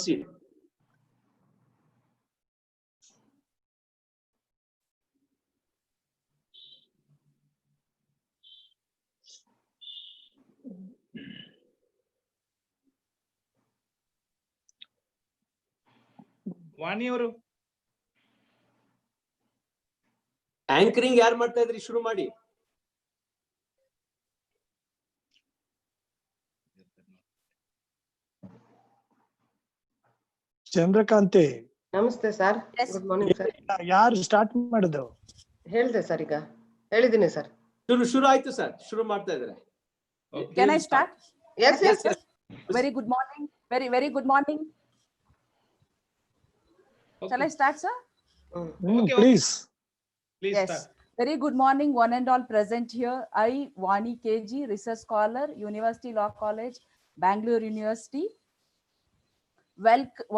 proceed. ವಾಣಿ ಅವರು anchoring ಯಾರು ಮಾಡ್ತಾ ಇದ್ರಿ? ಶುರು ಮಾಡಿ. ಚಂದ್ರಕಾಂತಿ ನಮಸ್ತೆ ಸರ್. Good morning sir. ಯಾರು ಸ್ಟಾರ್ಟ್ ಮಾಡಿದ್ದು? ಹೇಳಿದೆ ಸರ್, ಈಗ ಹೇಳಿದ್ದೀನಿ ಸರ್. ಶುರು ಆಯ್ತು ಸರ್, ಶುರು ಮಾಡ್ತಾ ಇದ್ದಾರೆ. Can I start? Yes, yes, Yes. Very good morning. Very good morning. Shall I start, sir? Okay, Please. please Yes. start. Very good morning, one and all present here. I, Vani KG, research scholar, University Law College, Bangalore University.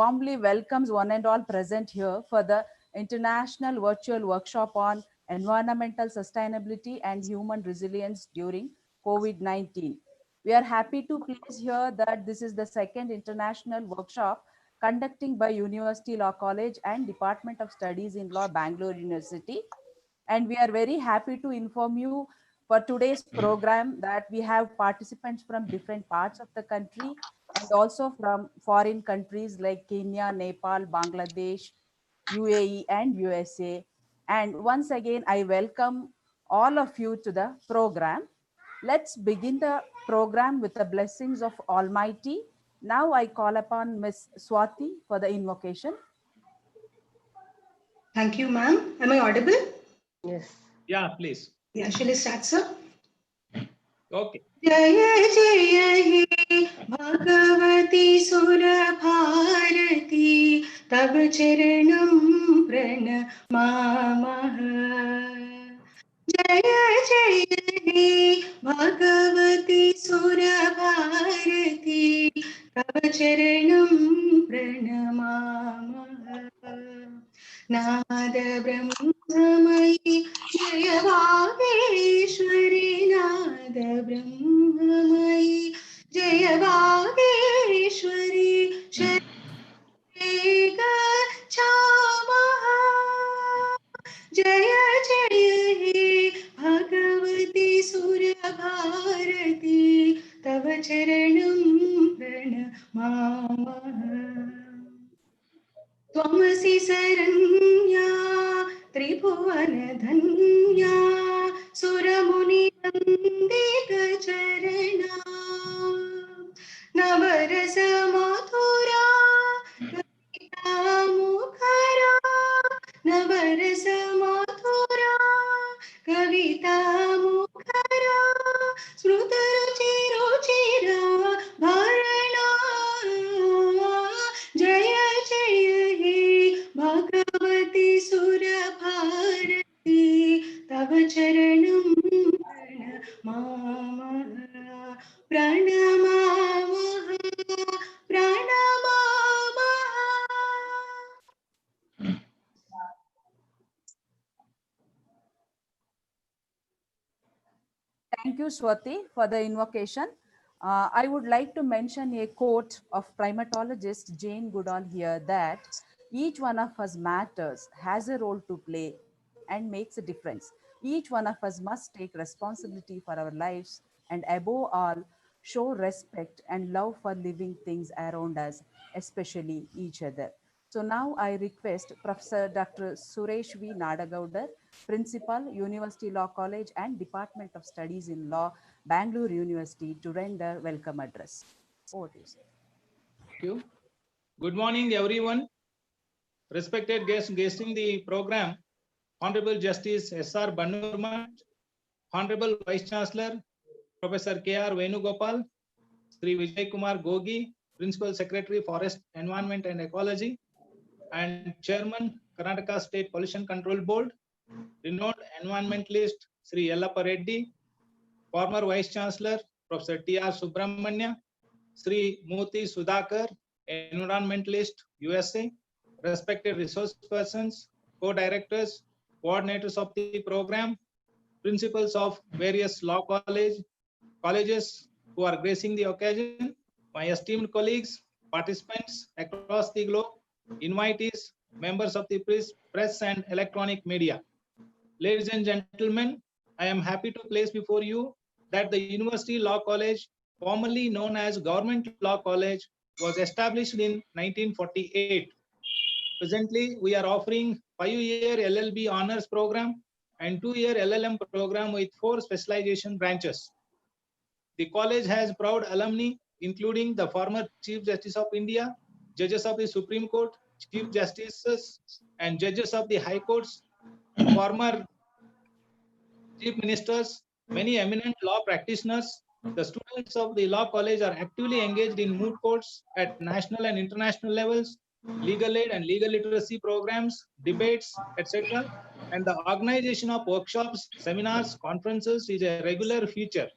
Warmly welcomes one and all present here for the International Virtual Workshop on Environmental Sustainability and Human Resilience during COVID-19. We are happy to place here that this is the second international workshop conducting by University Law College and Department of Studies in Law, Bangalore University. And we are very happy to inform you for today's program that we have participants from different parts of the country and also from foreign countries like Kenya, Nepal, Bangladesh, UAE and USA. And once again, I welcome all of you to the program. Let's begin the program with the blessings of Almighty. Now I call upon Ms. Swati for the invocation. Thank you, ma'am. Am I audible? yes. Yeah, please. Yeah, shall I start, sir? Okay. Jaya Jaya He Bhagavati Sura Bharati Tab Charanam Pranamamaha. Jaya Jaya He Bhagavati Sura Bharati Tab Charanam Pranamamaha. Nada Brahmamayi Jaya Bhaveshwari Nada Brahmamayi Jaya Bhaveshwari Shriga Chamaha. Jaya Jaya He Bhagavati Surya Bharati Tava Charanam Pranamamaha. Tvamasi Saranya Tribhuvana Dhanya Suramuni Vandita Charana Navarasa Mathura Kavita Mukhara Navarasa Mathura Kavita Mukhara Smrutaruchi Ruchira Bharana. Jaya Jaya He Bhagavati Sura Bharati Tava Charanam Pranamamaha. Pranamamaha. Pranamamaha. Thank you, Swati, for the invocation. I would like to mention a quote of primatologist Jane Goodall here that each one of us matters, has a role to play, and makes a difference. Each one of us must take responsibility for our lives and, above all, show respect and love for living things around us, especially each other. So now I request Professor Dr. Suresh V. Nadagaudar, Principal, University Law College and Department of Studies in Law, Bangalore University, to render welcome address. Over to you, sir. Thank you. Good morning, everyone. Respected guests guesting the program, Honorable Justice S.R. Bannurma, Honorable Vice Chancellor, Professor K.R. Venugopal, Sri Vijay Kumar Gogi, Principal Secretary, Forest, Environment and Ecology, and Chairman, Karnataka State Pollution Control Board, renowned environmentalist Sri Yellappa Reddy, former Vice Chancellor, Professor T.R. Subramanya, Sri Murthy Sudhakar, environmentalist, USA, respected resource persons, co-directors, coordinators of the program, principals of various law colleges who are gracing the occasion, my esteemed colleagues, participants across the globe, invitees, members of the press and electronic media. Ladies and gentlemen, I am happy to place before you that the University Law College, formerly known as Government Law College, was established in 1948. Presently, we are offering 5-year LLB honors program and 2-year LLM program with 4 specialization branches. The college has proud alumni, including the former Chief Justice of India, judges of the Supreme Court, Chief Justices, and judges of the High Courts, former chief ministers, many eminent law practitioners. The students of the law college are actively engaged in moot courts at national and international levels, legal aid and legal literacy programs, debates, etc. And the organization of workshops, seminars, conferences is a regular feature.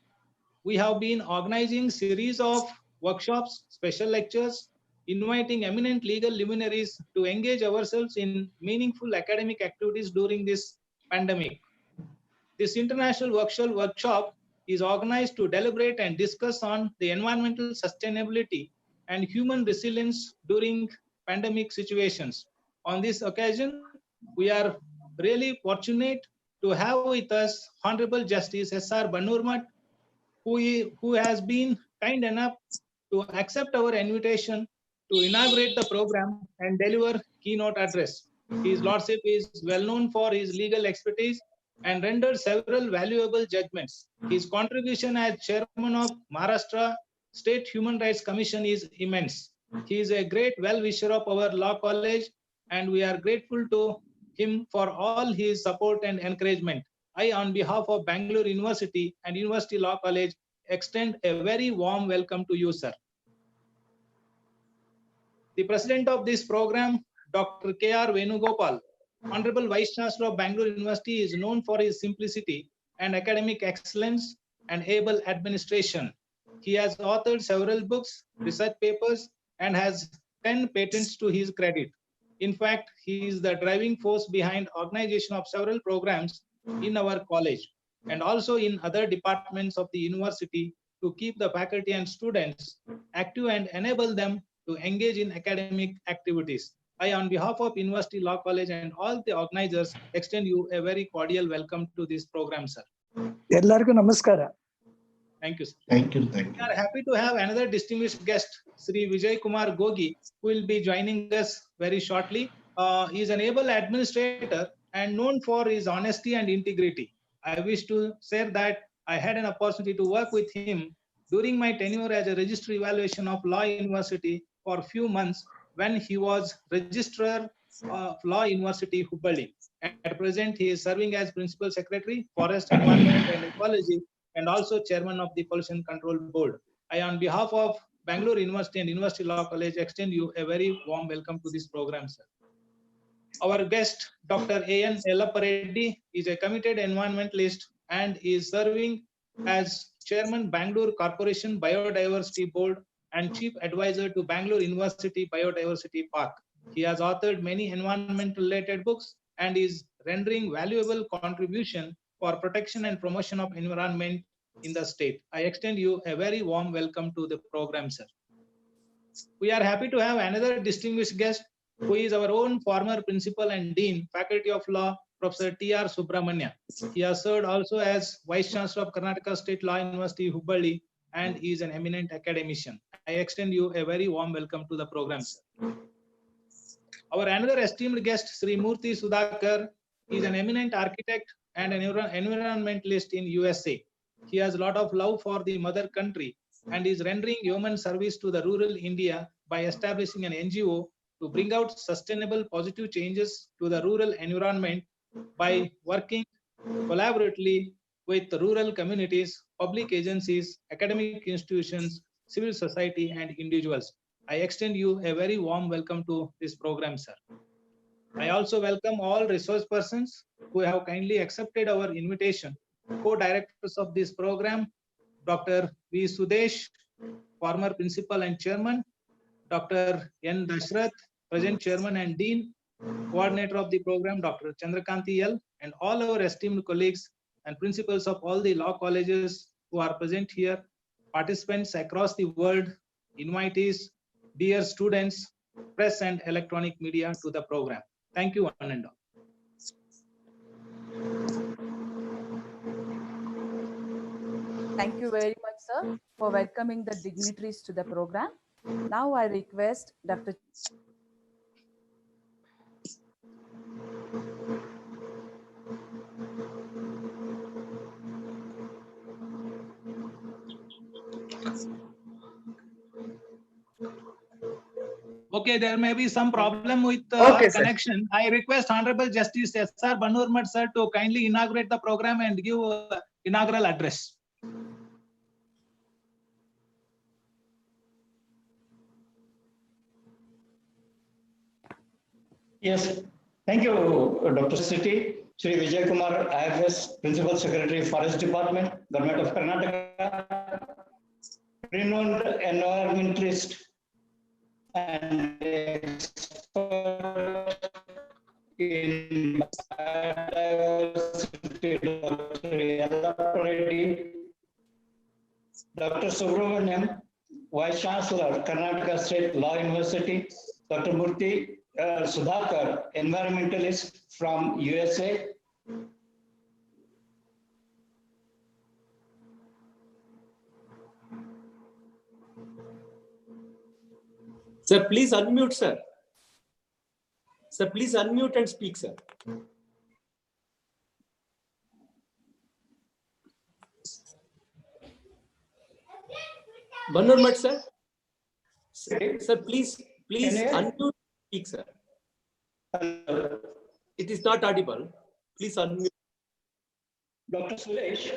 We have been organizing series of workshops, special lectures, inviting eminent legal luminaries to engage ourselves in meaningful academic activities during this pandemic. This international workshop is organized to deliberate and discuss on the environmental sustainability and human resilience during pandemic situations. On this occasion, we are really fortunate to have with us Honorable Justice S.R. Bannurmat, who has been kind enough to accept our invitation to inaugurate the program and deliver keynote address. His Lordship is well known for his legal expertise and rendered several valuable judgments. His contribution as chairman of Maharashtra State Human Rights Commission is immense. He is a great well-wisher of our law college, and we are grateful to him for all his support and encouragement. I, on behalf of Bangalore University and University Law College, extend a very warm welcome to you, sir. The president of this program, Dr. K.R. Venugopal, Honorable Vice Chancellor of Bangalore University, is known for his simplicity and academic excellence and able administration. He has authored several books, research papers, and has 10 patents to his credit. In fact, he is the driving force behind organization of several programs in our college and also in other departments of the university to keep the faculty and students active and enable them to engage in academic activities. I, on behalf of University Law College and all the organizers, extend you a very cordial welcome to this program, sir. ಎಲ್ಲರಿಗೂ ನಮಸ್ಕಾರ. Thank you, sir. Thank you. We are happy to have another distinguished guest, Sri Vijay Kumar Gogi, who will be joining us very shortly. He is an able administrator and known for his honesty and integrity. I wish to share that I had an opportunity to work with him during my tenure as a registry evaluation of Law University for a few months when he was Registrar of Law University, Hubballi. At present, he is serving as Principal Secretary, Forest, Environment and Ecology, and also Chairman of the Pollution Control Board. I, on behalf of Bangalore University and University Law College, extend you a very warm welcome to this program, sir. Our guest, Dr. A.N. Ellappa is a committed environmentalist and is serving as Chairman, Bangalore Corporation Biodiversity Board and Chief Advisor to Bangalore University Biodiversity Park. He has authored many environmental-related books and is rendering valuable contribution for protection and promotion of environment in the state. I extend you a very warm welcome to the program, sir. We are happy to have another distinguished guest who is our own former principal and dean, Faculty of Law, Professor T.R. Subramanya. He has served also as Vice Chancellor of Karnataka State Law University, Hubballi, and is an eminent academician. I extend you a very warm welcome to the program, sir. Our another esteemed guest, Sri Murthy Sudhakar, is an eminent architect and an environmentalist in USA. He has a lot of love for the mother country and is rendering human service to the rural India by establishing an NGO to bring out sustainable positive changes to the rural environment by working collaboratively with rural communities, public agencies, academic institutions, civil society, and individuals. I extend you a very warm welcome to this program, sir. I also welcome all resource persons who have kindly accepted our invitation. Co-directors of this program, Dr. V. Sudesh, former principal and chairman, Dr. N. Dashrath, present chairman and dean, coordinator of the program, Dr. Chandrakanti L, and all our esteemed colleagues and principals of all the law colleges who are present here, participants across the world, invitees, dear students, press and electronic media to the program. Thank you, one and all. Thank you very much, sir, for welcoming the dignitaries to the program. Now I request Dr. Okay, there may be some problem with Okay, sir. connection. I request Honorable Justice S.R. Banurmat sir to kindly inaugurate the program and give inaugural address. Yes, thank you, Dr. City. Shri Vijay Kumar, IFS, Principal Secretary, Forest Department, Government of Karnataka, renowned environmentalist and expert in biodiversity, Dr. Yellappa Reddy, Dr. Subramaniam, Vice Chancellor, Karnataka State Law University, Dr. Murthy Sudhakar, environmentalist from USA. Sir, please unmute, sir. Sir, please unmute and speak, sir. Banurmat, sir. Sir, please unmute, speak, sir. It is not audible. Please unmute. Dr. Suresh,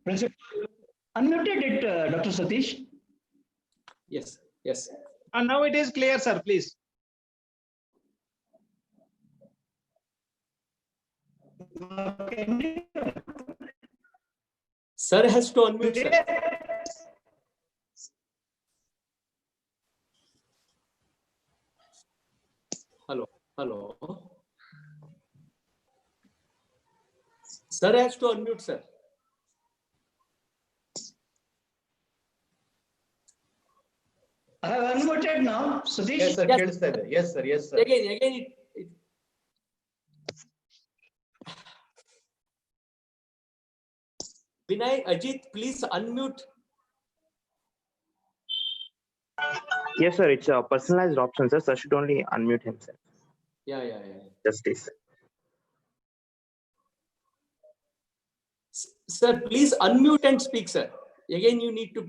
Principal, unmuted it, Dr. Satish. Yes, yes. And now it is clear, sir, please. Sir has to unmute, sir. Hello, hello. Sir has to unmute, sir. I have unmuted now, Satish. Yes, sir. Yes. Yes, sir. Yes, sir. Again, Vinay, Ajit, please unmute. Yes, sir. It's a personalized option, sir. Sir should only unmute himself. Yeah. Justice. Sir, please unmute and speak, sir. Again, you need to.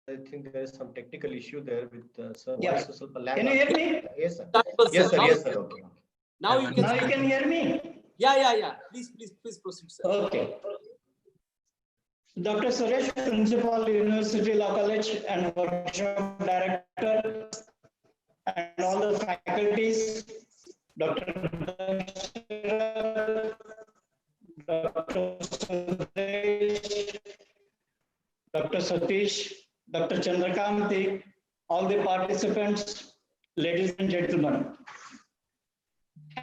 I think there is some technical issue there with sir. Yeah. Voice is ಸ್ವಲ್ಪ lag Can you hear me? Yes, sir. Yes, Yes, sir. Now, Yes, sir. Okay. now you can. Now you can hear me? Yeah. Please proceed, sir. Okay. Dr. Suresh, Principal, University Law College and Workshop Director, and all the faculties, Dr. Dr. Suresh, Dr. Satish, Dr. Chandrakanti, all the participants, ladies and gentlemen.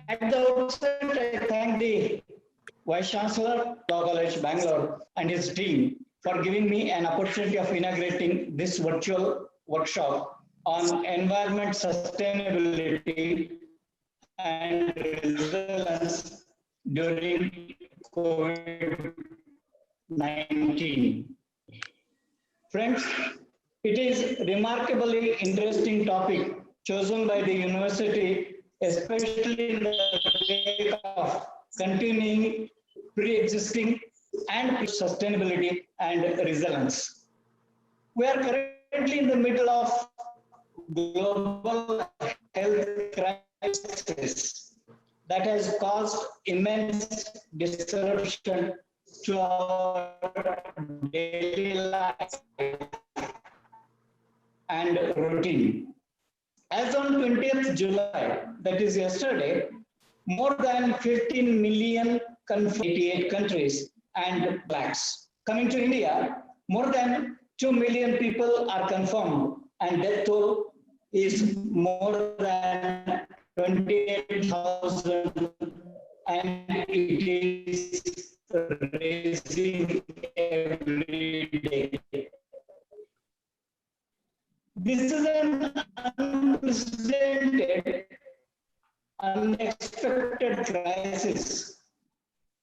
At the outset, I thank the Vice Chancellor, Law College, Bangalore, and his team for giving me an opportunity of inaugurating this virtual workshop on environment sustainability and resilience during COVID-19. Friends, it is remarkably interesting topic chosen by the university, especially in the wake of continuing pre-existing and sustainability and resilience. We are currently in the middle of global health crisis that has caused immense disruption to our daily life and routine. As on 20th July, that is yesterday, more than 15 million confirmed 88 countries and blacks. Coming to India, more than 2 million people are confirmed and death toll is more than 28,000 and it is rising every day. This is an unprecedented, unexpected crisis.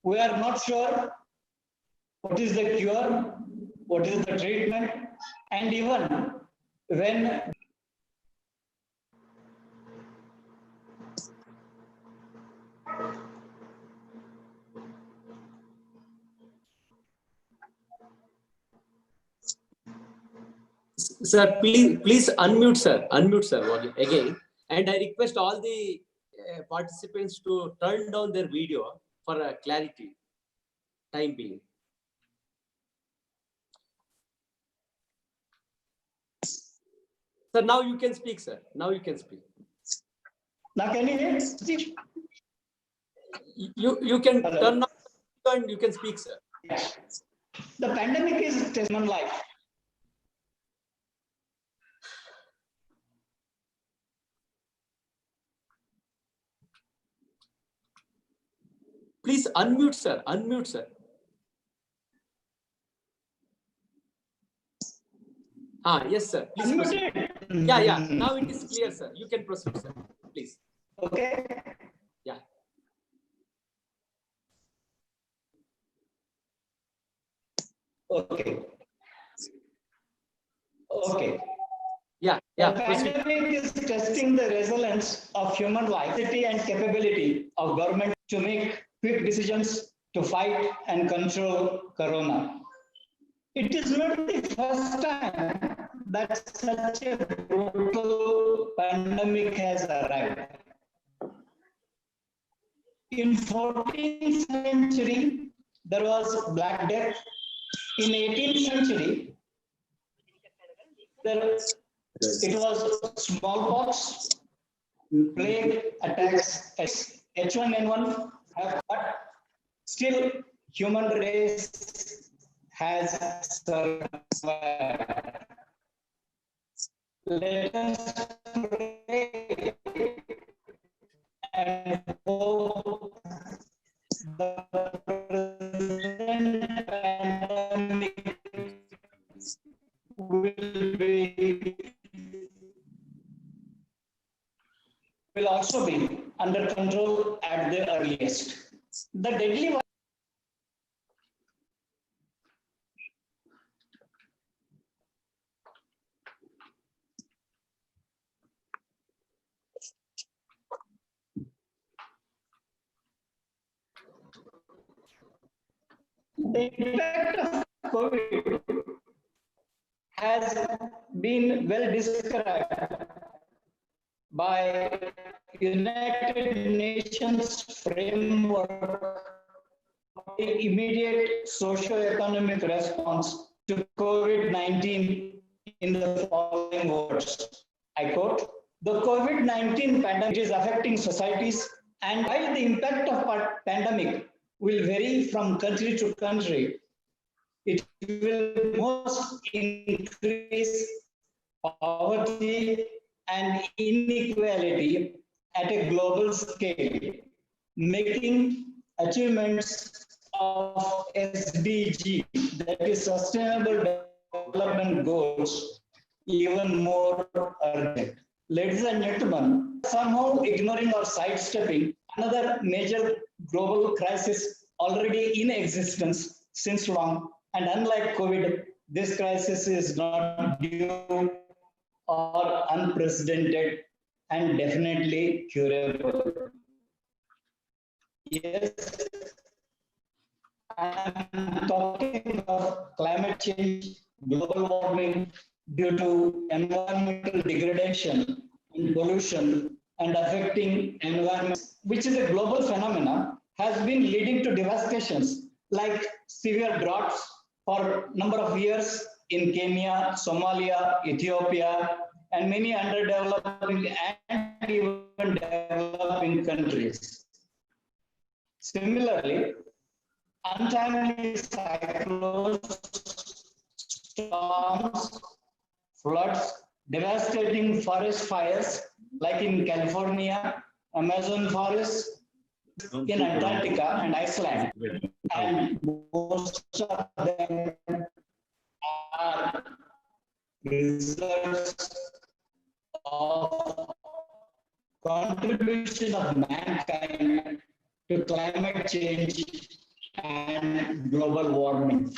We are not sure what is the cure, what is the treatment, and even when Sir, please unmute, sir. Unmute, sir, again. And I request all the participants to turn down their video for clarity, time being. Sir, now you can speak, sir. Now you can speak. now can you hear? You can Hello. turn on and you can speak, sir. The pandemic is testing on life. Please unmute, sir. Unmute, sir. Yes, sir. Please proceed. Unmuted. Yeah. Now it is clear, sir. You can proceed, sir. Please. Okay. Yeah. Okay. Okay. Yeah. The Proceed. pandemic is testing the resilience of human life, capacity and capability of government to make quick decisions to fight and control corona. It is not the first time that such a brutal pandemic has arrived. In 14th century, there was Black Death. In 18th century, it was smallpox, plague attacks, H1N1, but still human race has survived. Let us pray and hope the present pandemic will also be under control at the earliest. The deadly the impact of COVID has been well described by United Nations framework for the immediate socio-economic response to COVID-19 in the following words. I quote, the COVID-19 pandemic is affecting societies, and while the impact of pandemic will vary from country to country, it will most increase poverty and inequality at a global scale, making achievements of SDG, that is Sustainable Development Goals, even more urgent. Ladies and gentlemen, somehow ignoring or sidestepping another major global crisis already in existence since long, and unlike COVID, this crisis is not new or unprecedented and definitely curable. Yes, I am talking of climate change, global warming due to environmental degradation and pollution and affecting environment, which is a global phenomenon, has been leading to devastations like severe droughts for a number of years in Kenya, Somalia, Ethiopia, and many underdeveloping and even developing countries. Similarly, untimely cyclones, storms, floods, devastating forest fires like in California, Amazon forest, in Antarctica and Iceland, and most of them are results of contribution of mankind to climate change and global warming.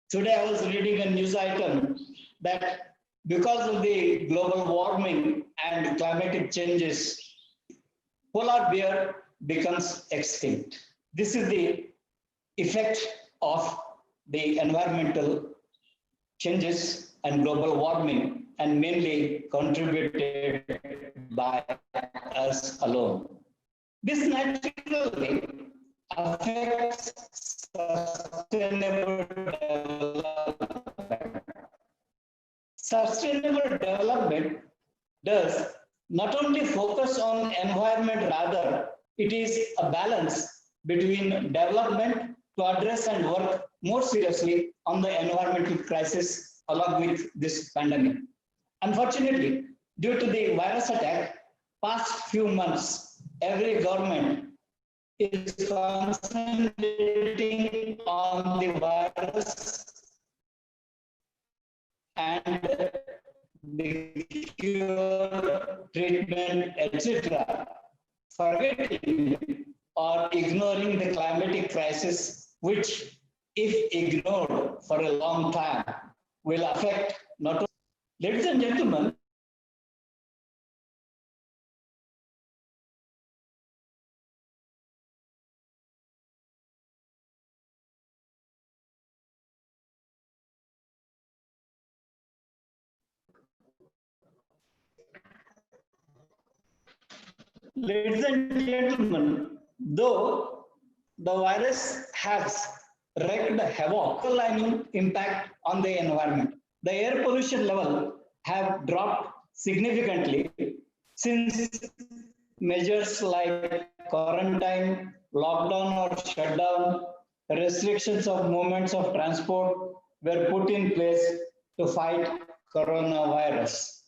Today I was reading a news item that because of the global warming and climatic changes, polar bear becomes extinct. This is the effect of the environmental changes and global warming, and mainly contributed by us alone. This naturally affects sustainable development. Sustainable development does not only focus on environment, rather it is a balance between development to address and work more seriously on the environmental crisis along with this pandemic. Unfortunately, due to the virus attack, past few months, every government is concentrating on the virus and the cure, treatment, etc., forgetting or ignoring the climatic crisis, which, if ignored for a long time, will affect not only. Ladies and gentlemen, though the virus has wreaked havoc, lining impact on the environment. The air pollution level have dropped significantly since measures like quarantine, lockdown or shutdown, restrictions of movements of transport were put in place to fight coronavirus.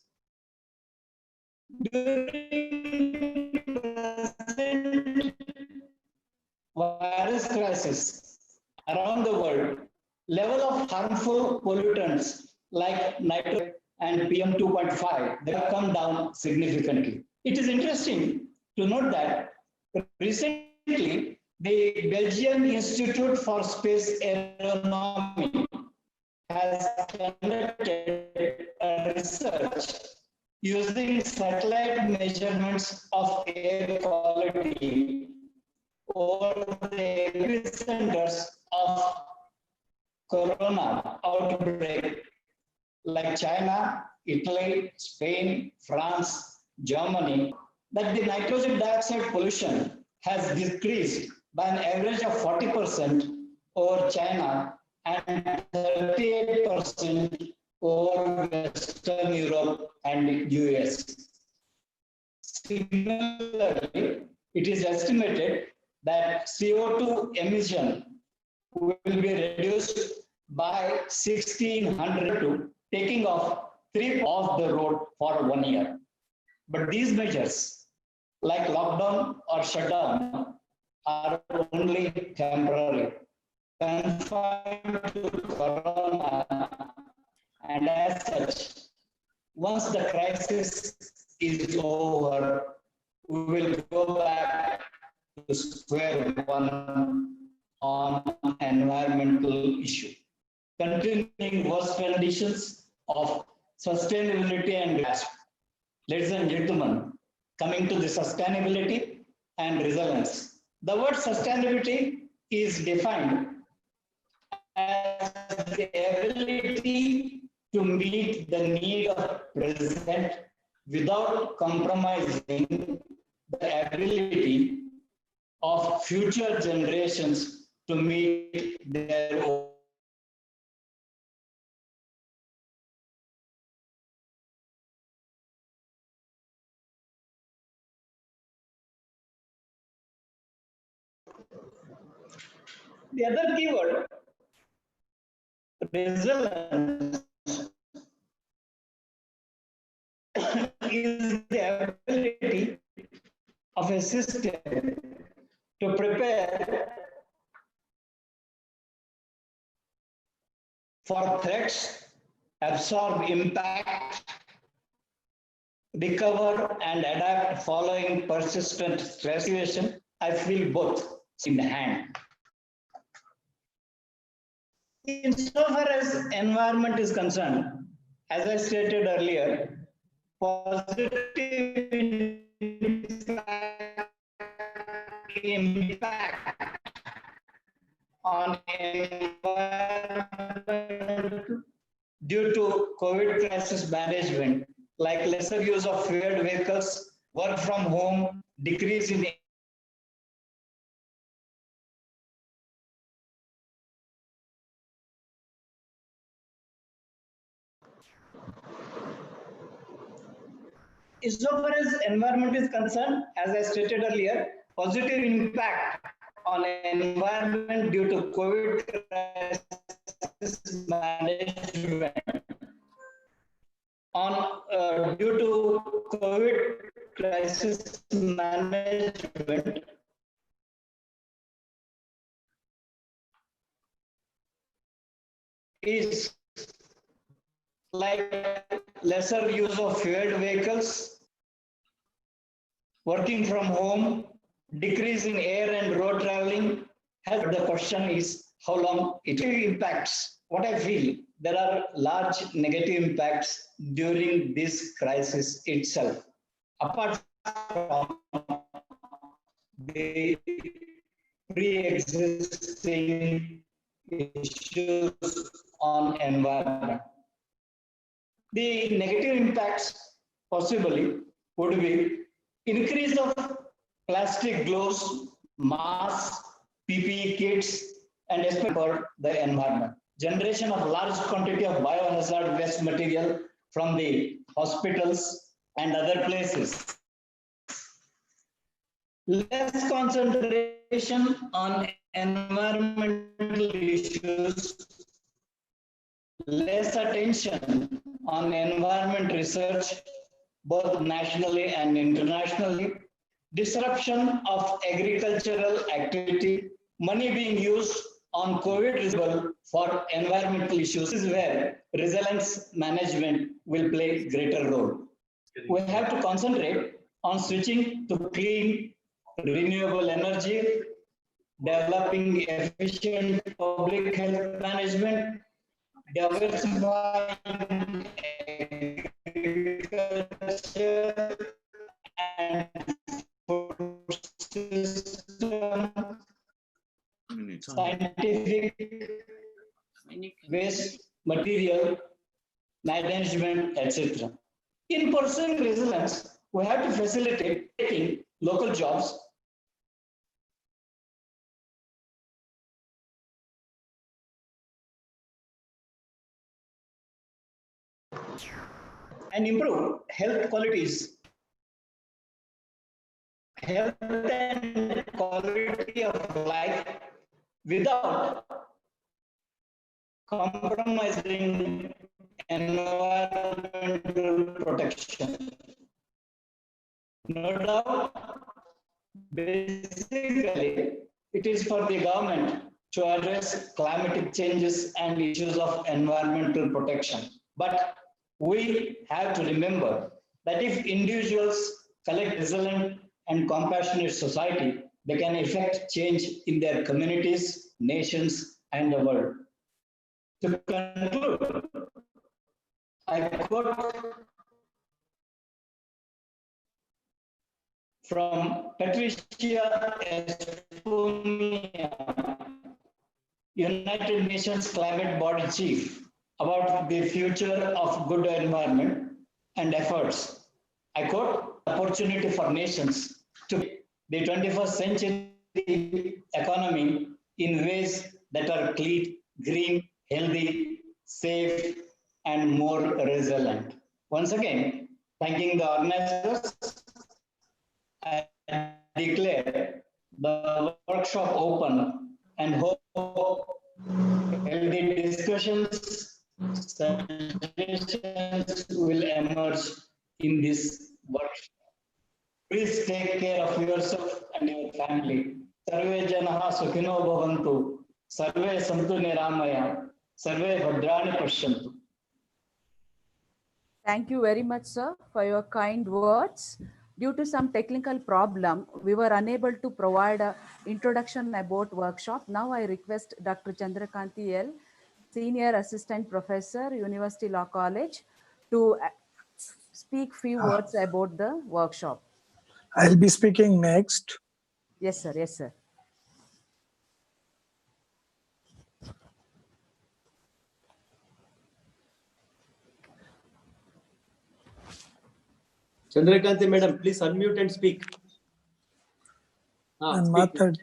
During present virus crisis around the world, level of harmful pollutants like nitrogen and PM 2.5 they have come down significantly. It is interesting to note that recently the Belgian Institute for Space Aeronomy has conducted a research using satellite measurements of air quality over the epicenters of corona outbreak like China, Italy, Spain, France, Germany, that the nitrogen dioxide pollution has decreased by an average of 40% over China and 38% over Western Europe and US. Similarly, it is estimated that CO2 emission will be reduced by 1,600 to taking off 3 off the road for 1 year. But these measures, like lockdown or shutdown, are only temporary, confined to corona, and as such, once the crisis is over, we will go back to square one on environmental issue, continuing worst conditions of sustainability and grasp. Ladies and gentlemen, coming to the sustainability and resilience. The word sustainability is defined as the ability to meet the need of present without compromising the ability of future generations to meet their own. The other keyword, resilience, is the ability of a system to prepare for threats, absorb impact, recover and adapt following persistent stress situation. I feel both in hand. Insofar as environment is concerned, as I stated earlier, positive impact on environment due to COVID crisis management, like lesser use of fueled vehicles, work from home, decrease in insofar as environment is concerned, as I stated earlier, positive impact on environment due to COVID crisis management due to COVID crisis management is like lesser use of fueled vehicles, working from home, decrease in air and road traveling. The question is how long it impacts. What I feel, there are large negative impacts during this crisis itself. Apart from the pre-existing issues on environment. The negative impacts possibly would be increase of plastic gloves, masks, PPE kits, and especially for the environment. Generation of large quantity of biohazard waste material from the hospitals and other places. Less concentration on environmental issues, less attention on environment research, both nationally and internationally, disruption of agricultural activity, money being used on COVID response for environmental issues is where resilience management will play greater role. We have to concentrate on switching to clean, renewable energy, developing efficient public health management, diversifying agriculture and food system, scientific waste material management, etc. In pursuing resilience, we have to facilitate creating local jobs, and improve health qualities, health and quality of life without compromising environmental protection. No doubt, basically, it is for the government to address climatic changes and issues of environmental protection. But we have to remember that if individuals collect resilient and compassionate society, they can effect change in their communities, nations, and the world. To conclude, I quote from Patricia Espumia, United Nations Climate Body Chief, about the future of good environment and efforts. I quote, opportunity for nations to the 21st century economy in ways that are clean, green, healthy, safe, and more resilient. Once again, thanking the organizers, I declare the workshop open and hope healthy discussions, suggestions will emerge in this workshop. Please take care of yourself and your family. सर्वे जनाः सुखिनो भवन्तु, सर्वे सन्तु निरामया, सर्वे भद्राणि पश्यन्तु. Thank you very much, sir, for your kind words. Due to some technical problem, we were unable to provide an introduction about workshop. Now I request Dr. Chandrakanti L, Senior Assistant Professor, University Law College, to speak few words about the workshop. I'll be speaking next. Yes, sir. Yes, sir. Chandrakanti madam, please unmute and speak. And Speak.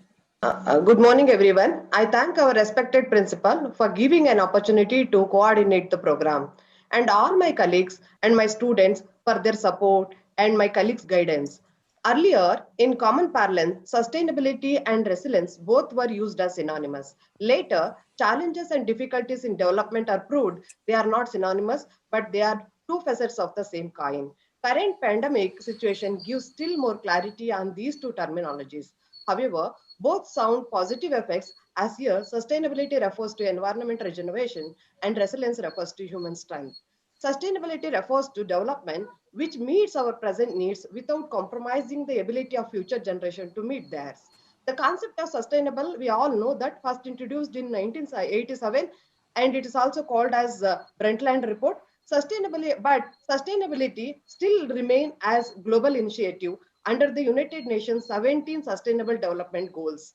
Good morning, everyone. I thank our respected principal for giving an opportunity to coordinate the program, and all my colleagues and my students for their support and my colleagues' guidance. Earlier, in common parlance, sustainability and resilience both were used as synonymous. Later, challenges and difficulties in development are proved they are not synonymous, but they are two facets of the same coin. Current pandemic situation gives still more clarity on these two terminologies. However, both sound positive effects, as here sustainability refers to environment regeneration and resilience refers to human strength. Sustainability refers to development which meets our present needs without compromising the ability of future generation to meet theirs. The concept of sustainable, we all know that first introduced in 1987, and it is also called as Brundtland Report. Sustainability still remain as global initiative under the United Nations 17 Sustainable Development Goals.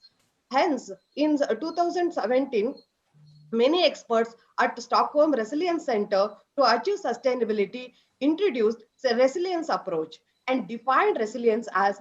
Hence, in 2017, many experts at Stockholm Resilience Center to achieve sustainability introduced a resilience approach and defined resilience as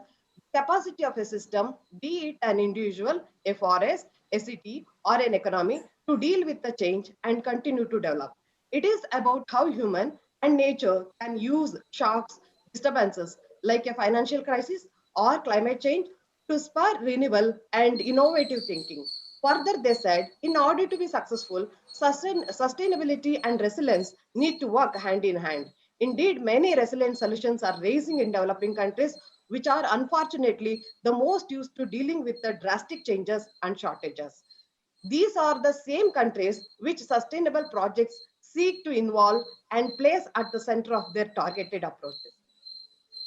capacity of a system, be it an individual, a forest, a city, or an economy, to deal with the change and continue to develop. It is about how human and nature can use shocks, disturbances like a financial crisis or climate change to spur renewal and innovative thinking. Further, they said, in order to be successful, sustainability and resilience need to work hand in hand. Indeed, many resilient solutions are raising in developing countries, which are unfortunately the most used to dealing with the drastic changes and shortages. These are the same countries which sustainable projects seek to involve and place at the center of their targeted approaches.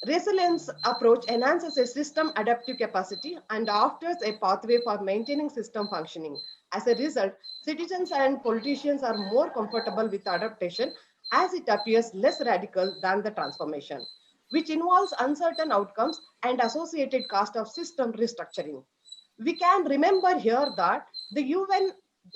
Resilience approach enhances a system adaptive capacity and offers a pathway for maintaining system functioning. As a result, citizens and politicians are more comfortable with adaptation as it appears less radical than the transformation, which involves uncertain outcomes and associated cost of system restructuring. We can remember here that the UN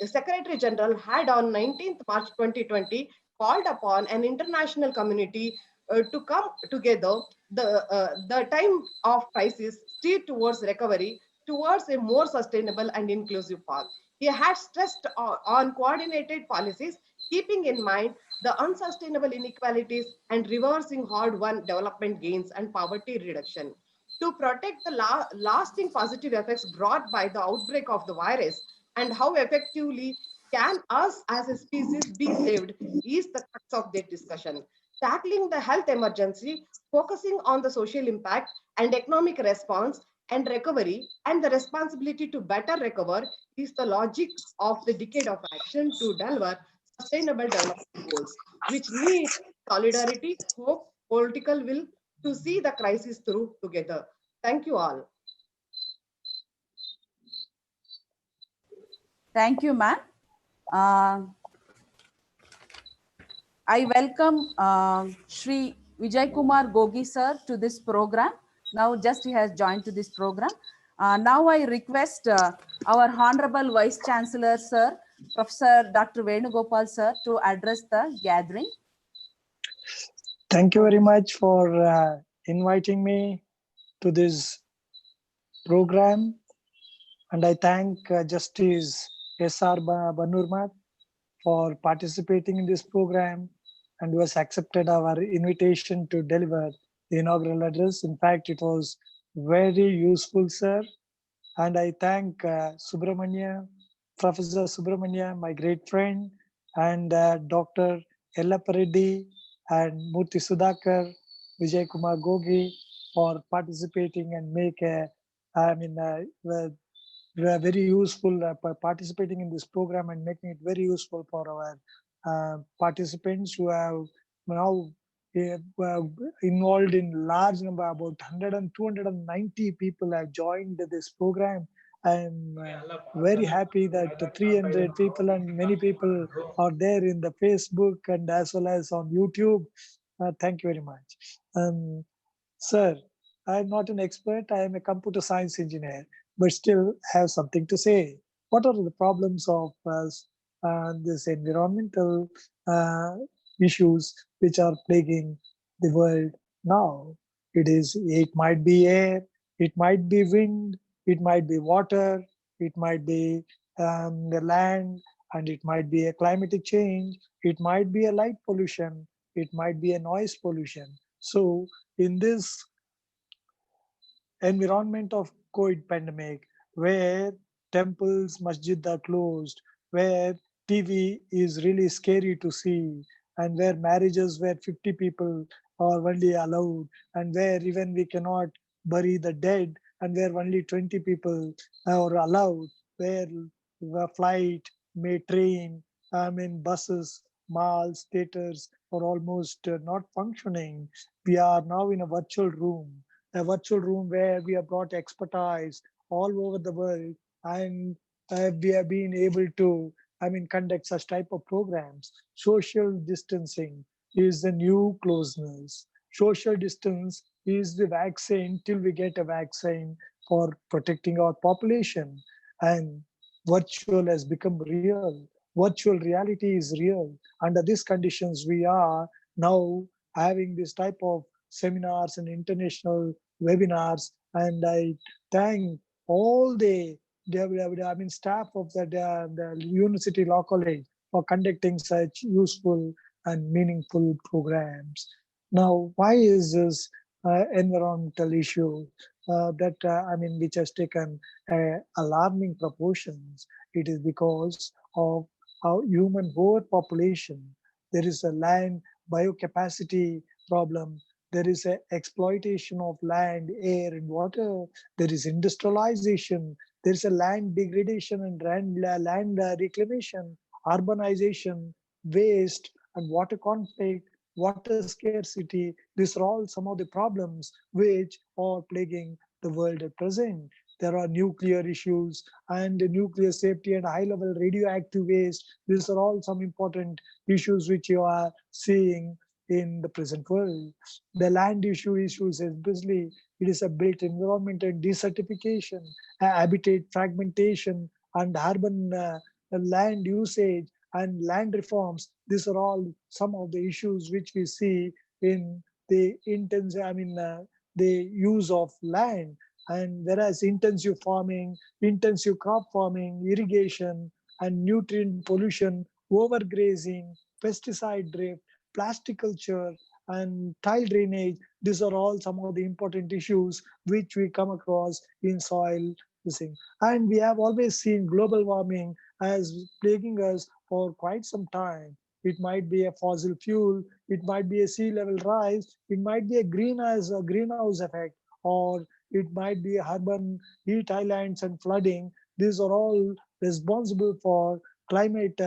Secretary General had on 19th March 2020 called upon an international community to come together the time of crisis steer towards recovery towards a more sustainable and inclusive path. He had stressed on coordinated policies, keeping in mind the unsustainable inequalities and reversing hard-won development gains and poverty reduction. To protect the lasting positive effects brought by the outbreak of the virus and how effectively can us as a species be saved is the crux of their discussion. Tackling the health emergency, focusing on the social impact and economic response and recovery and the responsibility to better recover is the logic of the decade of action to deliver sustainable development goals, which need solidarity, hope, political will to see the crisis through together. Thank you all. Thank you, ma'am. I welcome Shri Vijay Kumar Gogi sir to this program. Now just he has joined to this program. Now I request our Honorable Vice Chancellor sir, Professor Dr. Venugopal sir to address the gathering. Thank you very much for inviting me to this program. And I thank Justice S.R. Banurmat for participating in this program and who has accepted our invitation to deliver the inaugural address. In fact, it was very useful, sir. And I thank Subramania, Professor Subramania, my great friend, and Dr. Yellapareddy and Murthy Sudhakar, Vijay Kumar Gogi for participating and very useful participating in this program and making it very useful for our participants who have now uh, involved in large number, about 100 and 290 people have joined this program. I'm very happy that 300 people and many people are there in the Facebook and as well as on YouTube. Thank you very much. Sir, I am not an expert. I am a computer science engineer, but still have something to say. What are the problems of this environmental uh, issues which are plaguing the world now? It might be air, it might be wind, it might be water, it might be the land, and it might be a climatic change. It might be a light pollution. It might be a noise pollution. So in this environment of COVID pandemic, where temples, masjid are closed, where TV is really scary to see, and where marriages where 50 people are only allowed, and where even we cannot bury the dead, and where only 20 people are allowed, where the flight, may train, buses, malls, theaters are almost not functioning. We are now in a virtual room where we have brought expertise all over the world, and we have been able to conduct such type of programs. Social distancing is the new closeness. Social distance is the vaccine till we get a vaccine for protecting our population. And virtual has become real. Virtual reality is real. Under these conditions we are now having this type of seminars and international webinars, and I thank all the staff of the University Law College for conducting such useful and meaningful programs. Now, why is this environmental issue which has taken alarming proportions? It is because of our human overpopulation. There is a land biocapacity problem. There is a exploitation of land, air, and water. There is industrialization. There is a land degradation and land reclamation, urbanization, waste, and water conflict, water scarcity. These are all some of the problems which are plaguing the world at present. There are nuclear issues and nuclear safety and high level radioactive waste. These are all some important issues which you are seeing in the present world. The land issues, especially, it is a built environment and desertification, habitat fragmentation, and urban land usage and land reforms. These are all some of the issues which we see in the the use of land. And whereas intensive farming, intensive crop farming, irrigation, and nutrient pollution, overgrazing, pesticide drift, plastic culture, and tile drainage, these are all some of the important issues which we come across in soil using. And we have always seen global warming as plaguing us for quite some time. It might be a fossil fuel, it might be a sea level rise, it might be a greenhouse effect, or it might be urban heat islands and flooding. These are all responsible for climate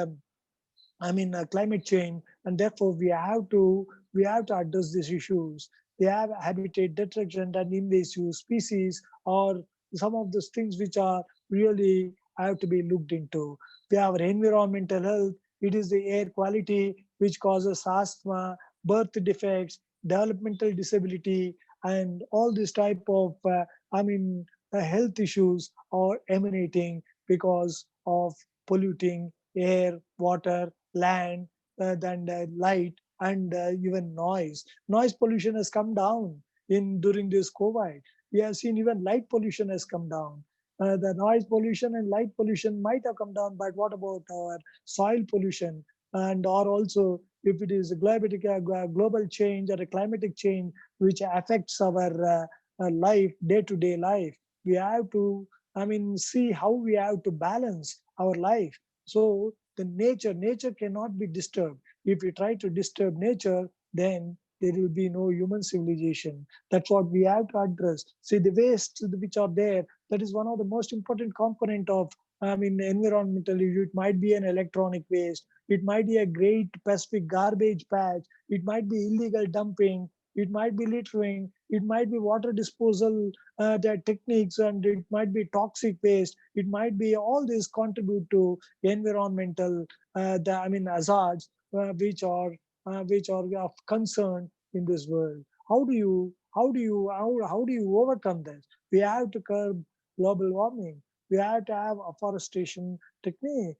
climate change, and therefore we have to address these issues. They have habitat destruction and invasive species, or some of those things which are really have to be looked into. We have environmental health. It is the air quality which causes asthma, birth defects, developmental disability, and all this type of health issues are emanating because of polluting air, water, land, then light, and even noise. Noise pollution has come down in during this COVID. We have seen even light pollution has come down. The noise pollution and light pollution might have come down, but what about our soil pollution? And or also, if it is a global change or a climatic change which affects our life, day-to-day life, we have to, see how we have to balance our life. So the nature cannot be disturbed. If we try to disturb nature, then there will be no human civilization. That's what we have to address. See, the waste which are there, that is one of the most important component of, environmental issue. It might be an electronic waste. It might be a great Pacific garbage patch. It might be illegal dumping. It might be littering. It might be water disposal their techniques, and it might be toxic waste. It might be all these contribute to environmental hazards which are of concern in this world. How do you overcome this? We have to curb global warming. We have to have afforestation technique.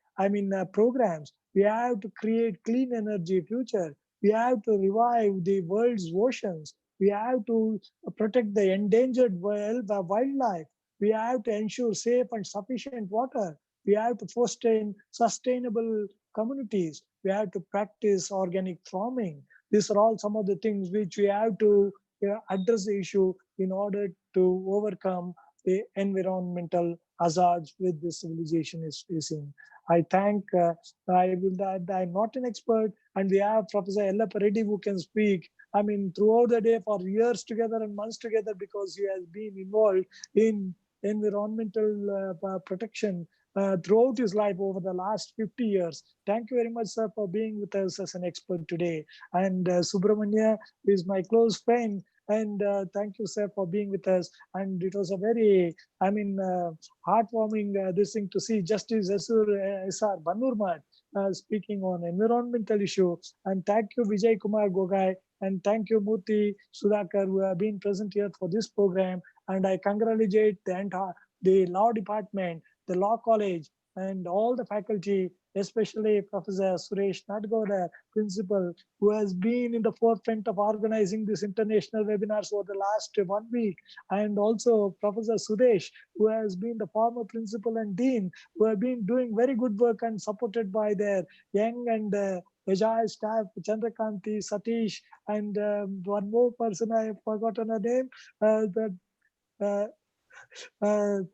Programs. We have to create clean energy future. We have to revive the world's oceans. We have to protect the endangered wildlife. We have to ensure safe and sufficient water. We have to foster sustainable communities. We have to practice organic farming. These are all some of the things which we have to address the issue in order to overcome the environmental hazards which the civilization is facing. I thank, I'm not an expert, and we have Professor Yellappa Reddy who can speak. Throughout the day for years together and months together, because he has been involved in environmental protection throughout his life over the last 50 years. Thank you very much, sir, for being with us as an expert today. And Subramania is my close friend. And thank you, sir, for being with us. And it was a very, heartwarming this thing to see Justice S.R. Banurmat speaking on environmental issue. And thank you, Vijay Kumar Gogai. And thank you, Murthy Sudhakar, who have been present here for this program. And I congratulate the law department, the law college, and all the faculty, especially Professor Suresh Nadgowda, principal, who has been in the forefront of organizing these international webinars over the last 1 week. And also Professor Sudesh, who has been the former principal and dean, who have been doing very good work and supported by their young and agile staff, Chandrakanti, Satish, and one more person, I have forgotten her name.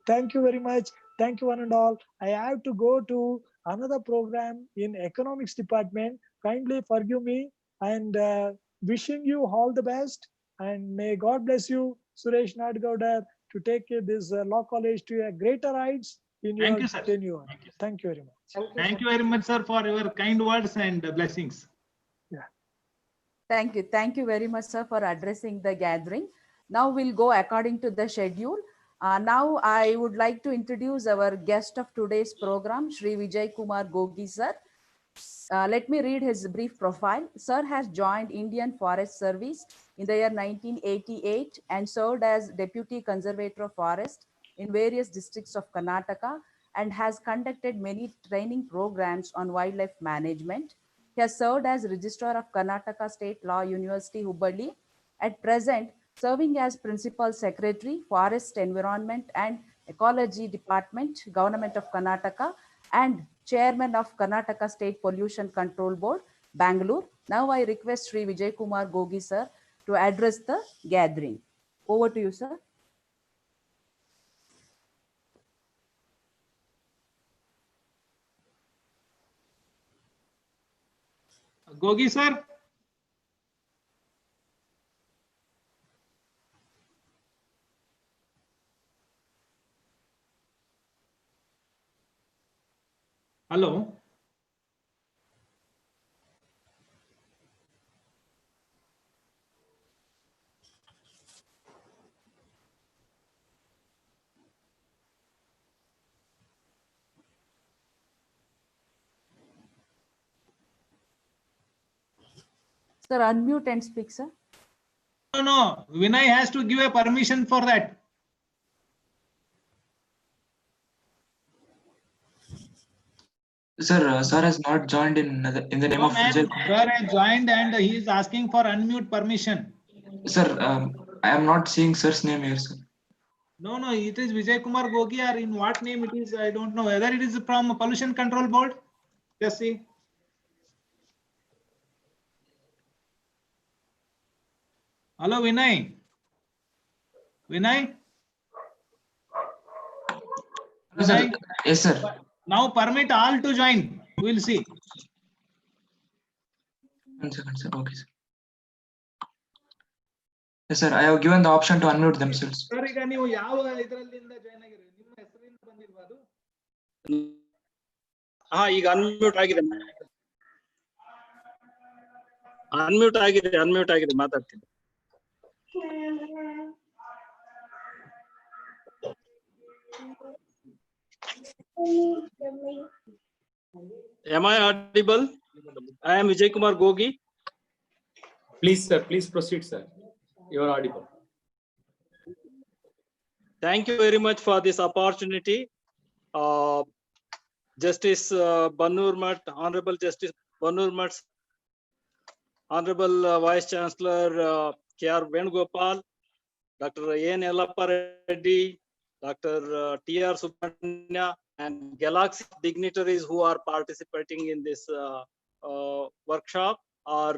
Thank you very much. Thank you one and all. I have to go to another program in economics department. Kindly forgive me, and wishing you all the best. And may God bless you, Suresh Nadgowda, to take this law college to a greater heights in your tenure. Thank you very much. Thank you very much, sir, for your kind words and blessings. Yeah. Thank you. Thank you very much, sir, for addressing the gathering. Now we'll go according to the schedule. Now I would like to introduce our guest of today's program, Shri Vijay Kumar Gogi, sir. Let me read his brief profile. Sir has joined Indian Forest Service in the year 1988 and served as Deputy Conservator of Forest in various districts of Karnataka and has conducted many training programs on wildlife management. He has served as Registrar of Karnataka State Law University, Hubballi. At present, serving as Principal Secretary, Forest Environment and Ecology Department, Government of Karnataka, and Chairman of Karnataka State Pollution Control Board, Bangalore. Now I request Sri Vijay Kumar Gogi, sir, to address the gathering. Over to you, sir. Gogi, sir. Hello. Sir, unmute and speak, sir. No. Vinay has to give a permission for that. Sir, sir has not joined in the name of Vijay. Sir has joined and he is asking for unmute permission. Sir, I am not seeing sir's name here, sir. No, it is Vijay Kumar Gogi, or in what name it is, I don't know. Whether it is from Pollution Control Board. Just see. Hello, Vinay. Vinay? No, sir. Yes, sir. Now permit all to join. We will see. 1 second, sir. Okay, sir. Yes, sir. I have given the option to unmute themselves. Sir ಈಗ ನೀವು ಯಾವ ಇದರಲ್ಲಿಂದ join ಆಗಿರಿ? ನಿಮ್ಮ ಹೆಸರಿಂದ ಬಂದಿಲ್ವಾ ಅದು? ಈಗ unmute ಆಗಿದೆ. ಅನ್ಮ್ಯೂಟ್ ಆಗಿದೆ ಮಾತಾಡ್ತೀನಿ. Am I audible? I am Vijay Kumar Gogi. Please, sir, please proceed, sir. You are audible. Thank you very much for this opportunity. Justice Banurmat, Honorable Justice Banurmat, Honorable Vice Chancellor K.R. Venugopal, Dr. A.N. Yellappa Reddy, Dr. T.R. Subramanya, and galaxy dignitaries who are participating in this workshop or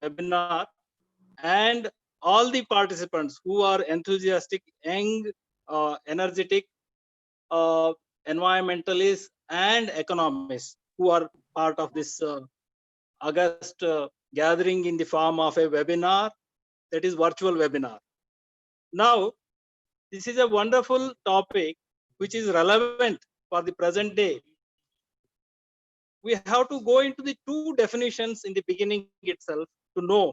webinar, and all the participants who are enthusiastic, young, energetic, environmentalists and economists who are part of this August gathering in the form of a webinar, that is virtual webinar. Now, this is a wonderful topic which is relevant for the present day. We have to go into the two definitions in the beginning itself to know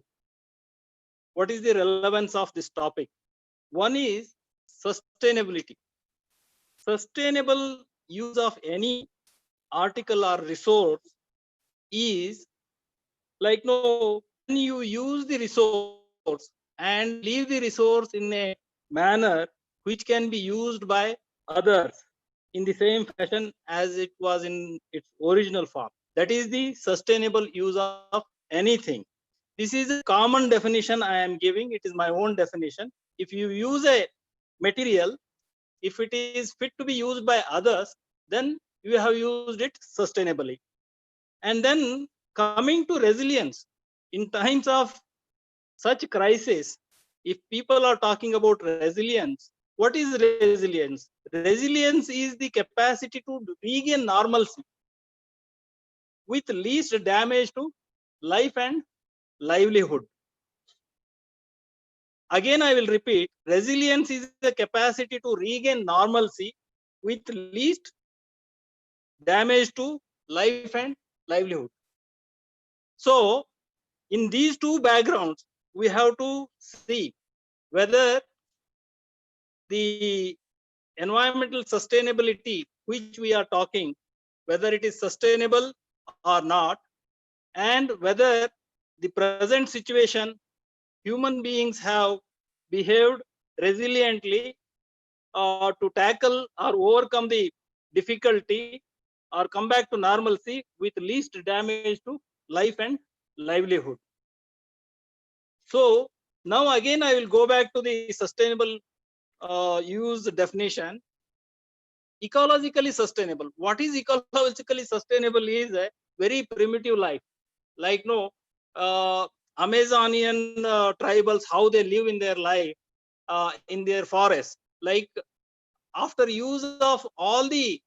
what is the relevance of this topic. One is sustainability. Sustainable use of any article or resource is like, no, when you use the resource and leave the resource in a manner which can be used by others in the same fashion as it was in its original form. That is the sustainable use of anything. This is a common definition I am giving. It is my own definition. If you use a material, if it is fit to be used by others, then you have used it sustainably. And then coming to resilience, in times of such crisis, if people are talking about resilience, what is resilience? Resilience is the capacity to regain normalcy with least damage to life and livelihood. Again, I will repeat, resilience is the capacity to regain normalcy with least damage to life and livelihood. So, in these two backgrounds, we have to see whether the environmental sustainability which we are talking, whether it is sustainable or not, and whether the present situation human beings have behaved resiliently to tackle or overcome the difficulty or come back to normalcy with least damage to life and livelihood. So now again I will go back to the sustainable use definition. Ecologically sustainable. What is ecologically sustainable is a very primitive life, like no Amazonian tribals, how they live in their life in their forests. Like after use of all the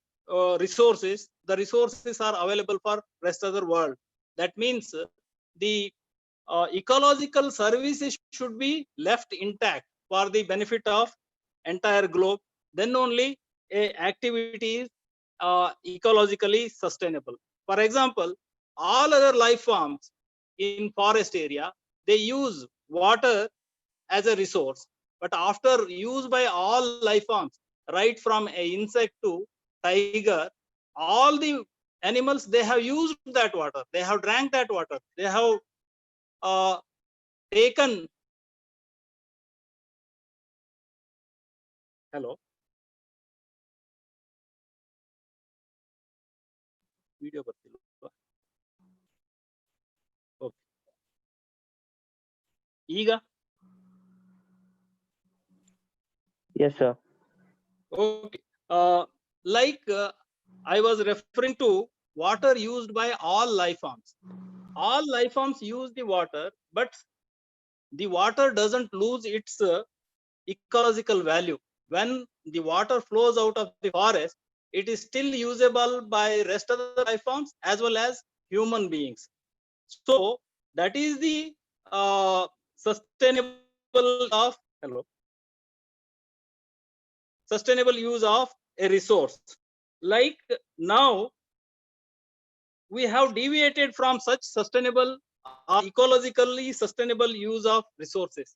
resources, the resources are available for rest of the world. That means the ecological services should be left intact for the benefit of entire globe. Then only a activity is ecologically sustainable. For example, all other life forms in forest area, they use water as a resource, but after use by all life forms, right from a insect to tiger, all the animals, they have used that water, they have drank that water, they have taken. Hello. Video ಬರ್ತಿಲ್ವಾ? Okay. ಈಗ Yes, sir. okay. I was referring to water used by all life forms. All life forms use the water, but the water doesn't lose its ecological value. When the water flows out of the forest, it is still usable by rest of the life forms as well as human beings. So that is the sustainable of sustainable use of a resource. Like now, we have deviated from such sustainable or ecologically sustainable use of resources.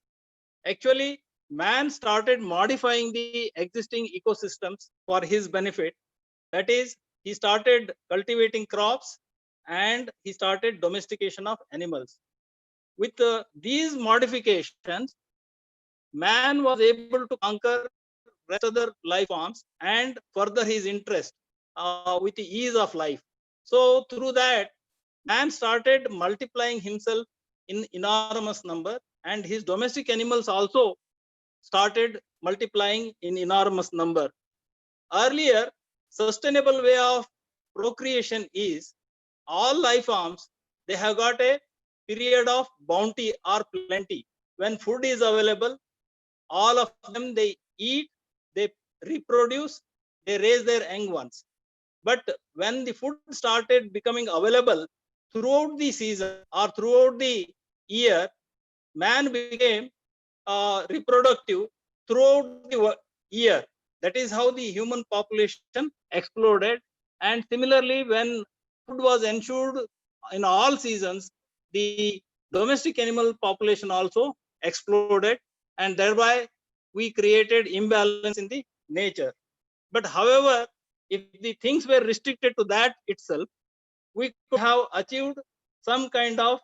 Actually, man started modifying the existing ecosystems for his benefit. That is, he started cultivating crops and he started domestication of animals. With these modifications, man was able to conquer rest other life forms and further his interest with the ease of life. So through that, man started multiplying himself in enormous number, and his domestic animals also started multiplying in enormous number. Earlier, sustainable way of procreation is all life forms, they have got a period of bounty or plenty. When food is available, all of them, they eat, they reproduce, they raise their young ones. But when the food started becoming available throughout the season or throughout the year, man became reproductive throughout the year. That is how the human population exploded. And similarly, when food was ensured in all seasons, the domestic animal population also exploded, and thereby we created imbalance in the nature. But however, if the things were restricted to that itself, we could have achieved some kind of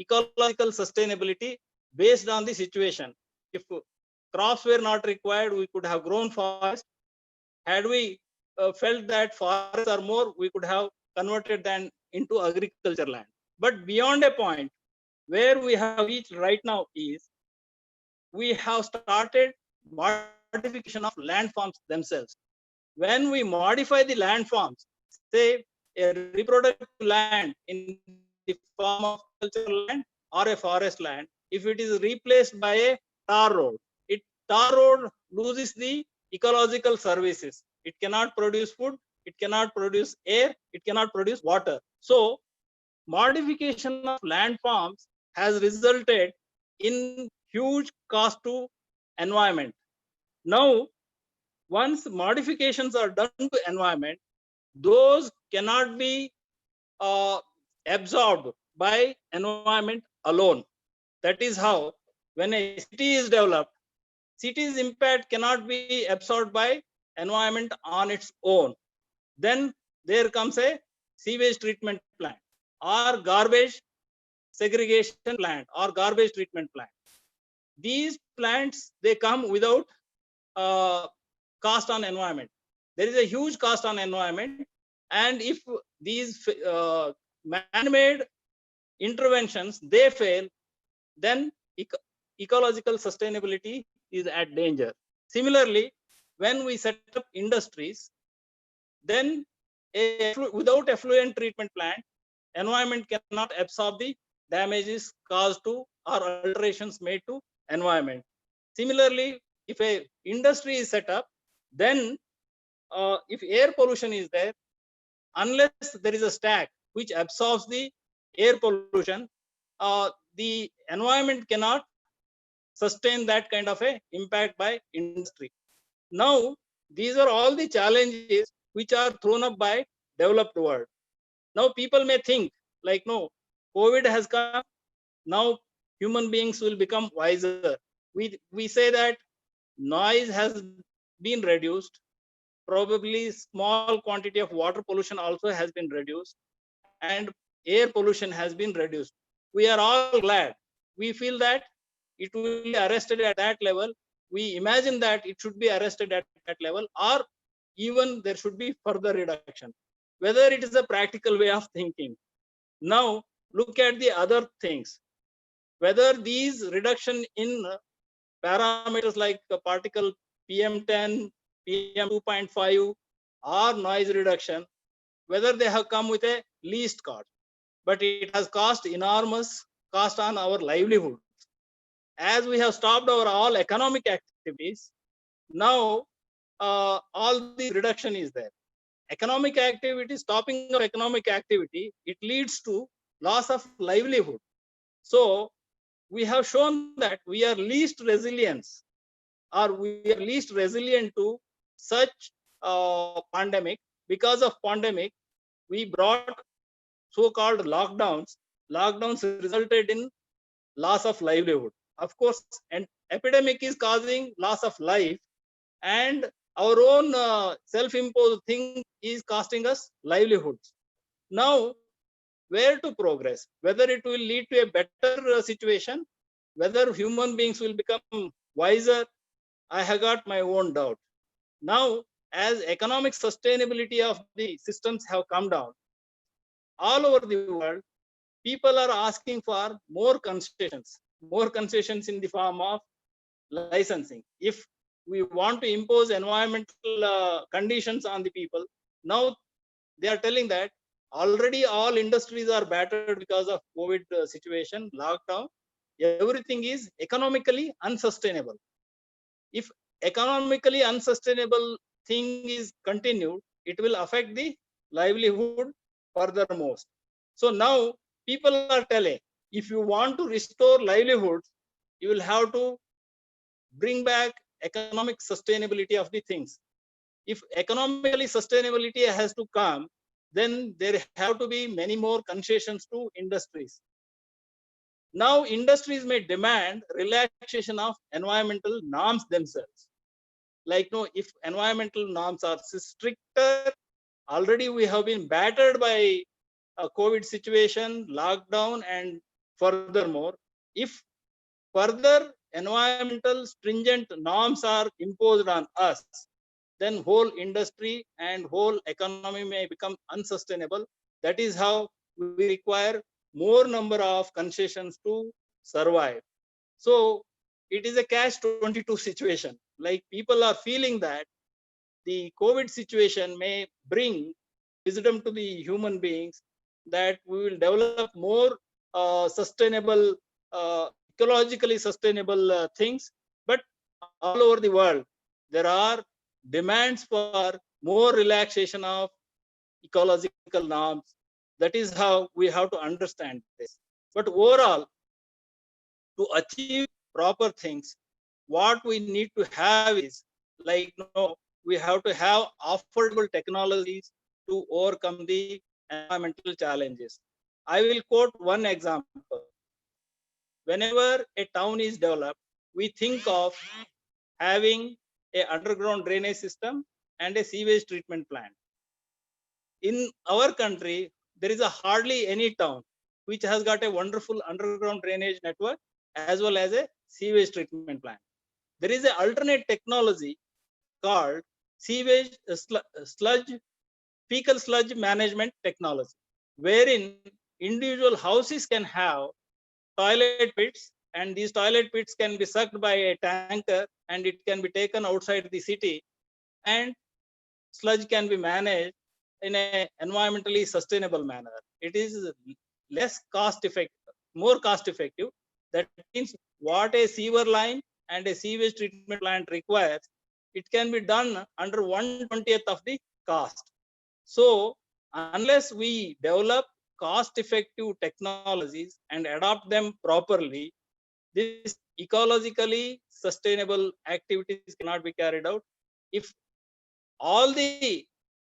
ecological sustainability based on the situation. If crops were not required, we could have grown forest. Had we felt that forests are more, we could have converted them into agriculture land. But beyond a point, where we have reached right now is we have started modification of landforms themselves. When we modify the landforms, say a reproductive land in the form of cultural land or a forest land, if it is replaced by a tar road, tar road loses the ecological services. It cannot produce food, it cannot produce air, it cannot produce water. So modification of landforms has resulted in huge cost to environment. Now, once modifications are done to environment, those cannot be absorbed by environment alone. That is how when a city is developed, city's impact cannot be absorbed by environment on its own. Then there comes a sewage treatment plant or garbage segregation plant or garbage treatment plant. These plants, they come without cost on environment. There is a huge cost on environment, and if these man-made interventions they fail, then ecological sustainability is at danger. Similarly, when we set up industries, then without effluent treatment plant, environment cannot absorb the damages caused to or alterations made to environment. Similarly, if a industry is set up, then if air pollution is there, unless there is a stack which absorbs the air pollution, the environment cannot sustain that kind of a impact by industry. Now, these are all the challenges which are thrown up by developed world. Now people may think like, no, COVID has come, now human beings will become wiser. We say that noise has been reduced, probably small quantity of water pollution also has been reduced, and air pollution has been reduced. We are all glad. We feel that it will be arrested at that level. We imagine that it should be arrested at that level, or even there should be further reduction. Whether it is a practical way of thinking. Now, look at the other things. Whether these reduction in parameters like particle PM10, PM2.5 or noise reduction, whether they have come with a least cost, but it has cost enormous cost on our livelihood. As we have stopped our all economic activities, now all the reduction is there. Economic activity, stopping of economic activity, it leads to loss of livelihood. So we have shown that we are least resilience, or we are least resilient to such pandemic. Because of pandemic, we brought so-called lockdowns. Lockdowns resulted in loss of livelihood. Of course, an epidemic is causing loss of life, and our own self-imposed thing is costing us livelihoods. Now, where to progress? Whether it will lead to a better situation, whether human beings will become wiser, I have got my own doubt. Now, as economic sustainability of the systems have come down, all over the world, people are asking for more concessions in the form of licensing. If we want to impose environmental conditions on the people, now they are telling that already all industries are battered because of COVID situation, lockdown. Everything is economically unsustainable. If economically unsustainable thing is continued, it will affect the livelihood furthermost. So now people are telling, if you want to restore livelihoods, you will have to bring back economic sustainability of the things. If economically sustainability has to come, then there have to be many more concessions to industries. Now industries may demand relaxation of environmental norms themselves. Like, no, if environmental norms are stricter, already we have been battered by a COVID situation, lockdown, and furthermore, if further environmental stringent norms are imposed on us, then whole industry and whole economy may become unsustainable. That is how we require more number of concessions to survive. So it is a catch-22 situation. Like, people are feeling that the COVID situation may bring wisdom to the human beings, that we will develop more sustainable, ecologically sustainable things. But all over the world, there are demands for more relaxation of ecological norms. That is how we have to understand this. But overall, to achieve proper things, what we need to have is, like, no, we have to have affordable technologies to overcome the environmental challenges. I will quote one example. Whenever a town is developed, we think of having a underground drainage system and a sewage treatment plant. In our country, there is a hardly any town which has got a wonderful underground drainage network as well as a sewage treatment plant. There is an alternate technology called sewage sludge, fecal sludge management technology, wherein individual houses can have toilet pits, and these toilet pits can be sucked by a tanker and it can be taken outside the city, and sludge can be managed in an environmentally sustainable manner. It is less cost effective, more cost effective. That means what a sewer line and a sewage treatment plant requires, it can be done under 1/20th of the cost. So unless we develop cost effective technologies and adopt them properly, this ecologically sustainable activities cannot be carried out. If all the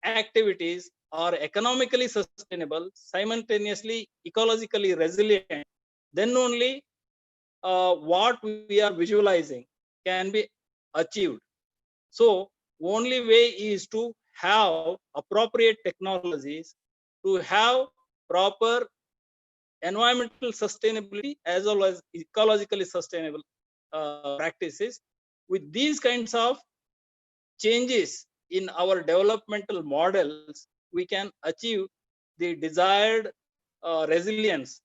activities are economically sustainable, simultaneously ecologically resilient, then only what we are visualizing can be achieved. So only way is to have appropriate technologies, to have proper environmental sustainability as well as ecologically sustainable practices. With these kinds of changes in our developmental models, we can achieve the desired resilience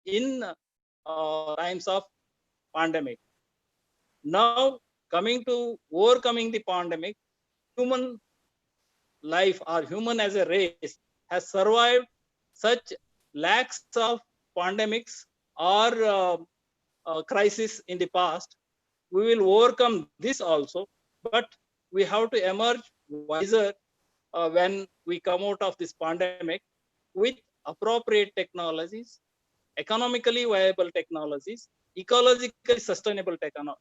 in times of pandemic. Now, coming to overcoming the pandemic, human life or human as a race has survived such lakhs of pandemics or crisis in the past. We will overcome this also, but we have to emerge wiser when we come out of this pandemic with appropriate technologies, economically viable technologies, ecologically sustainable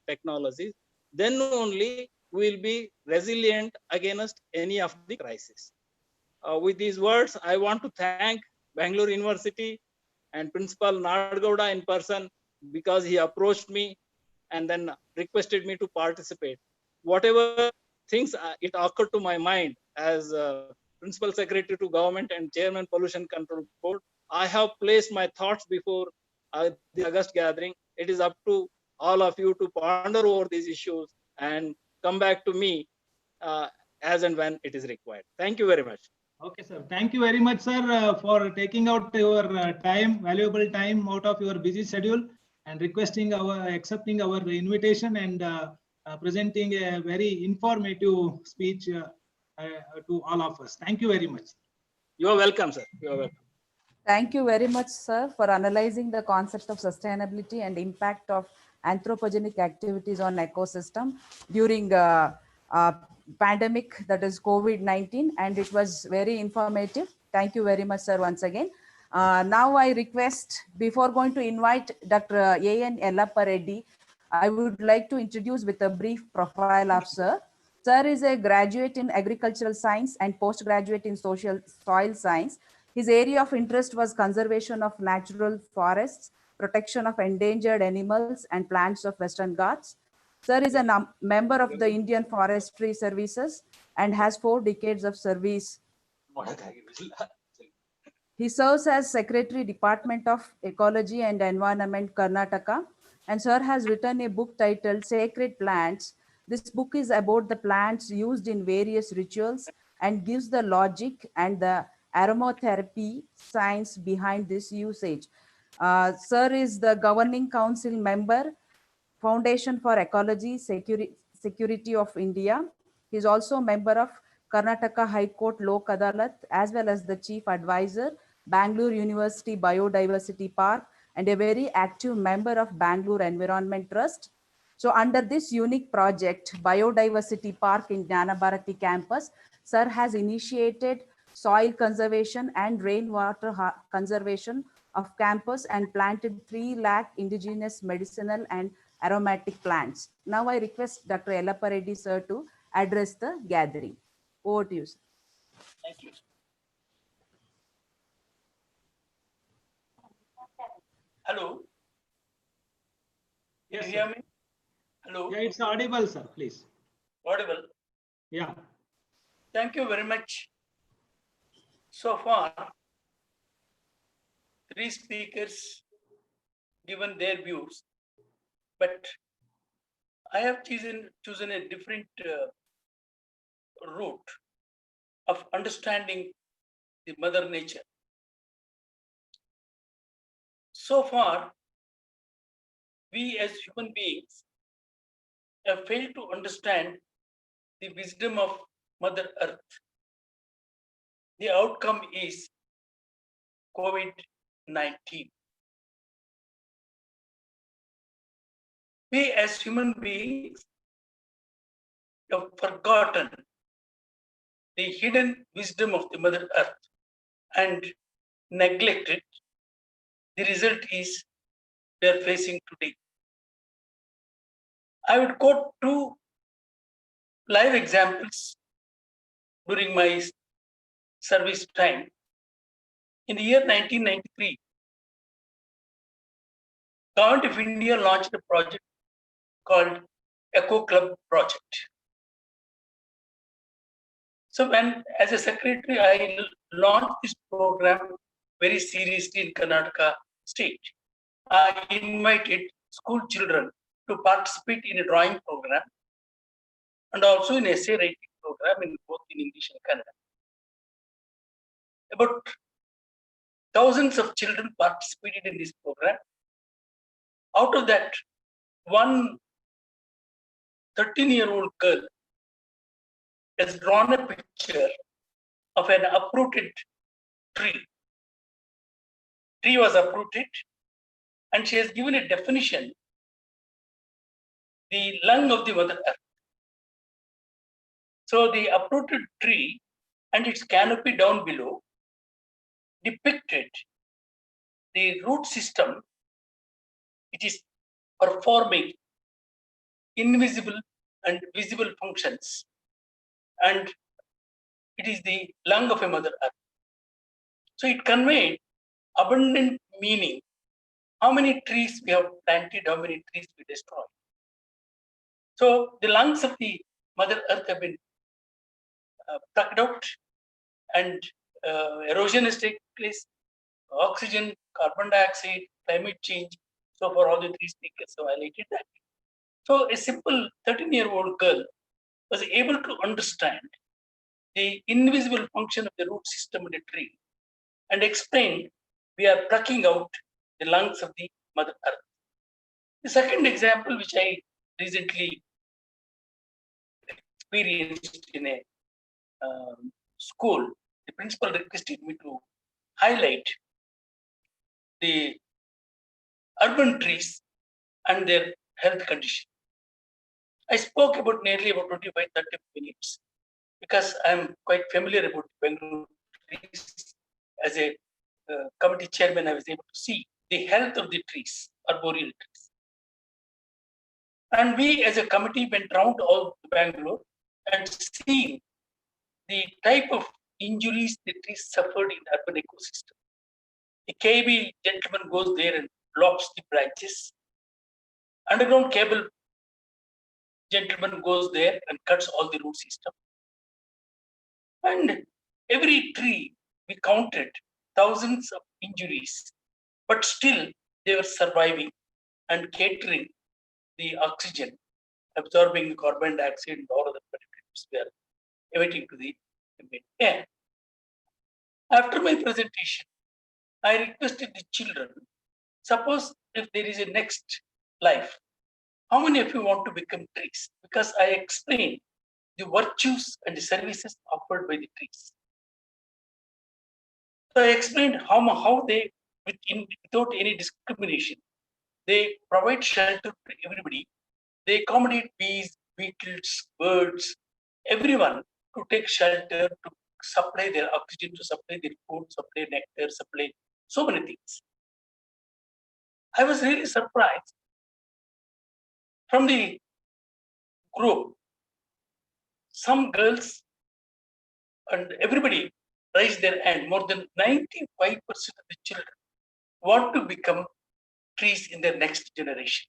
technologies, then only we will be resilient against any of the crisis. With these words, I want to thank Bangalore University and Principal Nadgowda in person, because he approached me and then requested me to participate. Whatever things it occurred to my mind as Principal Secretary to Government and Chairman Pollution Control Board, I have placed my thoughts before the August gathering. It is up to all of you to ponder over these issues and come back to me as and when it is required. Thank you very much. Okay, sir. Thank you very much, sir, for taking out your time, valuable time out of your busy schedule, and accepting our invitation and presenting a very informative speech to all of us. Thank you very much. You are welcome, sir. You are welcome. Thank you very much, sir, for analyzing the concept of sustainability and impact of anthropogenic activities on ecosystem during pandemic, that is COVID-19, and it was very informative. Thank you very much, sir, once again. Now I request, before going to invite Dr. A.N. Yellappa Reddy, I would like to introduce with a brief profile of sir. Sir is a graduate in agricultural science and postgraduate in soil science. His area of interest was conservation of natural forests, protection of endangered animals and plants of Western Ghats. Sir is a member of the Indian Forestry Services and has 4 decades of service. He serves as Secretary, Department of Ecology and Environment, Karnataka. And sir has written a book titled Sacred Plants. This book is about the plants used in various rituals and gives the logic and the aromatherapy science behind this usage. Sir is the Governing Council member, Foundation for Ecology Security of India. He is also a member of Karnataka High Court Lok Adalat, as well as the Chief Advisor, Bangalore University Biodiversity Park, and a very active member of Bangalore Environment Trust. So under this unique project, Biodiversity Park in Jnana Bharati campus, sir has initiated soil conservation and rainwater conservation of campus and planted 3 lakh indigenous medicinal and aromatic plants. Now I request Dr. Yellappa Reddy sir to address the gathering. Over to you, sir. Thank you. Hello. Yes, Can you hear me? Hello. Yeah, it's audible, sir. Please. Audible. Yeah. Thank you very much. So far, 3 speakers given their views, but I have chosen a different route of understanding the Mother Nature. So far, we as human beings have failed to understand the wisdom of Mother Earth. The outcome is COVID-19. We as human beings have forgotten the hidden wisdom of the Mother Earth and neglected. The result is we are facing today. I would quote 2 live examples during my service time. In the year 1993, Government of India launched a project called Eco Club Project. So when, as a secretary, I launched this program very seriously in Karnataka state. I invited school children to participate in a drawing program and also in essay writing program in both in English and Kannada. About thousands of children participated in this program. Out of that, one 13-year-old girl has drawn a picture of an uprooted tree. Tree was uprooted, and she has given a definition, the lung of the Mother Earth. So the uprooted tree and its canopy down below depicted the root system. It is performing invisible and visible functions, and it is the lung of a Mother Earth. So it conveyed abundant meaning. How many trees we have planted, how many trees we destroyed. So the lungs of the Mother Earth have been plucked out, and erosion has taken place, oxygen, carbon dioxide, climate change. So for all the three speakers have highlighted that. So a simple 13-year-old girl was able to understand the invisible function of the root system in a tree and explain we are plucking out the lungs of the Mother Earth. The second example, which I recently experienced in a school, the principal requested me to highlight the urban trees and their health condition. I spoke about nearly about 25-30 minutes because I'm quite familiar about Bengaluru trees. As a committee chairman, I was able to see the health of the trees, arboreal trees. And we as a committee went round all Bangalore and seen the type of injuries the trees suffered in the urban ecosystem. The KB gentleman goes there and lops the branches. Underground cable gentleman goes there and cuts all the root system. And every tree, we counted thousands of injuries, but still they were surviving and catering the oxygen, absorbing the carbon dioxide and all other particulates we are emitting to the air. After my presentation, I requested the children, suppose if there is a next life, how many of you want to become trees? Because I explained the virtues and the services offered by the trees. So I explained how they, without any discrimination, they provide shelter to everybody. They accommodate bees, beetles, birds, everyone to take shelter, to supply their oxygen, to supply their food, supply nectar, supply so many things. I was really surprised. From the group, some girls and everybody raised their hand. More than 95% of the children want to become trees in their next generation,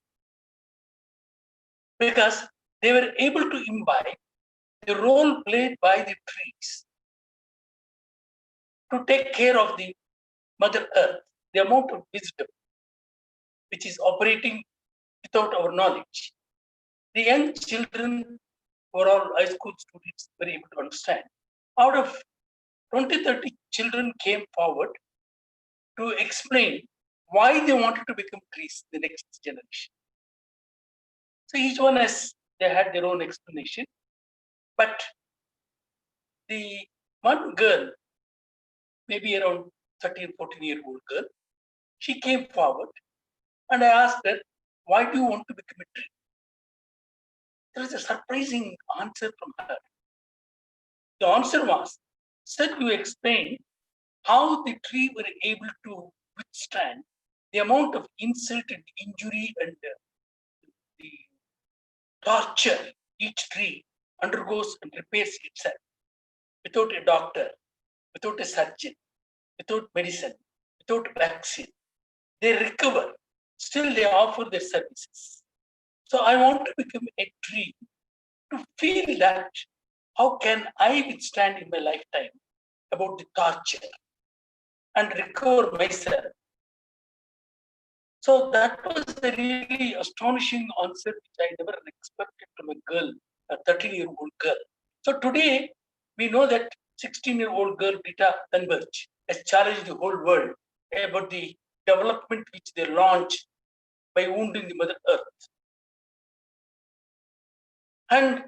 because they were able to imbibe the role played by the trees to take care of the Mother Earth, the amount of wisdom which is operating without our knowledge. The young children who are all high school students were able to understand. Out of 20-30 children came forward to explain why they wanted to become trees in the next generation. So each one they had their own explanation. But the one girl, maybe around 13, 14-year-old girl, she came forward and I asked her, why do you want to become a tree? There was a surprising answer from her. The answer was, sir, you explained how the tree were able to withstand the amount of insult and injury and the torture each tree undergoes and repairs itself without a doctor, without a surgeon, without medicine, without vaccine. They recover. Still, they offer their services. So I want to become a tree to feel that how can I withstand in my lifetime about the torture and recover myself. So that was a really astonishing answer which I never expected from a girl, a 13-year-old girl. So today, we know that 16-year-old girl, Greta Thunberg, has challenged the whole world about the development which they launched by wounding the Mother Earth. And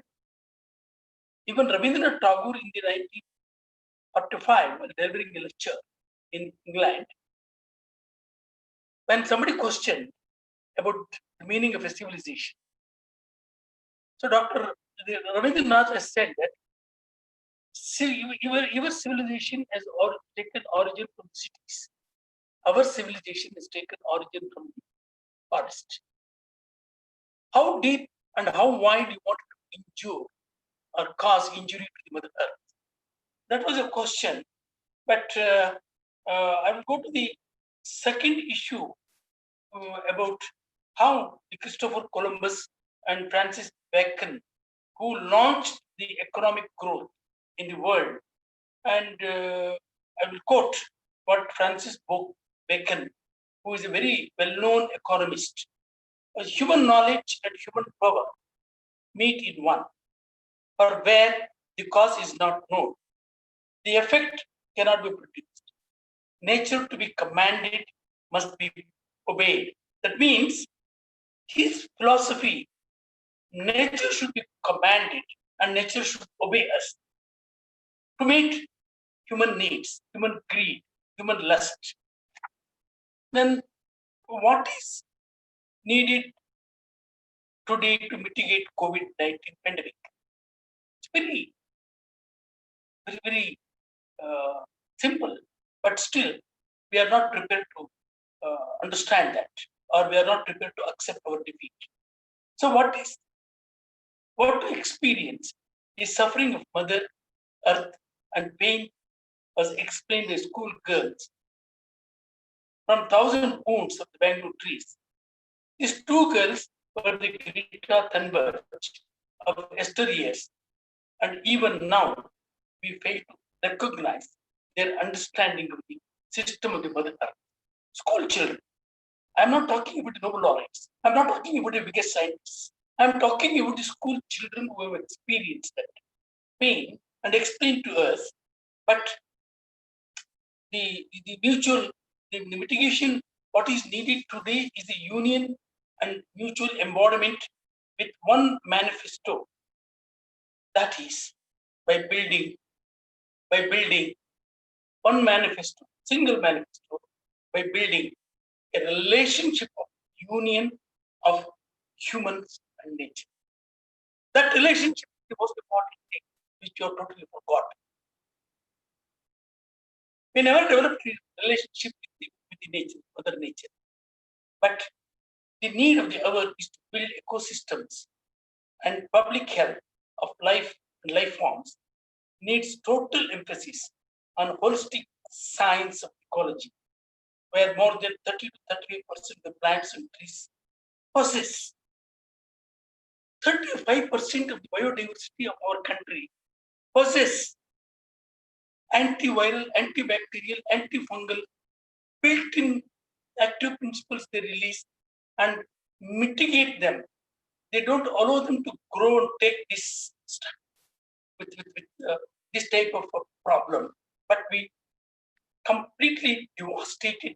even Rabindranath Tagore in the 1945, while delivering a lecture in England, when somebody questioned about the meaning of a civilization, so Dr. Rabindranath has said that your civilization has taken origin from cities. Our civilization has taken origin from the forest. how deep and how wide you want to injure or cause injury to the Mother Earth? That was a question. But I will go to the second issue about how the Christopher Columbus and Francis Bacon, who launched the economic growth in the world. And I will quote what Francis Bacon, who is a very well-known economist. Human knowledge and human power meet in one, for where the cause is not known, the effect cannot be produced. Nature to be commanded must be obeyed. That means his philosophy, nature should be commanded and nature should obey us to meet human needs, human greed, human lust. Then what is needed today to mitigate COVID-19 pandemic? It's very simple, but still we are not prepared to understand that, or we are not prepared to accept our defeat. So what to experience is suffering of Mother Earth and pain was explained by school girls from 1,000 wounds of the Bangalore trees. These two girls were the Greta Thunberg of yesteryears, and even now we fail to recognize their understanding of the system of the Mother Earth. School children. I'm not talking about the Nobel laureates. I'm not talking about the biggest scientists. I'm talking about the school children who have experienced that pain and explained to us. But the mitigation, what is needed today is the union and mutual embodiment with one manifesto. That is by building one manifesto, single manifesto, by building a relationship of union of humans and nature. That relationship is the most important thing, which you have totally forgot. We never developed a relationship with the nature, Mother Nature. But the need of the hour is to build ecosystems, and public health of life and life forms needs total emphasis on holistic science of ecology, where more than 30 to 38% of the plants and trees possess 35% of the biodiversity of our country possess antiviral, antibacterial, antifungal, built-in active principles they release and mitigate them. They don't allow them to grow and take this with this type of a problem. But we completely devastated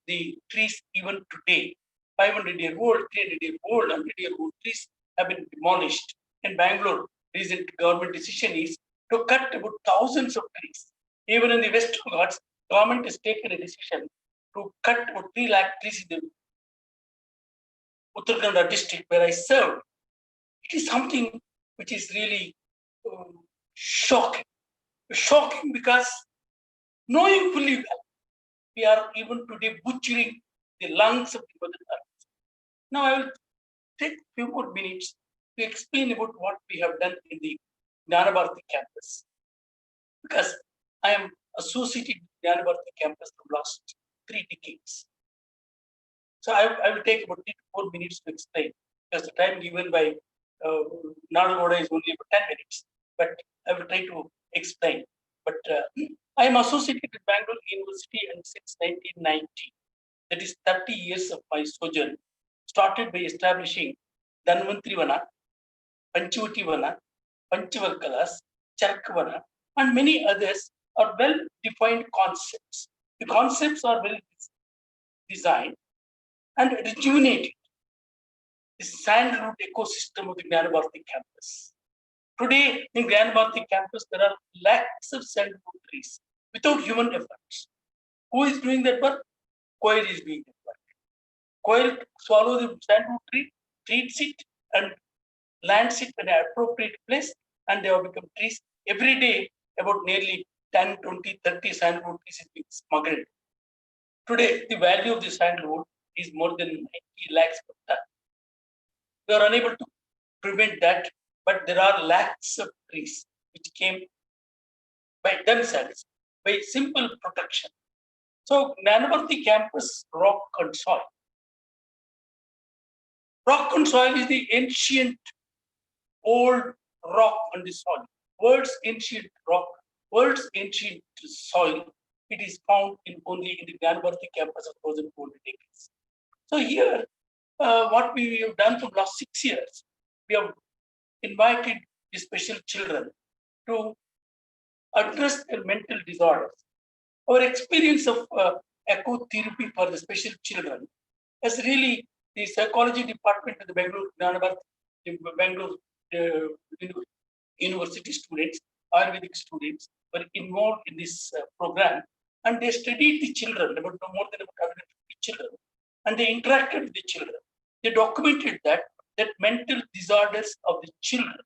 the trees even today. 500-year-old, 300-year-old, 100-year-old trees have been demolished. In Bangalore, recent government decision is to cut about thousands of trees. Even in the Western Ghats, government has taken a decision to cut about 3 lakh trees in the Uttar Kannada district where I served. It is something which is really shocking. Shocking because knowing fully well, we are even today butchering the lungs of the Mother Earth. Now I will take a few more minutes to explain about what we have done in the Jnanabharati campus. Because I am associated with Jnanabharati campus for the last 3 decades. So I will take about 3 to 4 minutes to explain, because the time given by Nadagoda is only about 10 minutes. But I will try to explain. But I am associated with Bangalore University and since 1990. That is 30 years of my sojourn. Started by establishing Dhanvantri Vana, Panchavati Vana, Panchavalkalas, Charkavana, and many others are well-defined concepts. The concepts are well designed and rejuvenated the sandalwood ecosystem of the Jnanabharati campus. Today, in Jnanabharati campus, there are lakhs of sandalwood trees without human efforts. Who is doing that work? Coil is doing that work. Coil swallows the sandalwood tree, treats it, and lands it in an appropriate place, and they have become trees. Every day, about nearly 10, 20, 30 sandalwood trees is being smuggled. Today, the value of the sandalwood is more than 90 lakhs per ton. We are unable to prevent that, but there are lakhs of trees which came by themselves, by simple protection. So Gnanavarti campus, rock and soil. Rock and soil is the ancient old rock and the soil. World's ancient rock, world's ancient soil, it is found only in the Gnanavarti campus of 1,400 acres. So here, what we have done for the last 6 years, we have invited the special children to address their mental disorders. Our experience of ecotherapy for the special children has really, the psychology department of the Bangalore University students, Ayurvedic students were involved in this program, and they studied the children, about more than 150 children, and they interacted with the children. They documented that mental disorders of the children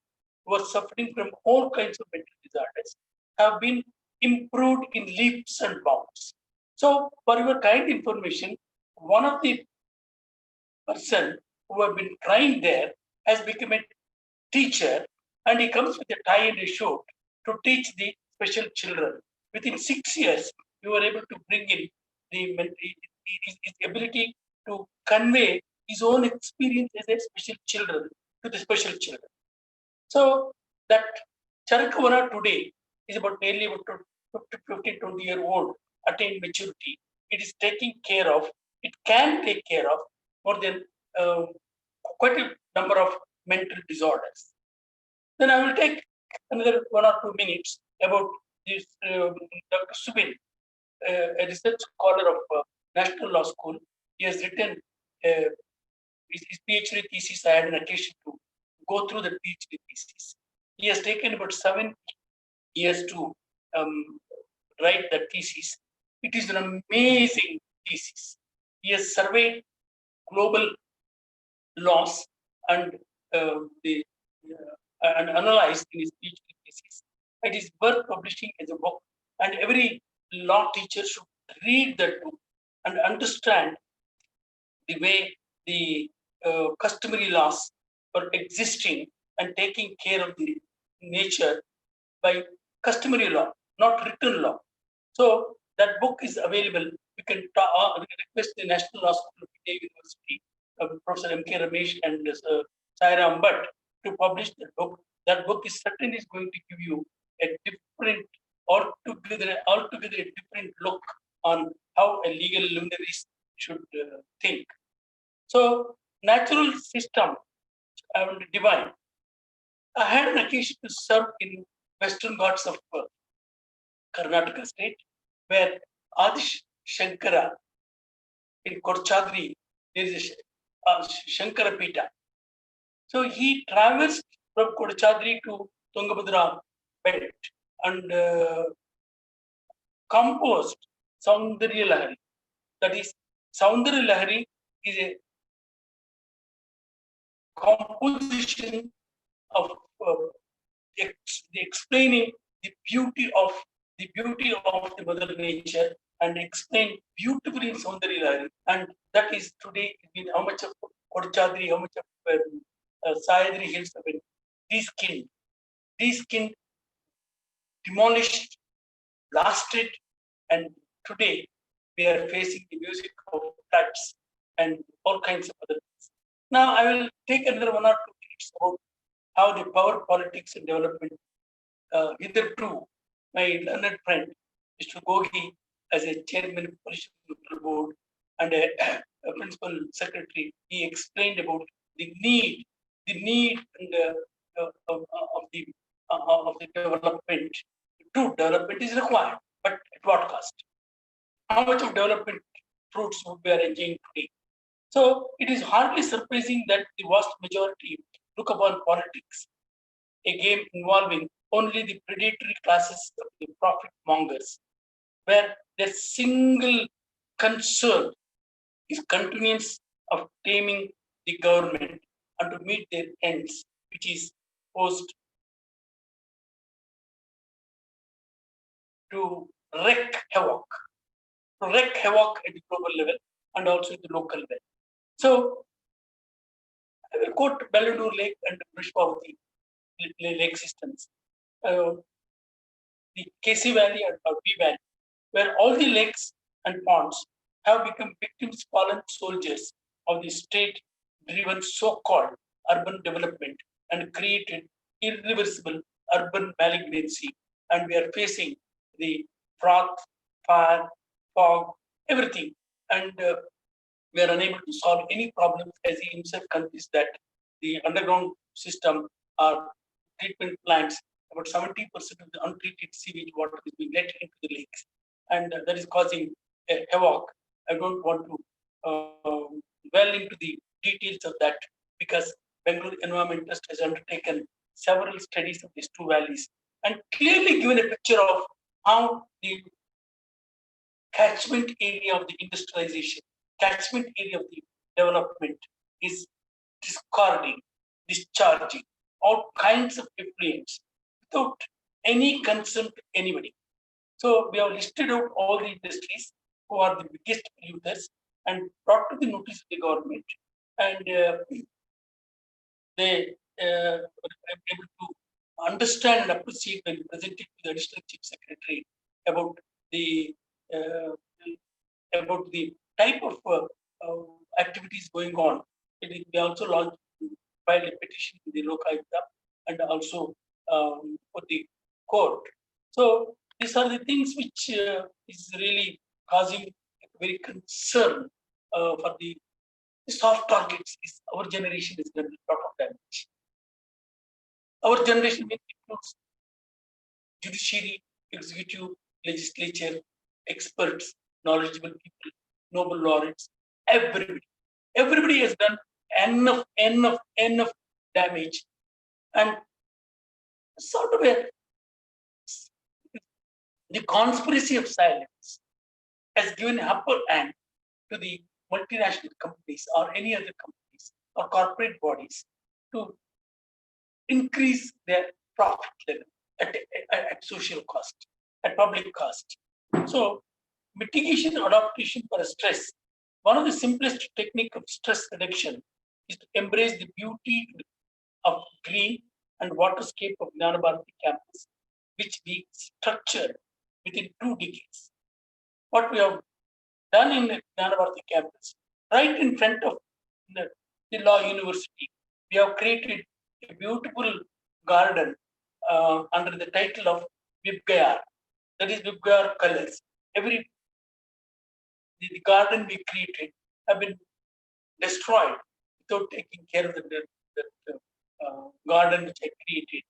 who are suffering from all kinds of mental disorders have been improved in leaps and bounds. So, for your kind information, one of the person who have been trying there has become a teacher, and he comes with a tie and a shirt to teach the special children. Within 6 years, we were able to bring in his ability to convey his own experience as a special children to the special children. So that Charakavara today is about nearly about 15, 20-year-old, attained maturity. It is taking care of, it can take care of more than quite a number of mental disorders. Then I will take another 1 or 2 minutes about this Dr. Subin, a research scholar of National Law School. He has written his PhD thesis. I had an occasion to go through the PhD thesis. He has taken about 7 years to write that thesis. It is an amazing thesis. He has surveyed global laws and and analyzed in his PhD thesis. It is worth publishing as a book, and every law teacher should read that book and understand the way the customary laws are existing and taking care of the nature by customary law, not written law. So that book is available. You can request the National Law School of India University, Professor M.K. Ramesh and Sairam Bhatt to publish that book. That book is certainly going to give you a different, altogether a different look on how a legal luminaries should think. So natural system and divine. I had an occasion to serve in Western Ghats of Karnataka state, where Adi Shankara in Korchadri, there is a Shankara Pita. So he travels from Korchadri to Tungabhadra belt and composed Saundarya Lahari. That is, Saundarya Lahari is a composition of explaining the beauty of the Mother Nature and explained beautifully in Saundarya Lahari. And that is today how much of Korchadri, how much of Sayadri hills have been de-skinned, demolished, blasted, and today we are facing the music of floods and all kinds of other things. Now I will take another 1 or 2 minutes about how the power politics and development hitherto, my learned friend, Mr. Gogi, as a chairman of the Policy Neutral Board and a principal secretary, he explained about the need and, of the development. True development is required, but at what cost? How much of development fruits would we are enjoying today? So it is hardly surprising that the vast majority look upon politics, a game involving only the predatory classes of the profit mongers, where their single concern is convenience of taming the government and to meet their ends, which is supposed to wreak havoc at the global level and also at the local level. So I will quote Bellanur Lake and Brishpavati lake systems, the KC Valley and B Valley, where all the lakes and ponds have become victims, fallen soldiers of the state-driven so-called urban development and created irreversible urban malignancy. And we are facing the froth, fire, fog, everything. And we are unable to solve any problems, as he himself conveys that the underground system or treatment plants, about 70% of the untreated sewage water is being let into the lakes. And that is causing a havoc. I don't want to well into the details of that, because Bangalore Environment Trust has undertaken several studies of these two valleys and clearly given a picture of how the catchment area of the industrialization, catchment area of the development is discarding, discharging all kinds of effluents without any concern to anybody. So we have listed out all the industries who are the biggest polluters and brought to the notice of the government, and they were able to understand and appreciate when presented to the Additional Chief Secretary about the type of activities going on. We also launched, filed a petition to the Lok Ayuktha and also for the court. So these are the things which is really causing very concern for the soft targets. Is our generation is going to do a lot of damage. Our generation includes judiciary, executive, legislature, experts, knowledgeable people, Nobel laureates, everybody. Everybody has done enough damage, and sort of the conspiracy of silence has given upper hand to the multinational companies or any other companies or corporate bodies to increase their profit level at social cost, at public cost. So mitigation and adaptation for stress. One of the simplest technique of stress reduction is to embrace the beauty of green and waterscape of Gnana Bharati campus, which we structured within 2 decades. What we have done in the Gnana Bharati campus, right in front of the Law University, we have created a beautiful garden under the title of Vibgayar. That is Vibgayar colors. The garden we created have been destroyed without taking care of the garden which I created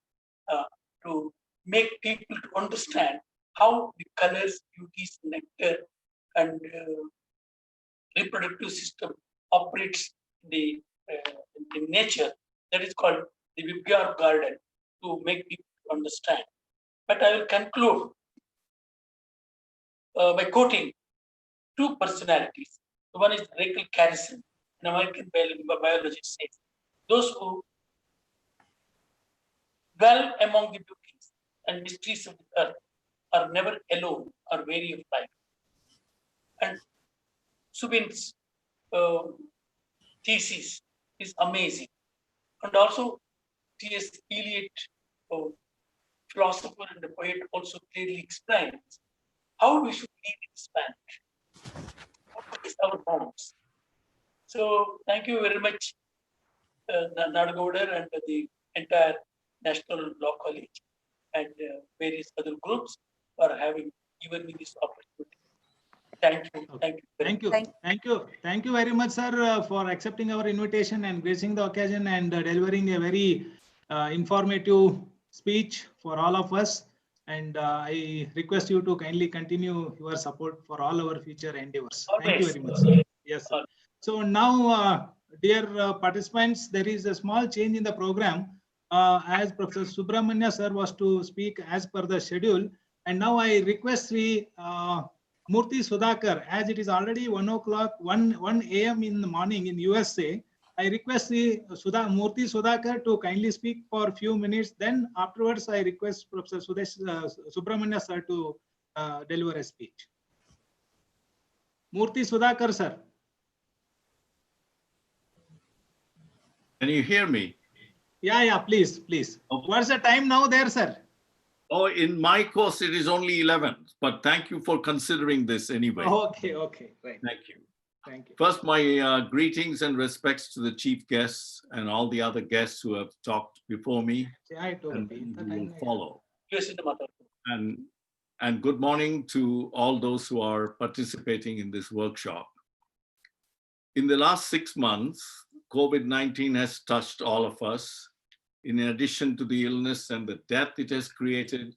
to make people to understand how the colors, beauties, nectar, and reproductive system operates in nature. That is called the Vibgayar garden, to make people understand. But I will conclude by quoting 2 personalities. One is Rachel Carrison, an American biologist, says, those who dwell among the beauties and mysteries of the earth are never alone or weary of life. And Subin's thesis is amazing. And also T.S. Eliot, philosopher and a poet, also clearly explains how we should live in this planet. What is our norms? So thank you very much, Nadagoder and the entire National Law College and various other groups for having given me this opportunity. Thank you. Thank you very much, sir, for accepting our invitation and gracing the occasion and delivering a very informative speech for all of us. And I request you to kindly continue your support for all our future endeavors. Thank you very much, sir. Yes, sir. So now, dear participants, there is a small change in the program. As Professor Subramanya sir was to speak as per the schedule, and now I request Sri Murthy Sudhakar, as it is already 1 a.m. in the morning in USA. I request Sri Murthy Sudhakar to kindly speak for a few minutes. Then afterwards, I request Professor Subramanya sir to deliver a speech. Murthy Sudhakar sir. Can you hear me? Yeah, please. Okay. What's the time now there, sir? Oh, in my course, it is only 11, but thank you for considering this anyway. Okay, right. Thank you. Thank you. First, my greetings and respects to the chief guests and all the other guests who have talked before me and who will follow. And good morning to all those who are participating in this workshop. In the last 6 months, COVID-19 has touched all of us. In addition to the illness and the death it has created,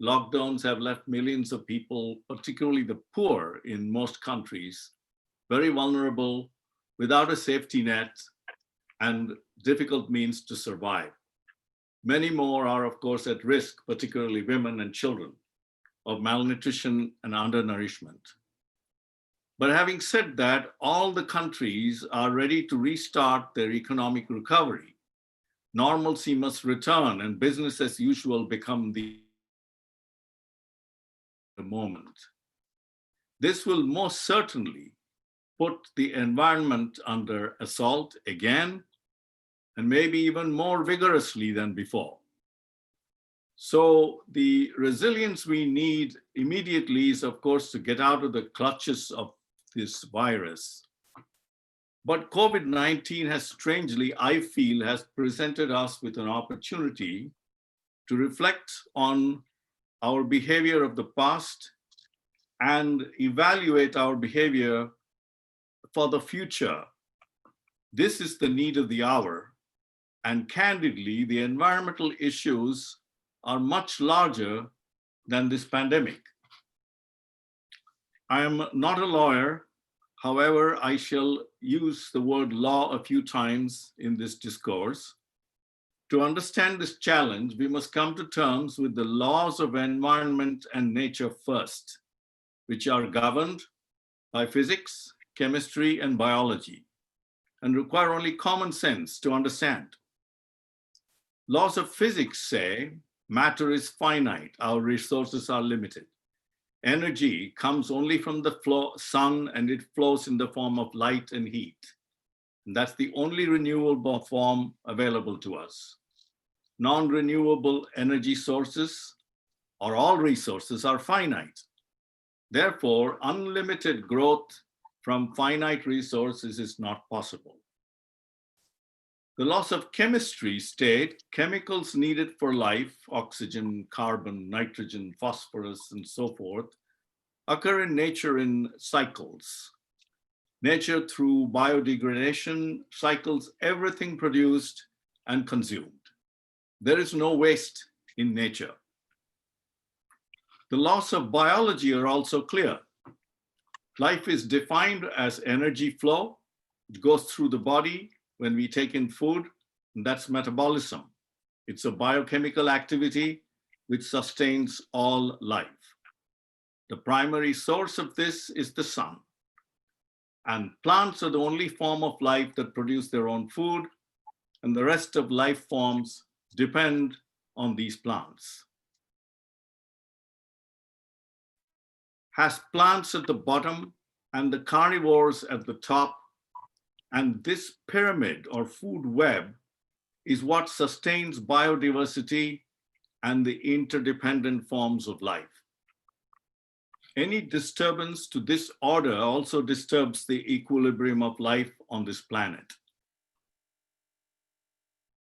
lockdowns have left millions of people, particularly the poor in most countries, very vulnerable, without a safety net and difficult means to survive. Many more are, of course, at risk, particularly women and children, of malnutrition and undernourishment. But having said that, all the countries are ready to restart their economic recovery. Normalcy must return and business as usual become the moment. This will most certainly put the environment under assault again, and maybe even more vigorously than before. So the resilience we need immediately is, of course, to get out of the clutches of this virus. But COVID-19 has strangely, I feel, has presented us with an opportunity to reflect on our behavior of the past and evaluate our behavior for the future. This is the need of the hour. And candidly, the environmental issues are much larger than this pandemic. I am not a lawyer. However, I shall use the word law a few times in this discourse. To understand this challenge, we must come to terms with the laws of environment and nature first, which are governed by physics, chemistry, and biology, and require only common sense to understand. Laws of physics say matter is finite, our resources are limited. Energy comes only from the sun, and it flows in the form of light and heat. And that's the only renewable form available to us. Non-renewable energy sources, or all resources, are finite. Therefore, unlimited growth from finite resources is not possible. The laws of chemistry state chemicals needed for life, oxygen, carbon, nitrogen, phosphorus, and so forth, occur in nature in cycles. Nature, through biodegradation, cycles everything produced and consumed. There is no waste in nature. The laws of biology are also clear. Life is defined as energy flow. It goes through the body when we take in food, and that's metabolism. It's a biochemical activity which sustains all life. The primary source of this is the sun. And plants are the only form of life that produce their own food, and the rest of life forms depend on these plants. Has plants at the bottom and the carnivores at the top, and this pyramid or food web is what sustains biodiversity and the interdependent forms of life. Any disturbance to this order also disturbs the equilibrium of life on this planet.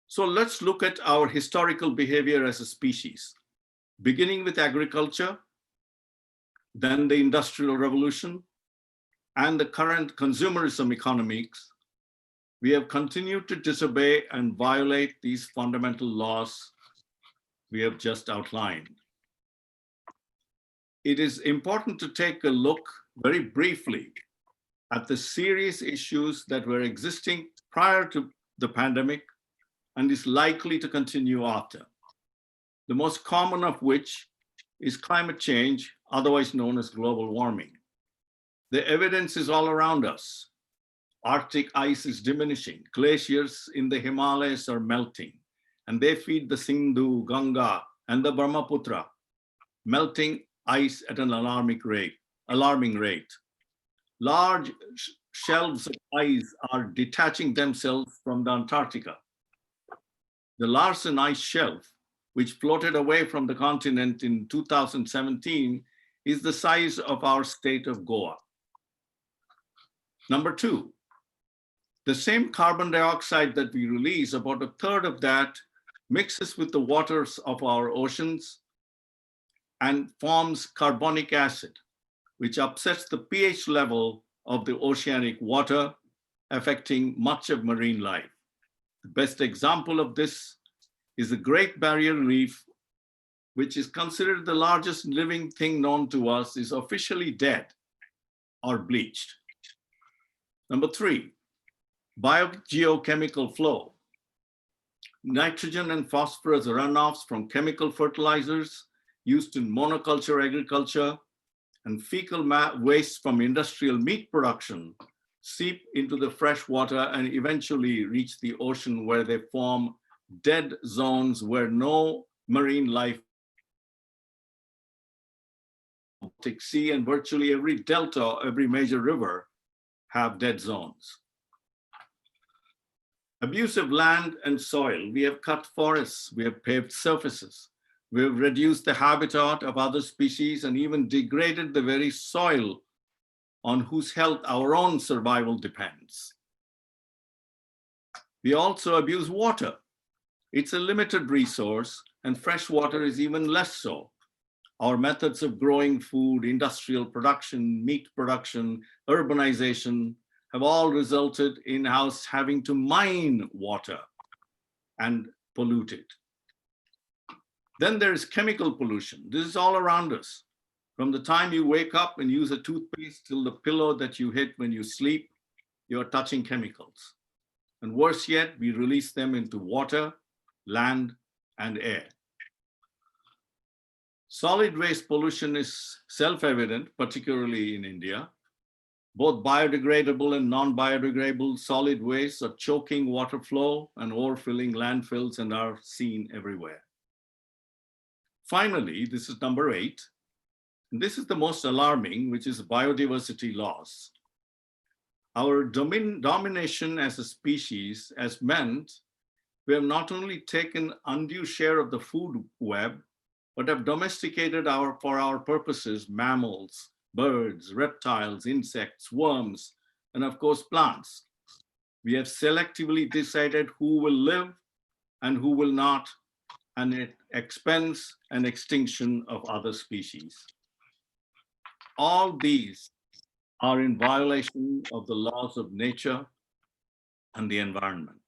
So let's look at our historical behavior as a species, beginning with agriculture, then the Industrial Revolution, and the current consumerism economics. We have continued to disobey and violate these fundamental laws we have just outlined. It is important to take a look very briefly at the serious issues that were existing prior to the pandemic and is likely to continue after. The most common of which is climate change, otherwise known as global warming. The evidence is all around us. Arctic ice is diminishing. Glaciers in the Himalayas are melting, and they feed the Sindhu, Ganga, and the Brahmaputra, melting ice at an alarming rate. Large shelves of ice are detaching themselves from the Antarctica. The Larsen ice shelf, which floated away from the continent in 2017, is the size of our state of Goa. Number two, the same carbon dioxide that we release, about a third of that mixes with the waters of our oceans and forms carbonic acid, which upsets the pH level of the oceanic water, affecting much of marine life. The best example of this is the Great Barrier Reef, which is considered the largest living thing known to us, is officially dead or bleached. Number three, biogeochemical flow. Nitrogen and phosphorus runoffs from chemical fertilizers used in monoculture agriculture and fecal waste from industrial meat production seep into the fresh water and eventually reach the ocean, where they form dead zones where no marine life. Baltic Sea and virtually every delta, every major river have dead zones. Abuse of land and soil. We have cut forests, we have paved surfaces, we have reduced the habitat of other species and even degraded the very soil on whose health our own survival depends. We also abuse water. It's a limited resource, and fresh water is even less so. Our methods of growing food, industrial production, meat production, urbanization have all resulted in us having to mine water and pollute it. Then there's chemical pollution. This is all around us. From the time you wake up and use a toothpaste till the pillow that you hit when you sleep, you're touching chemicals. And worse yet, we release them into water, land, and air. Solid waste pollution is self-evident, particularly in India. Both biodegradable and non-biodegradable solid waste are choking water flow and overfilling landfills and are seen everywhere. Finally, this is number 8. And this is the most alarming, which is biodiversity loss. Our domination as a species has meant we have not only taken undue share of the food web, but have domesticated for our purposes, mammals, birds, reptiles, insects, worms, and of course, plants. We have selectively decided who will live and who will not, and at expense and extinction of other species. All these are in violation of the laws of nature and the environment.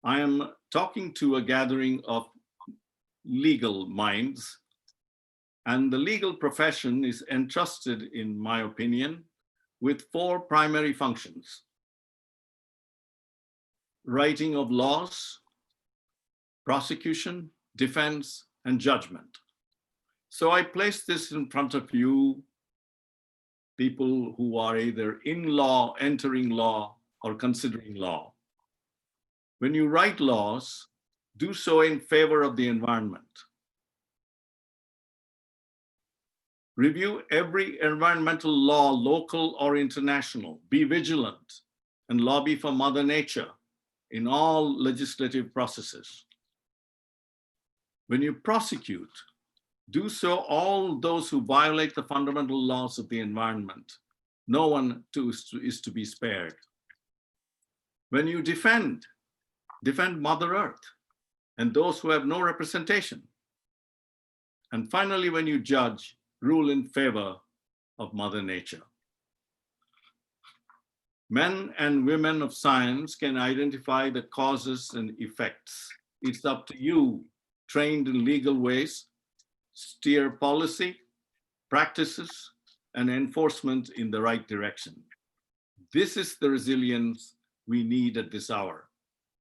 I am talking to a gathering of legal minds, and the legal profession is entrusted, in my opinion, with 4 primary functions: writing of laws, prosecution, defense, and judgment. So I place this in front of you, people who are either in law, entering law, or considering law. When you write laws, do so in favor of the environment. Review every environmental law, local or international. Be vigilant and lobby for Mother Nature in all legislative processes. When you prosecute, do so all those who violate the fundamental laws of the environment. No one is to be spared. When you defend Mother Earth and those who have no representation. And finally, when you judge, rule in favor of Mother Nature. Men and women of science can identify the causes and effects. It's up to you, trained in legal ways, steer policy, practices, and enforcement in the right direction. This is the resilience we need at this hour.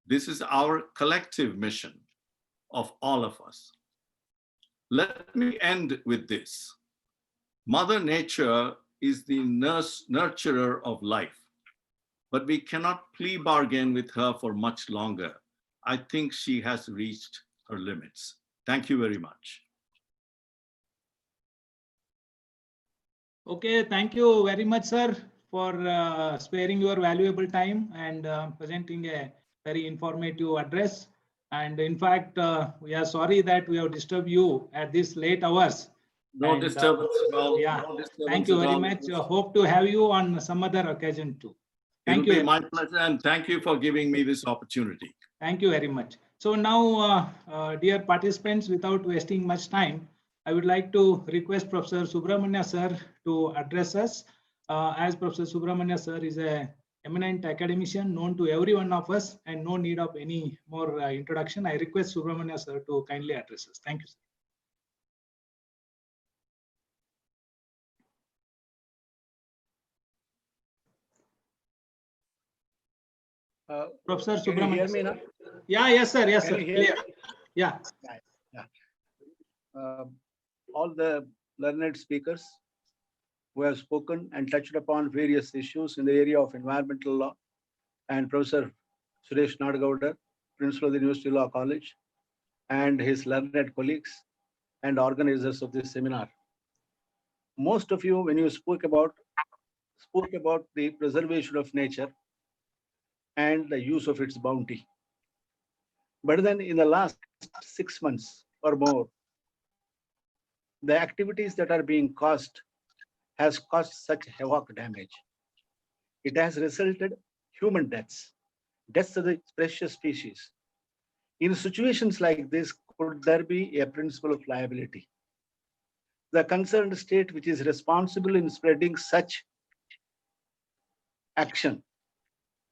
This is our collective mission of all of us. Let me end with this. Mother Nature is the nurturer of life, but we cannot plea bargain with her for much longer. I think she has reached her limits. Thank you very much. Okay, thank you very much, sir, for sparing your valuable time and presenting a very informative address. And in fact, we are sorry that we have disturbed you at this late hours. No And, disturbance at all. Yeah, No disturbance thank you at very all. much. Hope to have you on some other occasion too. It'll Thank you. be my pleasure, and thank you for giving me this opportunity. Thank you very much. So now, dear participants, without wasting much time, I would like to request Professor Subramania sir to address us. As Professor Subramania sir is a eminent academician known to every one of us, and no need of any more introduction. I request Subramania sir to kindly address us. Thank you, sir. Professor Can you hear Subramania me sir. now? Yeah, yes, sir. Yes, Can sir. you hear Clear. me? Yeah. All the learned speakers who have spoken and touched upon various issues in the area of environmental law, and Professor Suresh Nadgowda, Principal of the University Law College, and his learned colleagues and organizers of this seminar. Most of you, when you spoke about the preservation of nature and the use of its bounty. But then in the last 6 months or more, the activities that are being caused has caused such havoc damage. It has resulted human deaths of the precious species. In situations like this, could there be a principle of liability? The concerned state which is responsible in spreading such action,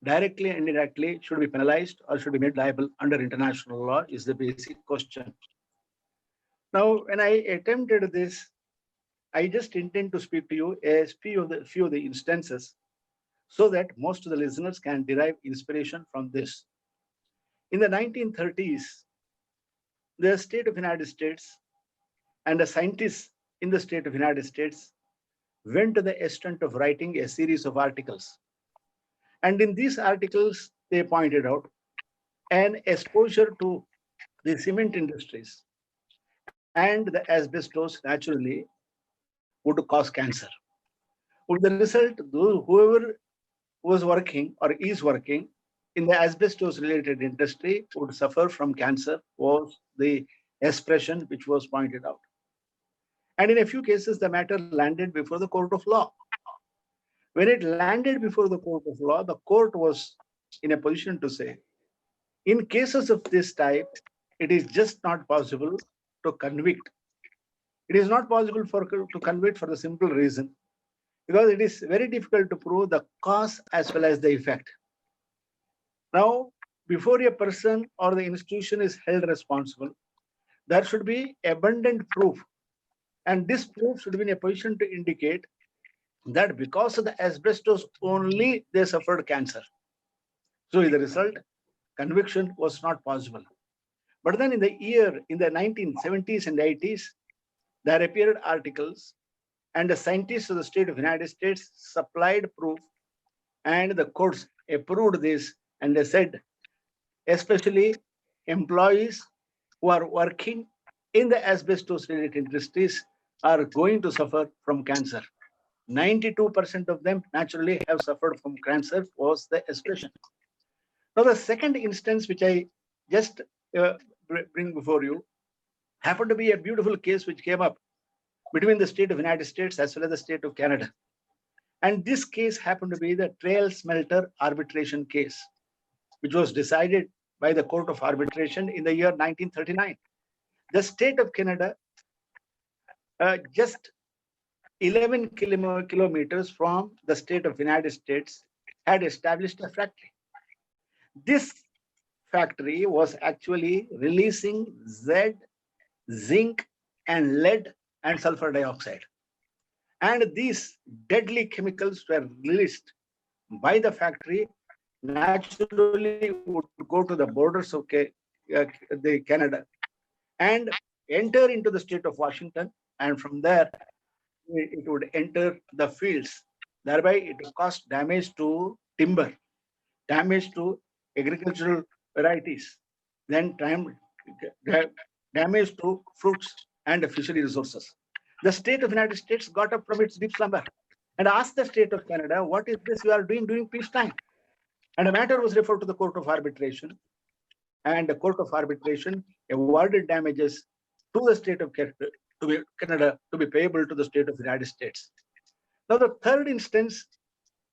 directly and indirectly, should be penalized or should be made liable under international law is the basic question. Now, when I attempted this, I just intend to speak to you a few of the instances so that most of the listeners can derive inspiration from this. In the 1930s, the state of United States and the scientists in the state of United States went to the extent of writing a series of articles. And in these articles, they pointed out an exposure to the cement industries and the asbestos naturally would cause cancer. With the result, whoever was working or is working in the asbestos related industry would suffer from cancer, was the expression which was pointed out. And in a few cases, the matter landed before the court of law. When it landed before the court of law, the court was in a position to say, in cases of this type, it is just not possible to convict. It is not possible to convict for the simple reason, because it is very difficult to prove the cause as well as the effect. Now, before a person or the institution is held responsible, there should be abundant proof. And this proof should be in a position to indicate that because of the asbestos only they suffered cancer. So as a result, conviction was not possible. But then in the 1970s and 80s, there appeared articles and the scientists of the state of United States supplied proof and the courts approved this, and they said, especially employees who are working in the asbestos related industries are going to suffer from cancer. 92% of them naturally have suffered from cancer was the expression. Now, the second instance which I just bring before you happened to be a beautiful case which came up between the state of United States as well as the state of Canada. And this case happened to be the Trail Smelter arbitration case, which was decided by the Court of Arbitration in the year 1939. The state of Canada, just 11 kilometers from the state of United States, had established a factory. This factory was actually releasing lead, zinc, and lead and sulfur dioxide. And these deadly chemicals were released by the factory, naturally would go to the borders of the Canada and enter into the state of Washington, and from there it would enter the fields. Thereby it would cause damage to timber, damage to agricultural varieties, then damage to fruits and fishery resources. The state of United States got up from its deep slumber and asked the state of Canada, what is this you are doing during peacetime? And a matter was referred to the Court of Arbitration, and the Court of Arbitration awarded damages to the state of Canada to be payable to the state of the United States. Now, the third instance,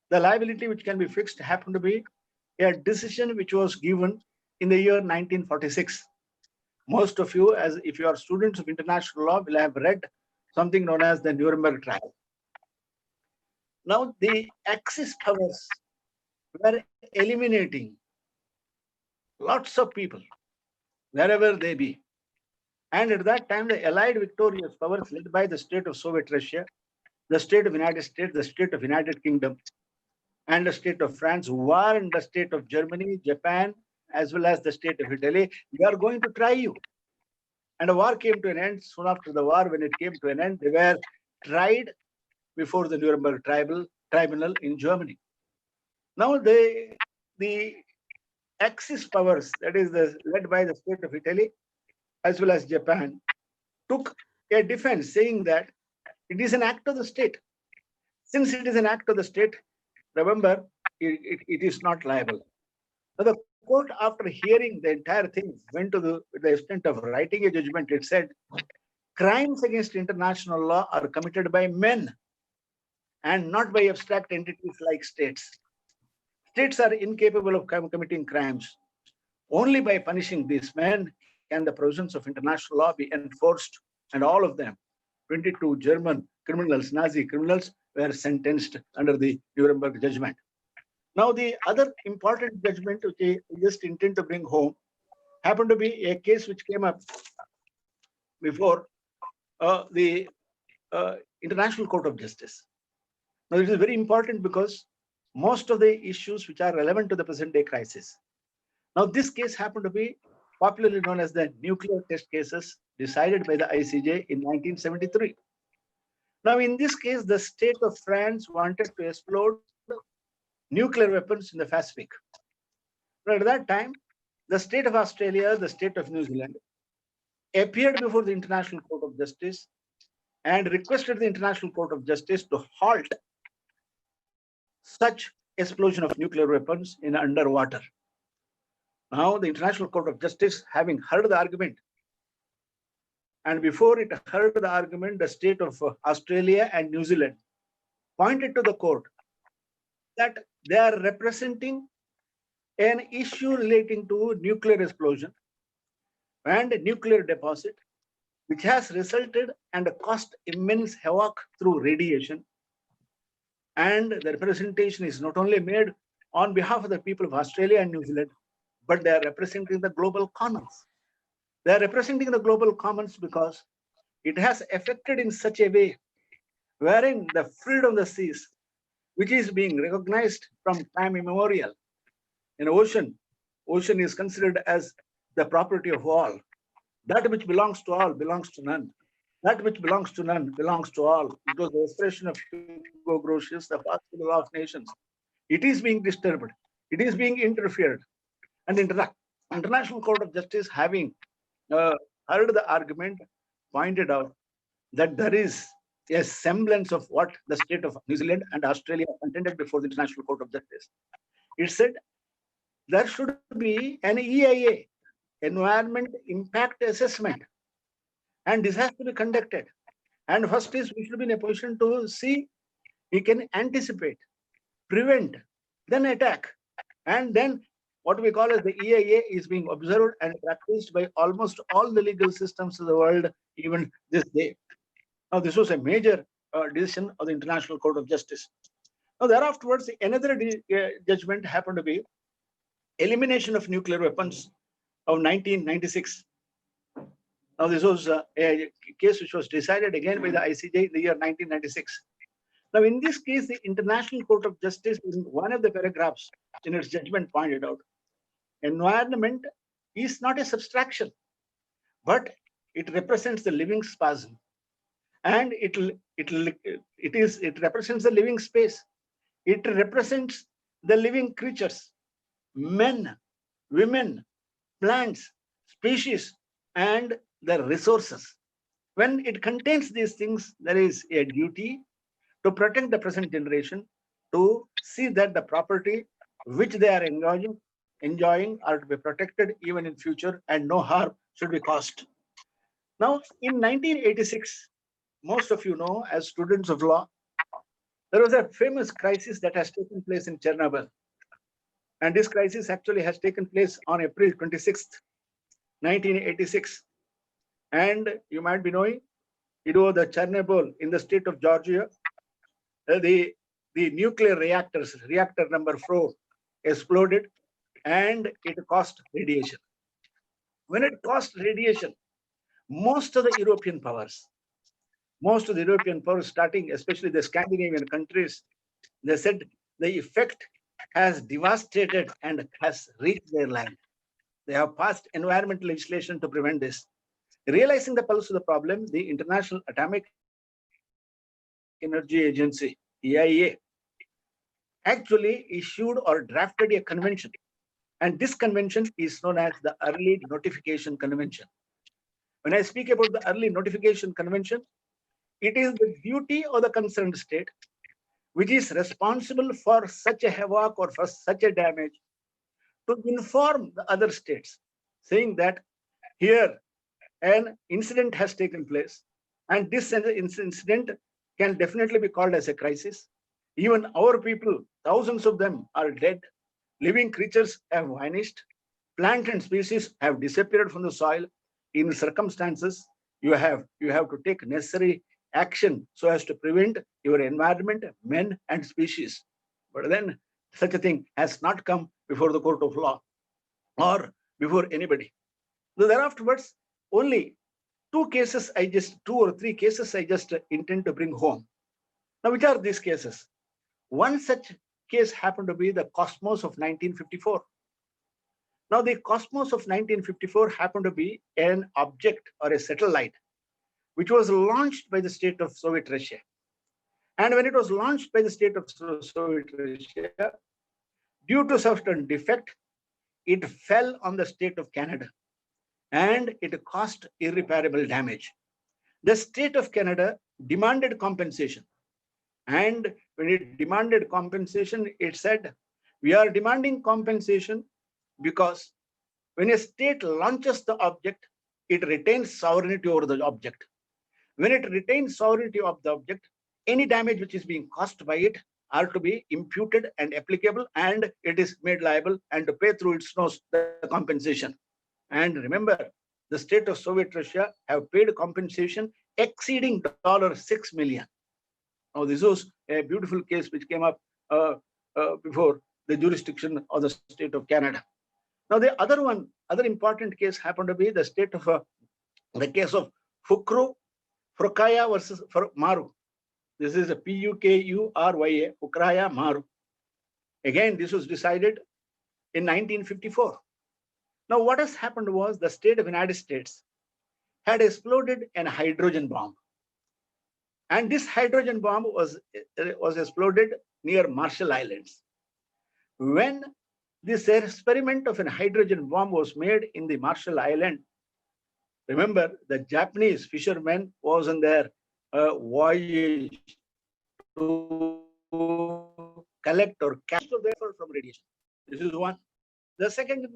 the liability which can be fixed happened to be a decision which was given in the year 1946. Most of you, as if you are students of international law, will have read something known as the Nuremberg trial. Now, the Axis powers were eliminating lots of people, wherever they be. And at that time, the Allied victorious powers led by the state of Soviet Russia, the state of United States, the state of United Kingdom, and the state of France, warned the state of Germany, Japan, as well as the state of Italy, we are going to try you. And the war came to an end. Soon after the war, when it came to an end, they were tried before the Nuremberg tribunal in Germany. Now, the Axis powers, that is led by the state of Italy, as well as Japan, took a defense saying that it is an act of the state. Since it is an act of the state, remember, it is not liable. Now, the court, after hearing the entire thing, went to the extent of writing a judgment. It said, crimes against international law are committed by men and not by abstract entities like states. States are incapable of committing crimes. Only by punishing these men can the provisions of international law be enforced, and all of them, 22 German criminals, Nazi criminals, were sentenced under the Nuremberg judgment. Now, the other important judgment which I just intend to bring home happened to be a case which came up before the International Court of Justice. Now, it is very important because most of the issues which are relevant to the present day crisis. Now, this case happened to be popularly known as the nuclear test cases decided by the ICJ in 1973. Now, in this case, the state of France wanted to explode nuclear weapons in the Pacific. Now, at that time, the state of Australia, the state of New Zealand, appeared before the International Court of Justice and requested the International Court of Justice to halt such explosion of nuclear weapons in underwater. Now, the International Court of Justice, having heard the argument, and before it heard the argument, the state of Australia and New Zealand pointed to the court that they are representing an issue relating to nuclear explosion and nuclear deposit, which has resulted and caused immense havoc through radiation. And the representation is not only made on behalf of the people of Australia and New Zealand, but they are representing the global commons. They are representing the global commons because it has affected in such a way wherein the freedom of the seas, which is being recognized from time immemorial. In ocean is considered as the property of all. That which belongs to all belongs to none. That which belongs to none belongs to all. It was the expression of Hugo Grotius, the Philosophy of Nations. It is being disturbed. It is being interfered. And the International Court of Justice, having heard the argument, pointed out that there is a semblance of what the state of New Zealand and Australia contended before the International Court of Justice. It said there should be an EIA, Environment Impact Assessment, and this has to be conducted. And first is we should be in a position to see, we can anticipate, prevent, then attack, and then what we call as the EIA is being observed and practiced by almost all the legal systems of the world, even this day. Now, this was a major decision of the International Court of Justice. Now, thereafter, another judgment happened to be elimination of nuclear weapons of 1996. Now, this was a case which was decided again by the ICJ in the year 1996. Now, in this case, the International Court of Justice, in one of the paragraphs in its judgment, pointed out, environment is not a subtraction, but it represents the living spasm, and it represents the living space. It represents the living creatures, men, women, plants, species, and the resources. When it contains these things, there is a duty to protect the present generation, to see that the property which they are enjoying are to be protected even in future and no harm should be caused. Now, in 1986, most of you know as students of law, there was a famous crisis that has taken place in Chernobyl. And this crisis actually has taken place on April 26th, 1986. And you might be knowing, it was the Chernobyl in the state of Georgia. The nuclear reactor number 4 exploded and it caused radiation. When it caused radiation, most of the European powers, starting especially the Scandinavian countries, they said the effect has devastated and has reached their land. They have passed environmental legislation to prevent this. Realizing the pulse of the problem, the International Atomic Energy Agency, EIA, actually issued or drafted a convention. And this convention is known as the Early Notification Convention. When I speak about the Early Notification Convention, it is the duty of the concerned state which is responsible for such a havoc or for such a damage to inform the other states, saying that here an incident has taken place and this incident can definitely be called as a crisis. Even our people, thousands of them are dead. Living creatures have vanished. Plant and species have disappeared from the soil. In circumstances, you have to take necessary action so as to prevent your environment, men and species. But then such a thing has not come before the court of law or before anybody. So thereafterwards, only two or three cases I just intend to bring home. Now, which are these cases? One such case happened to be the Cosmos of 1954. Now, the Cosmos of 1954 happened to be an object or a satellite which was launched by the state of Soviet Russia. And when it was launched by the state of Soviet Russia, due to certain defect, it fell on the state of Canada and it caused irreparable damage. The state of Canada demanded compensation. And when it demanded compensation, it said, we are demanding compensation because when a state launches the object, it retains sovereignty over the object. When it retains sovereignty of the object, any damage which is being caused by it are to be imputed and applicable, and it is made liable and to pay through its nose the compensation. And remember, the state of Soviet Russia have paid compensation exceeding $6 million. Now, this was a beautiful case which came up before the jurisdiction of the state of Canada. Now, the other important case happened to be the state of the case of Fukaya versus Maru. This is a Pukurya, Fukaya Maru. Again, this was decided in 1954. Now, what has happened was the state of United States had exploded an hydrogen bomb. And this hydrogen bomb was exploded near Marshall Islands. When this experiment of a hydrogen bomb was made in the Marshall Island, remember, the Japanese fishermen was on their voyage to collect or catch the vapor from radiation. This is one. The second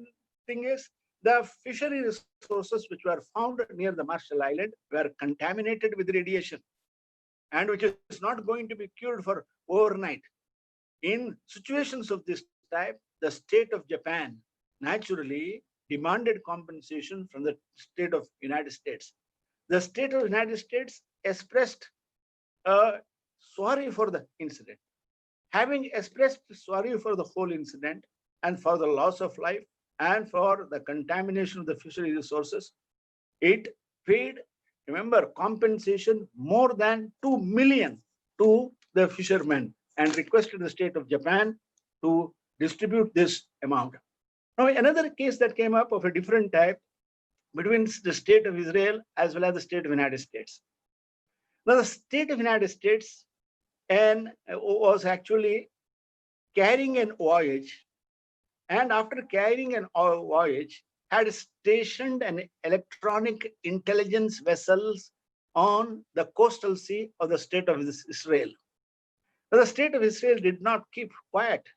thing is the fishery resources which were found near the Marshall Island were contaminated with radiation, and which is not going to be cured for overnight. In situations of this type, the state of Japan naturally demanded compensation from the state of United States. The state of United States expressed sorry for the incident. Having expressed sorry for the whole incident and for the loss of life and for the contamination of the fishery resources, it paid, remember, compensation more than $2 million to the fishermen and requested the state of Japan to distribute this amount. Now, another case that came up of a different type between the state of Israel as well as the state of United States. Now, the state of United States was actually carrying an voyage, and after carrying an voyage, had stationed an electronic intelligence vessels on the coastal sea of the state of Israel. But the state of Israel did not keep quiet,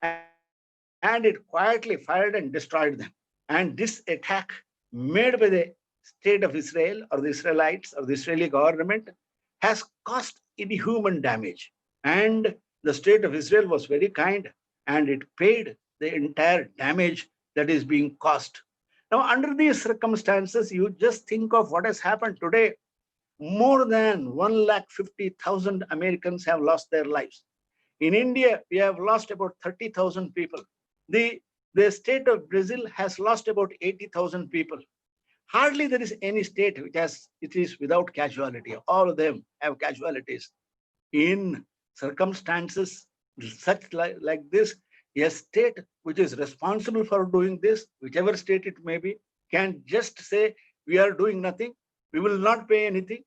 and it quietly fired and destroyed them. And this attack made by the state of Israel or the Israelites or the Israeli government has caused inhuman damage. And the state of Israel was very kind and it paid the entire damage that is being caused. Now, under these circumstances, you just think of what has happened today. More than 150,000 Americans have lost their lives. In India, we have lost about 30,000 people. The state of Brazil has lost about 80,000 people. Hardly there is any state it is without casualty. All of them have casualties. In circumstances such like this, a state which is responsible for doing this, whichever state it may be, can just say, we are doing nothing, we will not pay anything.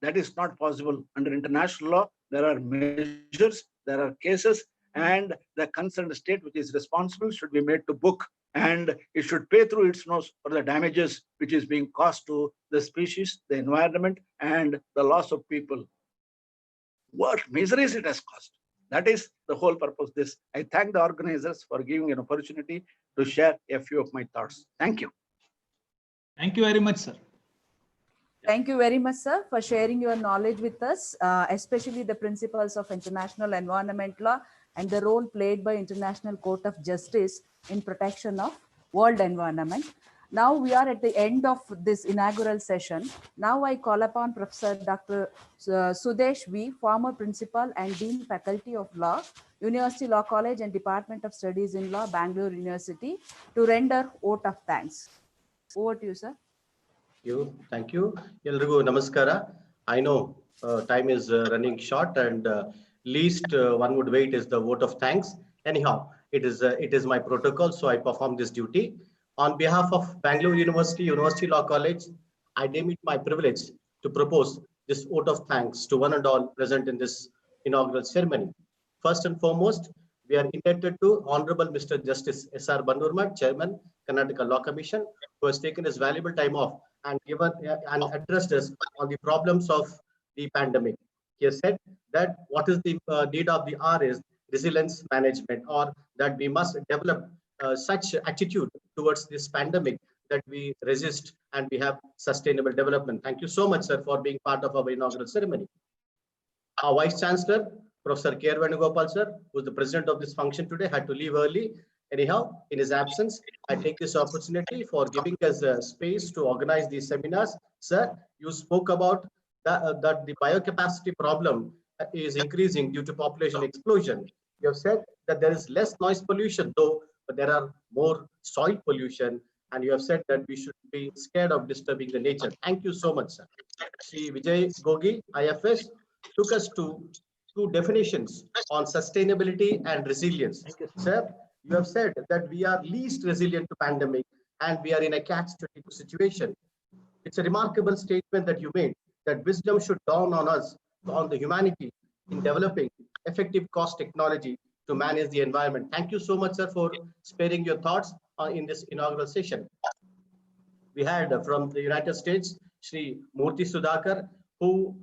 That is not possible. Under international law, there are measures, there are cases, and the concerned state which is responsible should be made to book, and it should pay through its nose for the damages which is being caused to the species, the environment, and the loss of people. What miseries it has caused. That is the whole purpose of this. I thank the organizers for giving an opportunity to share a few of my thoughts. Thank you. Thank you very much, sir. Thank you very much, sir, for sharing your knowledge with us, especially the principles of international environment law and the role played by International Court of Justice in protection of world environment. Now we are at the end of this inaugural session. Now I call upon Professor Dr. Sudesh V, former principal and Dean Faculty of Law, University Law College and Department of Studies in Law, Bangalore University, to render vote of thanks. Over to you, sir. Thank you. Elrigu namaskara. I know time is running short, and least one would wait is the vote of thanks. Anyhow, it is my protocol, so I perform this duty. On behalf of Bangalore University, University Law College, I deem it my privilege to propose this vote of thanks to one and all present in this inaugural ceremony. First and foremost, we are indebted to Honorable Mr. Justice S.R. Banurmat, Chairman, Karnataka Law Commission, who has taken his valuable time off and given and addressed us on the problems of the pandemic. He has said that what is the need of the hour is resilience management, or that we must develop such attitude towards this pandemic that we resist and we have sustainable development. Thank you so much, sir, for being part of our inaugural ceremony. Our Vice Chancellor, Professor K. Venugopal, sir, who is the president of this function today, had to leave early. Anyhow, in his absence, I take this opportunity for giving us a space to organize these seminars. Sir, you spoke about that the biocapacity problem is increasing due to population explosion. You have said that there is less noise pollution, though, but there are more soil pollution. And you have said that we should be scared of disturbing the nature. Thank you so much, sir. Shri Vijay Gogi, IFS, took us to two definitions on sustainability and resilience. Sir, you have said that we are least resilient to pandemic and we are in a catch-22 situation. It's a remarkable statement that you made, that wisdom should dawn on us, on the humanity, in developing effective cost technology to manage the environment. Thank you so much, sir, for sparing your thoughts in this inaugural session. We had from the United States, Shri Murthy Sudhakar, who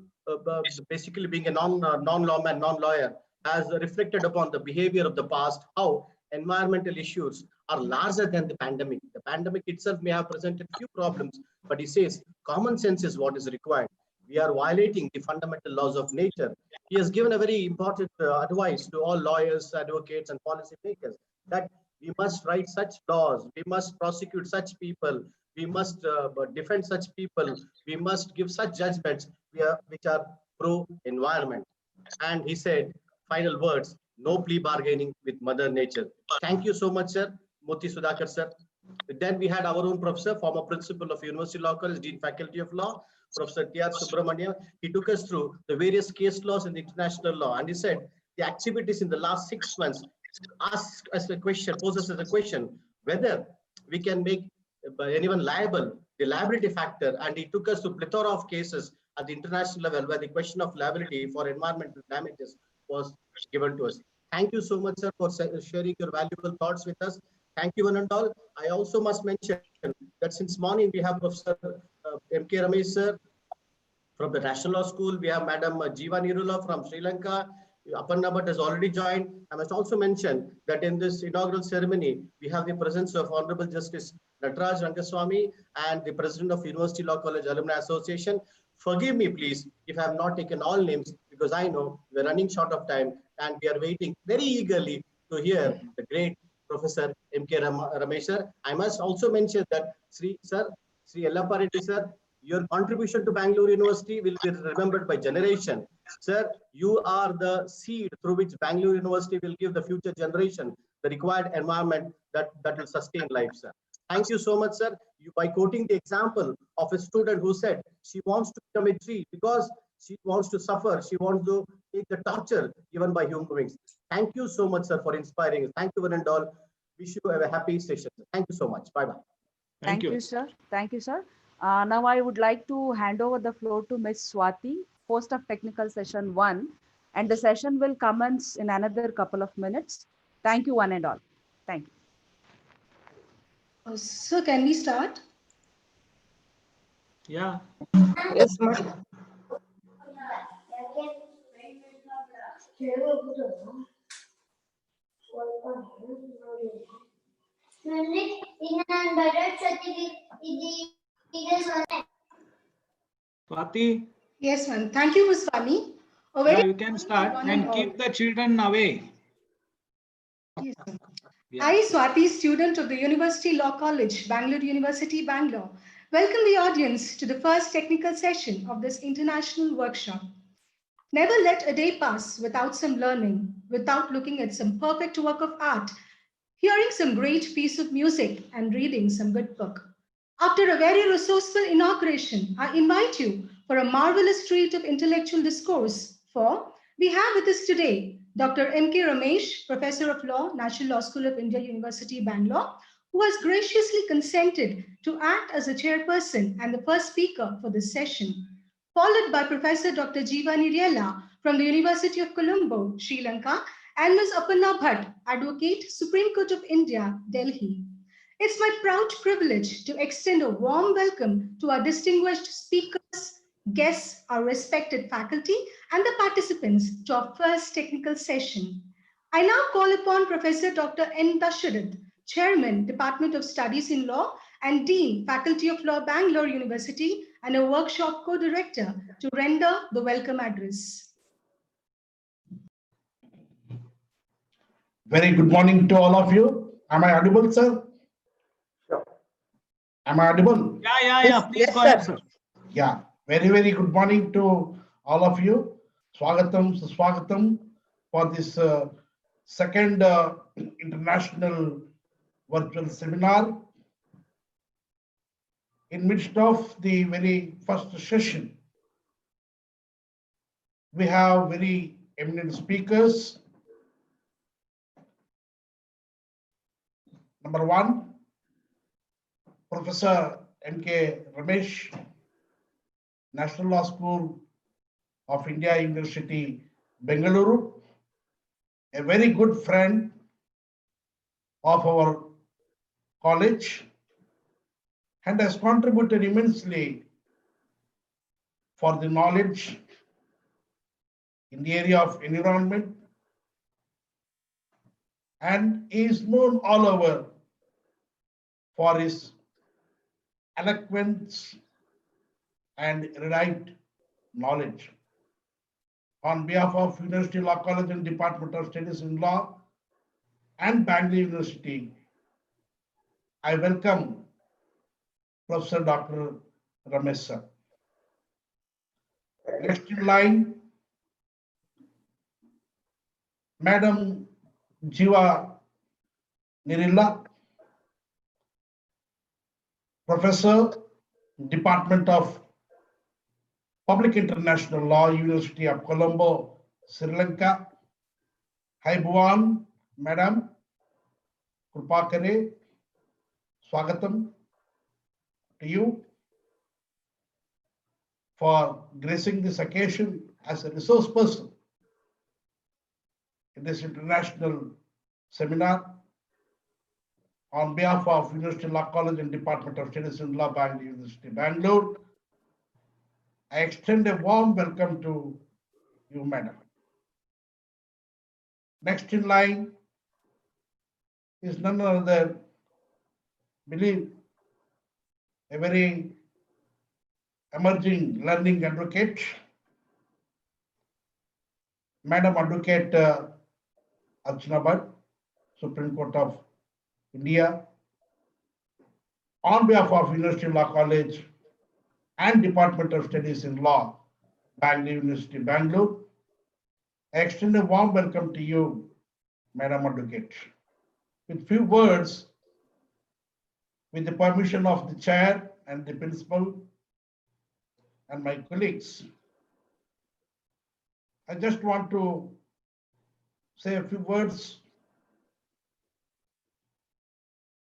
basically being a non-lawman, non-lawyer, has reflected upon the behavior of the past, how environmental issues are larger than the pandemic. The pandemic itself may have presented few problems, but he says common sense is what is required. We are violating the fundamental laws of nature. He has given a very important advice to all lawyers, advocates, and policymakers that we must write such laws, we must prosecute such people, we must defend such people, we must give such judgments which are pro-environment. And he said, final words, no plea bargaining with Mother Nature. Thank you so much, sir. Murthy Sudhakar, sir. Then we had our own professor, former principal of University Law College, Dean Faculty of Law, Professor T.R. Subramanian. He took us through the various case laws in the international law. And he said, the activities in the last 6 months ask us a question, poses as a question, whether we can make anyone liable, the liability factor. And he took us to plethora of cases at the international level where the question of liability for environmental damages was given to us. Thank you so much, sir, for sharing your valuable thoughts with us. Thank you, one and all. I also must mention that since morning we have Professor M.K. Ramesh, sir, from the National Law School. We have Madam Jiva Nirula from Sri Lanka. Aparna Bhatt has already joined. I must also mention that in this inaugural ceremony, we have the presence of Honorable Justice Nataraj Rangaswamy and the President of University Law College Alumni Association. Forgive me, please, if I have not taken all names, because I know we're running short of time and we are waiting very eagerly to hear the great Professor M.K. Ramesh sir. I must also mention that Sri Yellappa Reddy sir, your contribution to Bangalore University will be remembered by generation. Sir, you are the seed through which Bangalore University will give the future generation the required environment that will sustain life, sir. Thank you so much, sir. By quoting the example of a student who said she wants to become a tree because she wants to suffer, she wants to take the torture given by human beings. Thank you so much, sir, for inspiring us. Thank you, one and all. Wish you a happy session. Thank you so much. Bye-bye. Thank you, sir. Thank you, sir. Now I would like to hand over the floor to Ms. Swati, host of technical session 1, and the session will commence in another couple of minutes. Thank you, one and all. Thank you. So can we start? Yeah. Yes, ma'am. Swati, Yes, ma'am. Thank you, Ms. Swami. yeah, you can start and keep the children away. Yes, ma'am. Yeah. I, Swati, student of the University Law College, Bangalore University, Bangalore, welcome the audience to the first technical session of this international workshop. Never let a day pass without some learning, without looking at some perfect work of art, hearing some great piece of music, and reading some good book. After a very resourceful inauguration, I invite you for a marvelous treat of intellectual discourse. For we have with us today Dr. M.K. Ramesh, Professor of Law, National Law School of India, University, Bangalore, who has graciously consented to act as a chairperson and the first speaker for this session, followed by Professor Dr. Jeevani Riella from the University of Colombo, Sri Lanka, and Ms. Aparna Bhatt, Advocate, Supreme Court of India, Delhi. It's my proud privilege to extend a warm welcome to our distinguished speakers, guests, our respected faculty, and the participants to our first technical session. I now call upon Professor Dr. N. Dasharath, Chairman, Department of Studies in Law, and Dean, Faculty of Law, Bangalore University, and a workshop co-director to render the welcome address. Very good morning to all of you. Am I audible, sir? Sure. Am I audible? Yeah. Please go ahead, sir. Yeah. Very, very good morning to all of you. Swagatam, Swagatam for this second international virtual seminar. In midst of the very first session, we have very eminent speakers. Number one, Professor M.K. Ramesh, National Law School of India, University, Bengaluru, a very good friend of our college and has contributed immensely for the knowledge in the area of environment and is known all over for his eloquence and erudite knowledge. On behalf of University Law College and Department of Studies in Law and Bangalore University, I welcome Professor Dr. Ramesh sir. Next in line, Madam Jiva Nirilla, Professor, Department of Public International Law, University of Colombo, Sri Lanka. Hi Bhuvan, Madam, Krupakare, Swagatam to you for gracing this occasion as a resource person in this international seminar. On behalf of University Law College and Department of Studies in Law, Bangalore University, Bangalore, I extend a warm welcome to you, madam. Next in line is none other, believe, a very emerging learning advocate, Madam Advocate Archana Bhatt, Supreme Court of India. On behalf of University Law College and Department of Studies in Law, Bangalore University, Bangalore, I extend a warm welcome to you, Madam Advocate. With few words, with the permission of the chair and the principal and my colleagues, I just want to say a few words.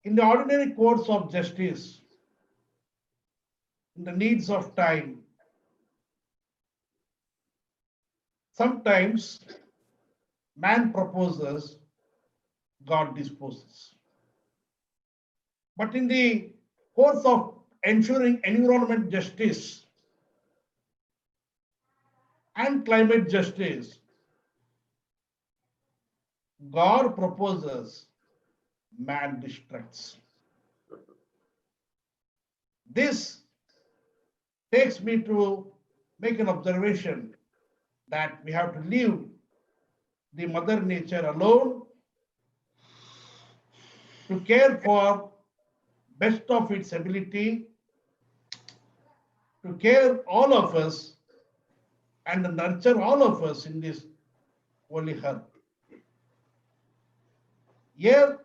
In the ordinary course of justice, in the needs of time, sometimes man proposes, God disposes. But in the course of ensuring environment justice and climate justice, God proposes, man destructs. This takes me to make an observation that we have to leave the mother nature alone to care for best of its ability, to care all of us and nurture all of us in this holy earth. Here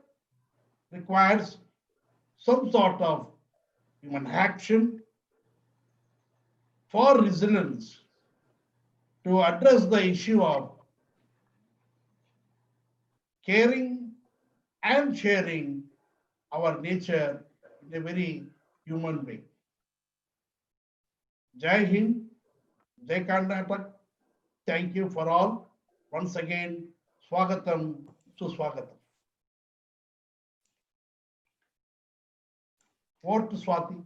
requires some sort of human action for resilience to address the issue of caring and sharing our nature in a very human way. Jai Hind, Jai Karnataka. Thank you for all. Once again, Swagatam, Suswagatam. Over to Swati.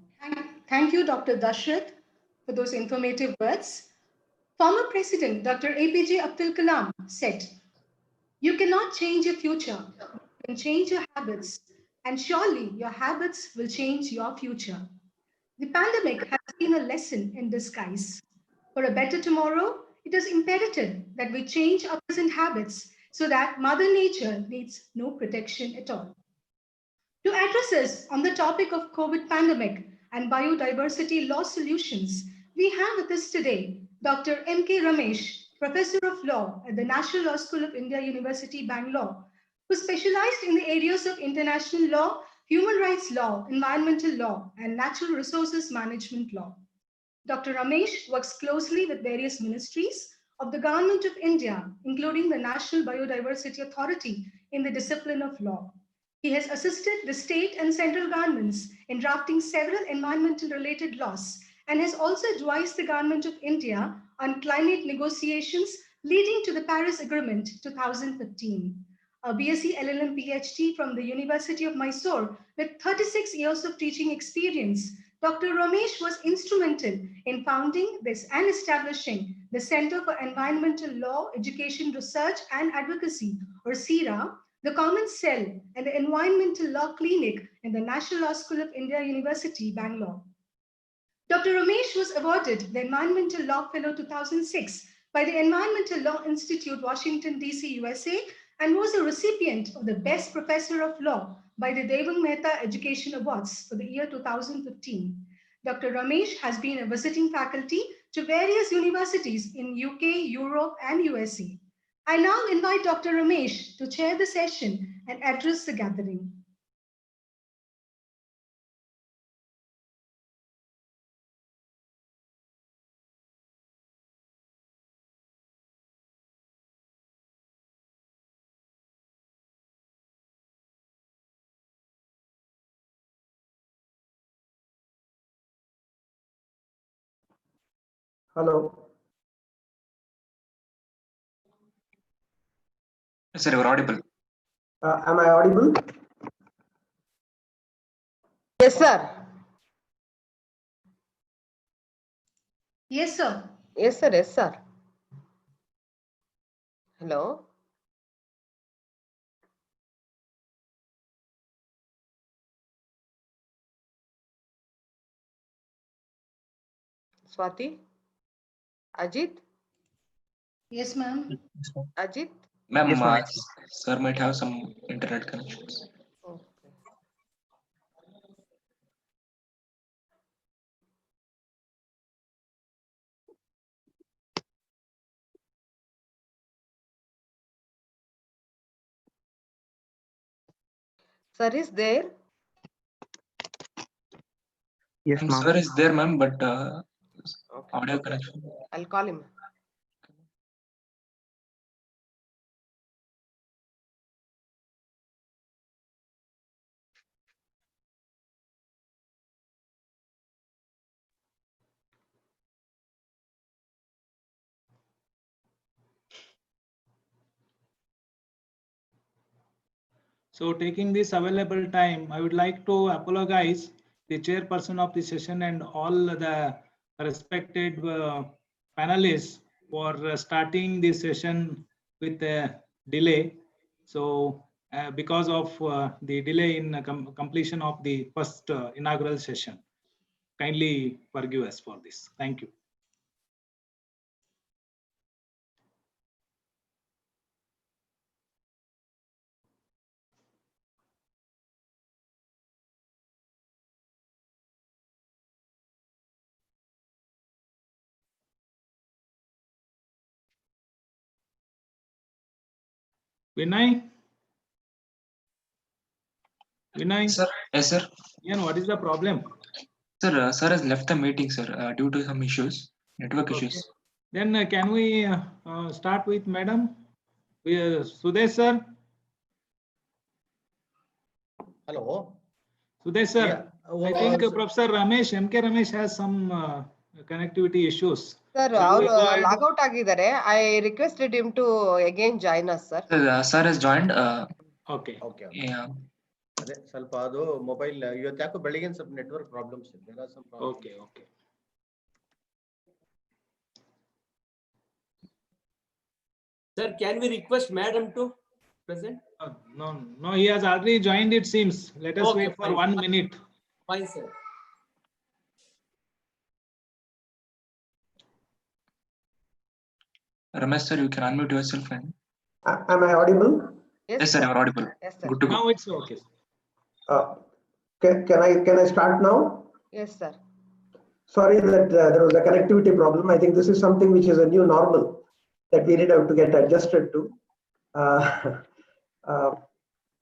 Thank you, Dr. Dashrath, for those informative words. Former President Dr. APJ Abdul Kalam said, "You cannot change your future, you can change your habits, and surely your habits will change your future." The pandemic has been a lesson in disguise. For a better tomorrow, it is imperative that we change our present habits so that Mother Nature needs no protection at all. To address us on the topic of COVID pandemic and biodiversity law solutions, we have with us today Dr. M.K. Ramesh, Professor of Law at the National Law School of India, University, Bangalore, who specialized in the areas of international law, human rights law, environmental law, and natural resources management law. Dr. Ramesh works closely with various ministries of the Government of India, including the National Biodiversity Authority, in the discipline of law. He has assisted the state and central governments in drafting several environmental related laws and has also advised the Government of India on climate negotiations leading to the Paris Agreement 2015. A BSc LLM PhD from the University of Mysore with 36 years of teaching experience, Dr. Ramesh was instrumental in founding this and establishing the Center for Environmental Law, Education, Research and Advocacy, or CERA, the Common Cell, and the Environmental Law Clinic in the National Law School of India, University, Bangalore. Dr. Ramesh was awarded the Environmental Law Fellow 2006 by the Environmental Law Institute, Washington, D.C., USA, and was a recipient of the Best Professor of Law by the Devang Mehta Education Awards for the year 2015. Dr. Ramesh has been a visiting faculty to various universities in UK, Europe, and USA. I now invite Dr. Ramesh to chair the session and address the gathering. Hello. Sir, you're audible. Am I audible? Yes, sir. Yes, sir. Yes, sir. Yes, sir. Hello. Swati? Ajit? Yes, ma'am. Ajit? Ma'am, Yes, ma'am. sir might have some internet connections. Okay. Sir is there? Yes, ma'am. Sir is there, ma'am, but Okay. audio connection. I'll call him. So taking this available time, I would like to apologize the chairperson of the session and all the respected panelists for starting this session with a delay. So because of the delay in completion of the first inaugural session, kindly forgive us for this. Thank you. Vinay? Vinay? Sir, yes, sir. Ian, what is the problem? Sir, sir has left the meeting, sir, due to some issues, network Okay. issues. Then can we start with Madam? Sudesh sir? Hello. Sudesh sir, Yeah. I think Professor Ramesh, MK Ramesh has some connectivity issues. Sir, Shall we ಅವರು go ahead? Logout ಆಗಿದ್ದಾರೆ. I requested him to again join us, sir. Sir has joined. Okay. Okay. Yeah. ಅದೇ ಸ್ವಲ್ಪ ಅದು mobile ಇವತ್ತು ಯಾಕೋ ಬೆಳಿಗ್ಗೆ ಸ್ವಲ್ಪ network problems ಇದೆ. Okay, okay. Sir, can we request Madam to present? No, he has already joined, it seems. Let us Okay, wait for fine. 1 minute. Fine, sir. Ramesh sir, you can unmute yourself and. Am I audible? Yes, sir, you are audible. Yes, sir. Good to go. Now it's okay. Can I start now? Yes, sir. Sorry that there was a connectivity problem. I think this is something which is a new normal that we need to get adjusted to.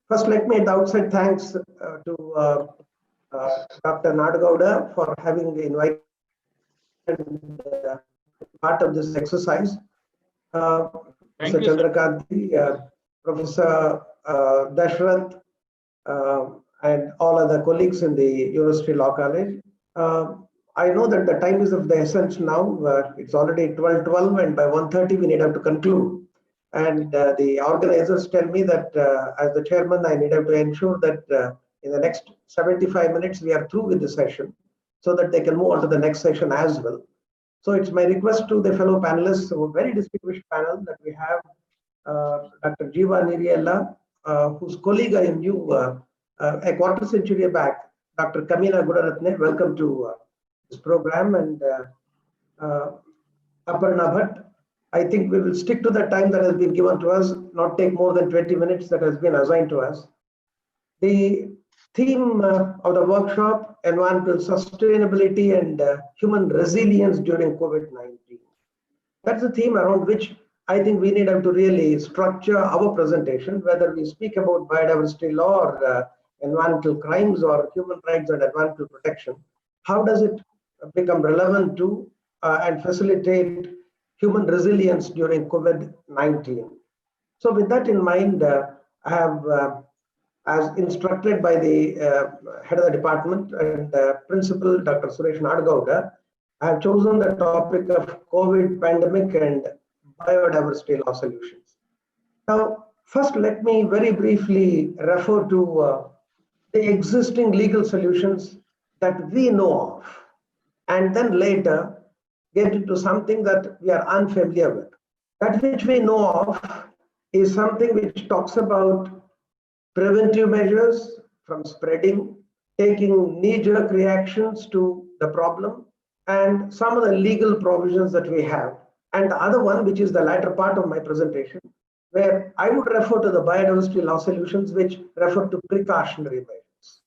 First, let me at the outset thanks to Dr. Nadagowda for having invited part of this exercise. Professor Chandrakanti, Professor Dashrath, and all other colleagues in the University Law College. I know that the time is of the essence now. It's already 12:12, and by 1:30 we need to conclude. And the organizers tell me that as the chairman, I need to ensure that in the next 75 minutes we are through with the session, so that they can move on to the next session as well. So it's my request to the fellow panelists, a very distinguished panel that we have, Dr. Jeeva Niriella, whose colleague I knew a quarter century back, Dr. Kamina Gudaratne. Welcome to this program, and Aparna Bhatt. I think we will stick to the time that has been given to us, not take more than 20 minutes that has been assigned to us. The theme of the workshop, environmental sustainability and human resilience during COVID-19. That's the theme around which I think we need to really structure our presentation, whether we speak about biodiversity law or environmental crimes or human rights and environmental protection. How does it become relevant to and facilitate human resilience during COVID-19? So with that in mind, I have, as instructed by the head of the department and principal, Dr. Suresh Nadagowda, I have chosen the topic of COVID pandemic and biodiversity law solutions. Now, first, let me very briefly refer to the existing legal solutions that we know of, and then later get into something that we are unfamiliar with. That which we know of is something which talks about preventive measures from spreading, taking knee-jerk reactions to the problem, and some of the legal provisions that we have. And the other one, which is the latter part of my presentation, where I would refer to the biodiversity law solutions, which refer to precautionary measures.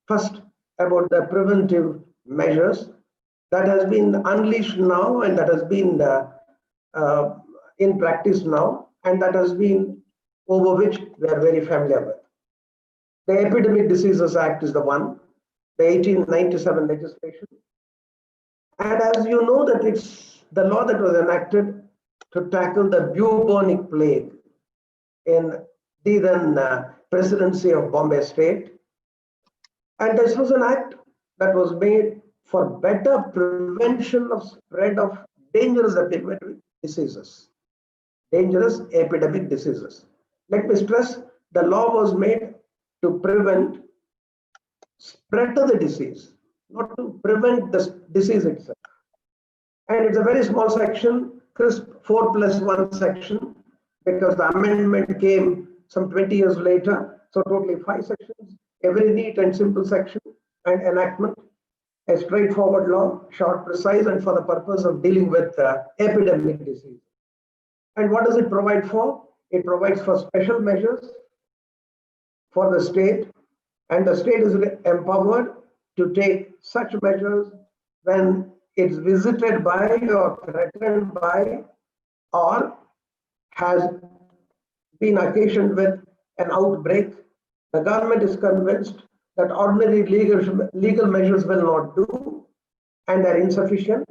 First, about the preventive measures that has been unleashed now and that has been in practice now, and that has been over which we are very familiar with. The Epidemic Diseases Act is the one, the 1897 legislation. And as you know, that it's the law that was enacted to tackle the bubonic plague in the then presidency of Bombay State. And this was an act that was made for better prevention of spread of dangerous epidemic diseases. Dangerous epidemic diseases. Let me stress, the law was made to prevent spread of the disease, not to prevent the disease itself. And it's a very small section, crisp 4+1 section, because the amendment came some 20 years later. So totally 5 sections, a very neat and simple section and enactment, a straightforward law, short, precise, and for the purpose of dealing with epidemic disease. And what does it provide for? It provides for special measures for the state, and the state is empowered to take such measures when it's visited by or threatened by or has been occasioned with an outbreak. The government is convinced that ordinary legal measures will not do and are insufficient,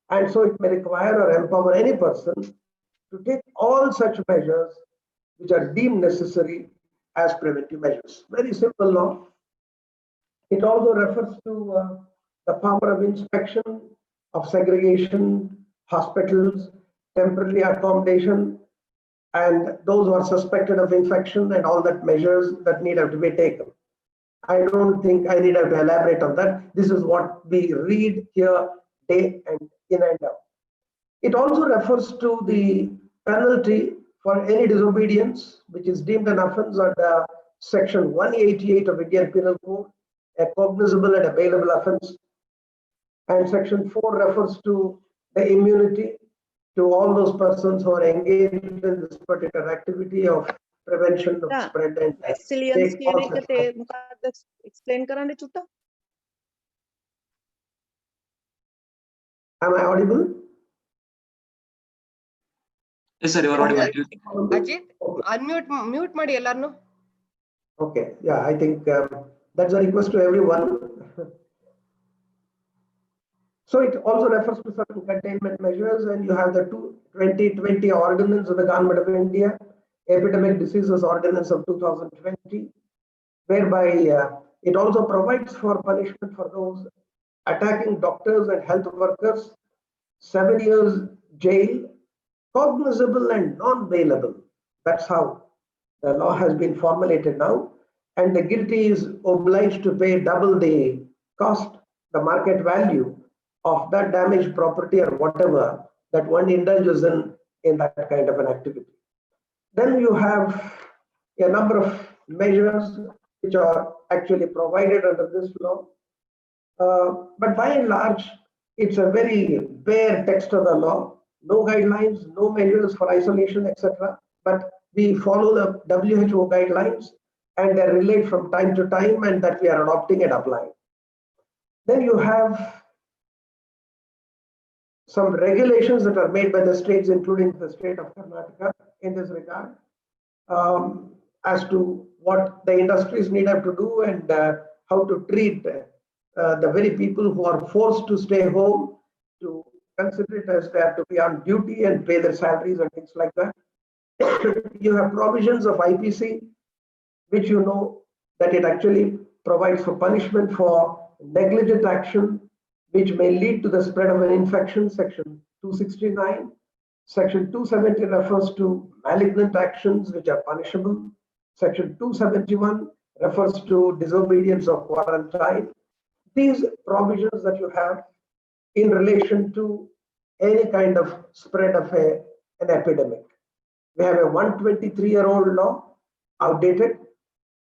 and so it may require or empower any person to take all such measures which are deemed necessary as preventive measures. Very simple law. It also refers to the power of inspection, of segregation, hospitals, temporary accommodation, and those who are suspected of infection and all that measures that need to be taken. I don't think I need to elaborate on that. This is what we read here day and in and out. It also refers to the penalty for any disobedience which is deemed an offence under section 188 of Indian Penal Code, a cognizable and a bailable offence. And section 4 refers to the immunity to all those persons who are engaged in this particular activity of prevention of spread and resilience explain karande chuta. Am I audible? Yes, sir, you are audible. Ajit, unmute ಮಾಡಿ ಎಲ್ಲಾರನ್ನು. Okay, yeah, I think that's a request to everyone. So it also refers to certain containment measures, and you have the 2020 ordinance of the Government of India, Epidemic Diseases Ordinance of 2020, whereby it also provides for punishment for those attacking doctors and health workers, 7 years jail, cognizable and non-bailable. That's how the law has been formulated now, and the guilty is obliged to pay double the cost, the market value of that damaged property or whatever that one indulges in that kind of an activity. Then you have a number of measures which are actually provided under this law. But by and large, it's a very bare text of the law. No guidelines, no measures for isolation, etc. But we follow the WHO guidelines, and they're relayed from time to time, and that we are adopting and applying. Then you have some regulations that are made by the states, including the state of Karnataka, in this regard, as to what the industries need to do and how to treat the very people who are forced to stay home, to consider it as they have to be on duty and pay their salaries and things like that. You have provisions of IPC, which you know that it actually provides for punishment for negligent action, which may lead to the spread of an infection, section 269. Section 270 refers to malignant actions which are punishable. Section 271 refers to disobedience of quarantine. These provisions that you have in relation to any kind of spread of an epidemic. We have a 123-year-old law, outdated,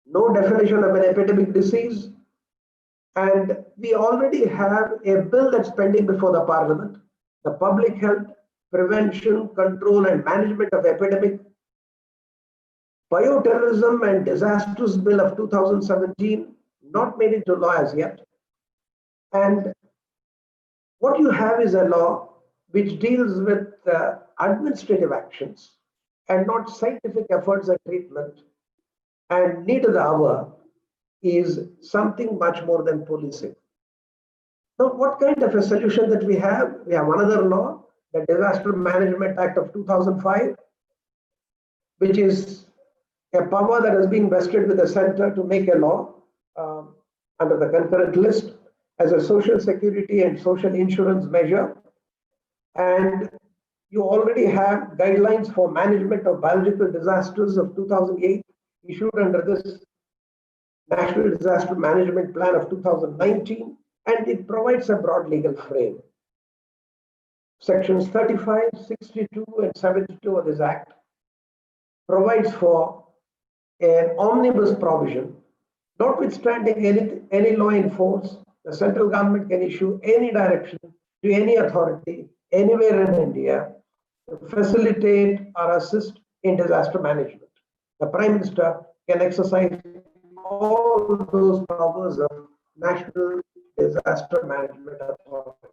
no definition of an epidemic disease, And we already have a bill that's pending before the Parliament, the Public Health, Prevention, Control and Management of Epidemic, Bioterrorism and Disasters Bill of 2017, not made into law as yet. And what you have is a law which deals with administrative actions and not scientific efforts and treatment. And need of the hour is something much more than policing. Now, what kind of a solution that we have? We have another law, the Disaster Management Act of 2005, which is a power that has been vested with the center to make a law under the concurrent list as a social security and social insurance measure. And you already have guidelines for management of biological disasters of 2008 issued under this National Disaster Management Plan of 2019, and it provides a broad legal frame. Sections 35, 62, and 72 of this Act provides for an omnibus provision, notwithstanding any law in force. The central government can issue any direction to any authority anywhere in India to facilitate or assist in disaster management. The Prime Minister can exercise all those powers of National Disaster Management Authority.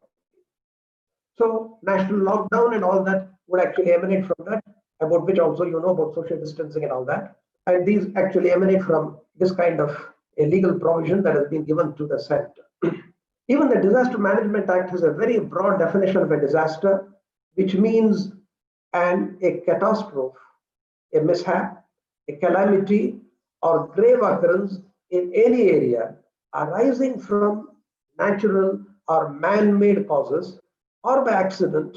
So national lockdown and all that would actually emanate from that, about which also you know about social distancing and all that. And these actually emanate from this kind of a legal provision that has been given to the center. Even the Disaster Management Act has a very broad definition of a disaster, which means a catastrophe, a mishap, a calamity, or grave occurrence in any area arising from natural or man-made causes or by accident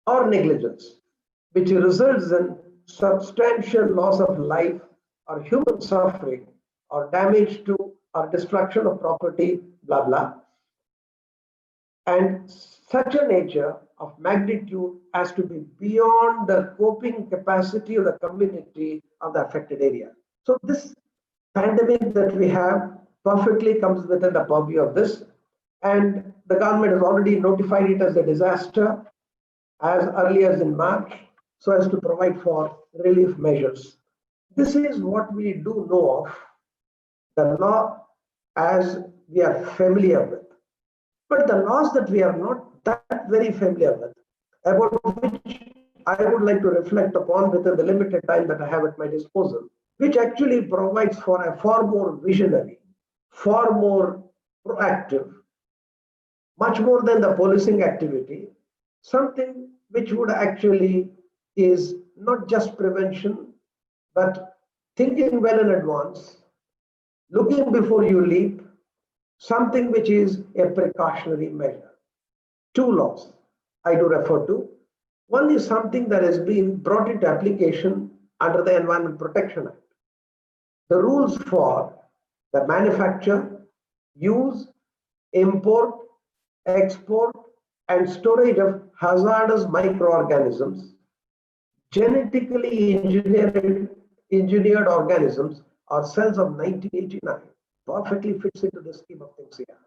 or negligence, which results in substantial loss of life or human suffering or damage to or destruction of property, blah, blah. And such a nature of magnitude has to be beyond the coping capacity of the community of the affected area. So this pandemic that we have perfectly comes within the purview of this, and the government has already notified it as a disaster as early as in March, so as to provide for relief measures. This is what we do know of the law as we are familiar with. But the laws that we are not that very familiar with, about which I would like to reflect upon within the limited time that I have at my disposal, which actually provides for a far more visionary, far more proactive, much more than the policing activity, something which would actually is not just prevention, but thinking well in advance, looking before you leap, something which is a precautionary measure. Two laws I do refer to. One is something that has been brought into application under the Environment Protection Act. The rules for the manufacture, use, import, export, and storage of hazardous microorganisms, genetically engineered organisms, or cells of 1989. Perfectly fits into the scheme of things here.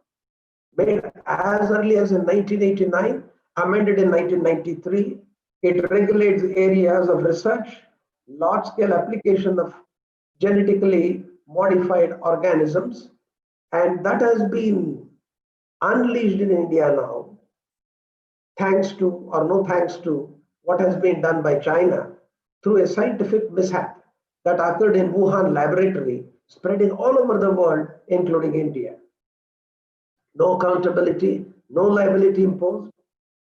Made as early as in 1989, amended in 1993. It regulates areas of research, large-scale application of genetically modified organisms, and that has been unleashed in India now, thanks to or no thanks to what has been done by China through a scientific mishap that occurred in Wuhan laboratory, spreading all over the world, including India. No accountability, no liability imposed.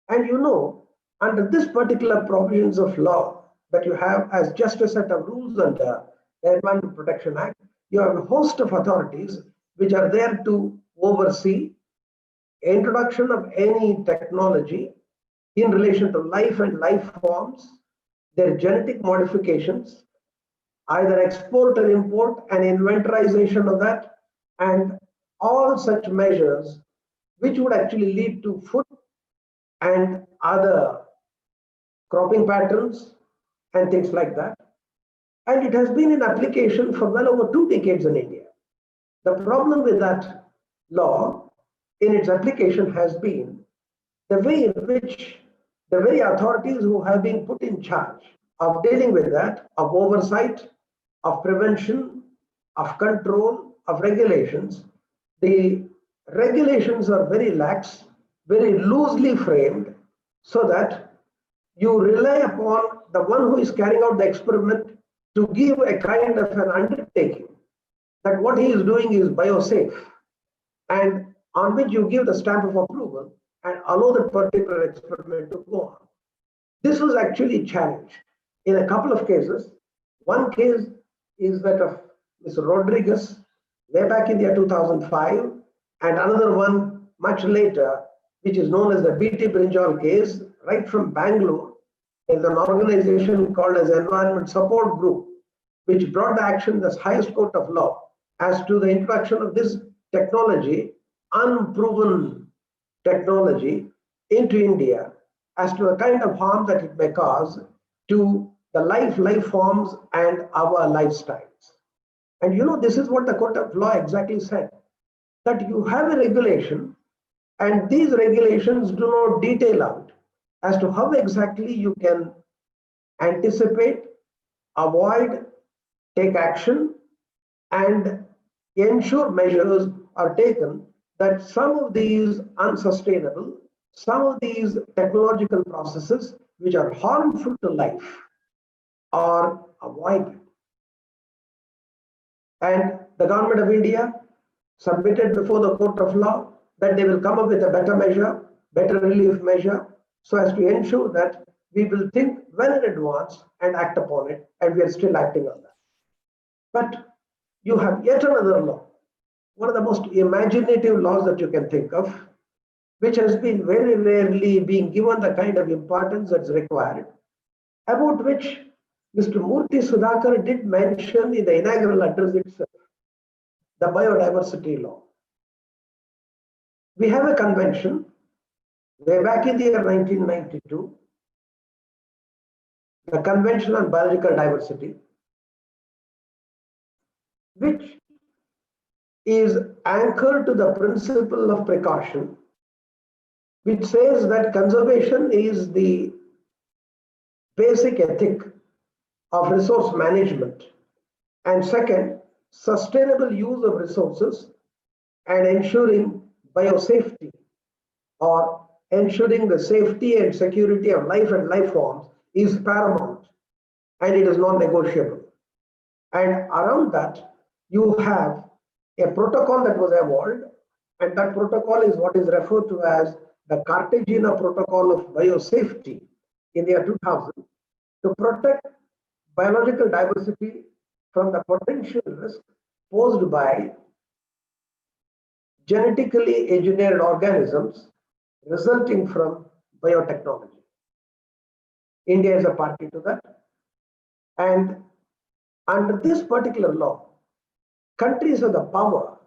And you know, under this particular provisions of law that you have as just a set of rules under the Environment Protection Act, you have a host of authorities which are there to oversee introduction of any technology in relation to life and life forms, their genetic modifications, either export or import, and inventorization of that, and all such measures which would actually lead to food and other cropping patterns and things like that. And it has been in application for well over 2 decades in India. The problem with that law in its application has been the way in which the very authorities who have been put in charge of dealing with that, of oversight, of prevention, of control, of regulations, the regulations are very lax, very loosely framed, so that you rely upon the one who is carrying out the experiment to give a kind of an undertaking that what he is doing is biosafe, and on which you give the stamp of approval and allow that particular experiment to go on. This was actually challenged in a couple of cases. One case is that of Mr. Rodriguez way back in the year 2005, and another one much later, which is known as the BT Brinjal case, right from Bangalore. There's an organization called as Environment Support Group, which brought the action as highest court of law as to the introduction of this technology, unproven technology, into India, as to the kind of harm that it may cause to the life forms and our lifestyles. And you know, this is what the court of law exactly said, that you have a regulation and these regulations do not detail out as to how exactly you can anticipate, avoid, take action, and ensure measures are taken that some of these unsustainable, some of these technological processes which are harmful to life are avoided. And the government of India submitted before the court of law that they will come up with a better measure, better relief measure, so as to ensure that we will think well in advance and act upon it, and we are still acting on that. But you have yet another law, one of the most imaginative laws that you can think of, which has been very rarely being given the kind of importance that's required, about which Mr. Murthy Sudhakar did mention in the inaugural address itself, the biodiversity law. We have a convention way back in the year 1992, the Convention on Biological Diversity, which is anchored to the principle of precaution, which says that conservation is the basic ethic of resource management, and second, sustainable use of resources and ensuring biosafety, or ensuring the safety and security of life and life forms, is paramount, and it is non-negotiable. And around that, you have a protocol that was evolved, and that protocol is what is referred to as the Cartagena Protocol of Biosafety in the year 2000, to protect biological diversity from the potential risk posed by genetically engineered organisms resulting from biotechnology. India is a party to that. And under this particular law, countries have the power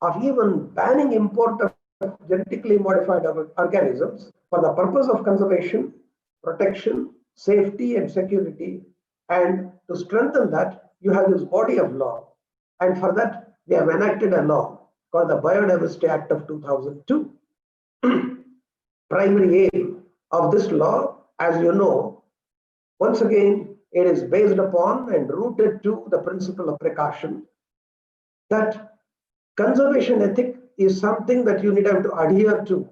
of even banning import of genetically modified organisms for the purpose of conservation, protection, safety, and security. And to strengthen that, you have this body of law. And for that, we have enacted a law called the Biodiversity Act of 2002. Primary aim of this law, as you know, once again, it is based upon and rooted to the principle of precaution, that conservation ethic is something that you need to adhere to.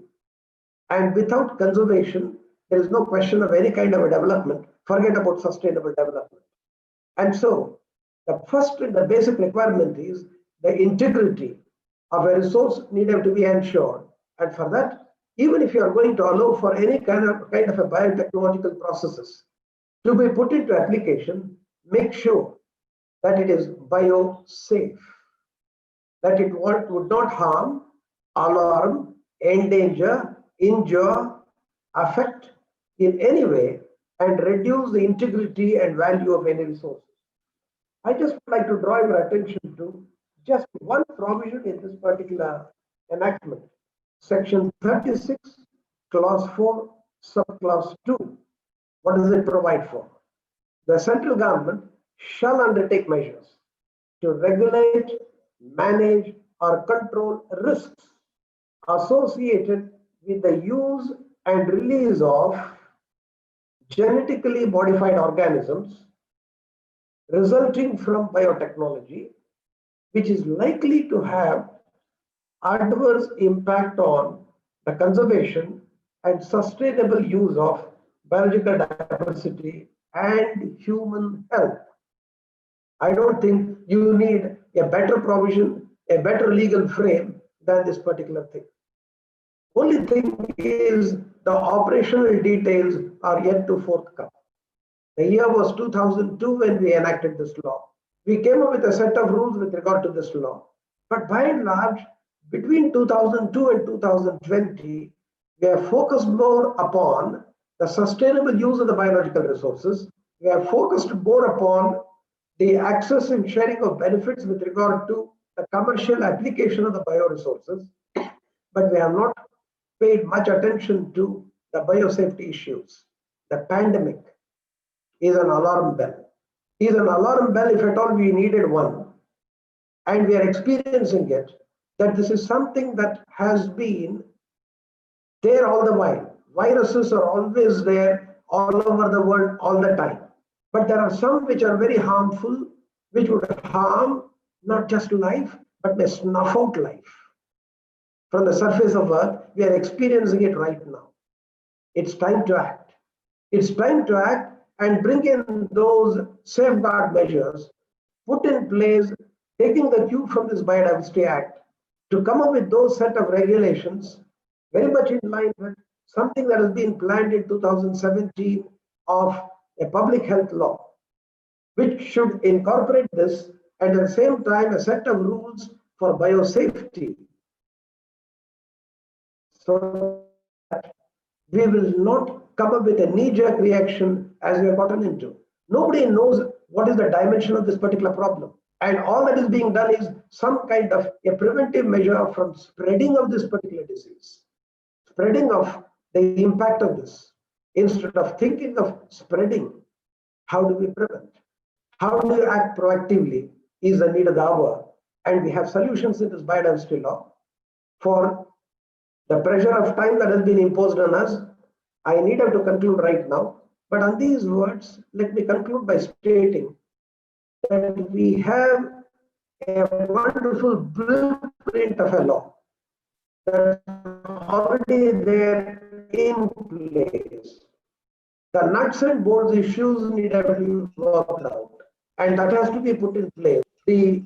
And without conservation, there is no question of any kind of a development. Forget about sustainable development. And so, the first and the basic requirement is the integrity of a resource needed to be ensured. And for that, even if you are going to allow for any kind of a biotechnological processes to be put into application, make sure that it is bio-safe, that it would not harm, alarm, endanger, injure, affect in any way, and reduce the integrity and value of any resources. I just would like to draw your attention to just one provision in this particular enactment. Section 36, clause 4, subclause 2. What does it provide for? The central government shall undertake measures to regulate, manage, or control risks associated with the use and release of genetically modified organisms resulting from biotechnology, which is likely to have adverse impact on the conservation and sustainable use of biological diversity and human health. I don't think you need a better provision, a better legal frame than this particular thing. Only thing is the operational details are yet to forthcome. The year was 2002 when we enacted this law. We came up with a set of rules with regard to this law. But by and large, between 2002 and 2020, we have focused more upon the sustainable use of the biological resources. We have focused more upon the access and sharing of benefits with regard to the commercial application of the bioresources, but we have not paid much attention to the biosafety issues. The pandemic is an alarm bell. Is an alarm bell if at all we needed one, and we are experiencing it, that this is something that has been there all the while. Viruses are always there all over the world all the time. But there are some which are very harmful, which would harm not just life, but may snuff out life. From the surface of Earth, we are experiencing it right now. It's time to act. It's time to act and bring in those safeguard measures, put in place, taking the cue from this Biodiversity Act, to come up with those set of regulations, very much in line with something that has been planned in 2017 of a public health law, which should incorporate this, and at the same time a set of rules for biosafety, so that we will not come up with a knee-jerk reaction as we have gotten into. Nobody knows what is the dimension of this particular problem. And all that is being done is some kind of a preventive measure from spreading of this particular disease, spreading of the impact of this. Instead of thinking of spreading, how do we prevent? How do we act proactively is the need of the hour. And we have solutions in this biodiversity law for the pressure of time that has been imposed on us. I need to conclude right now. But on these words, let me conclude by stating that we have a wonderful blueprint of a law that's already there in place. The nuts and bolts issues need to be worked out, and that has to be put in place. The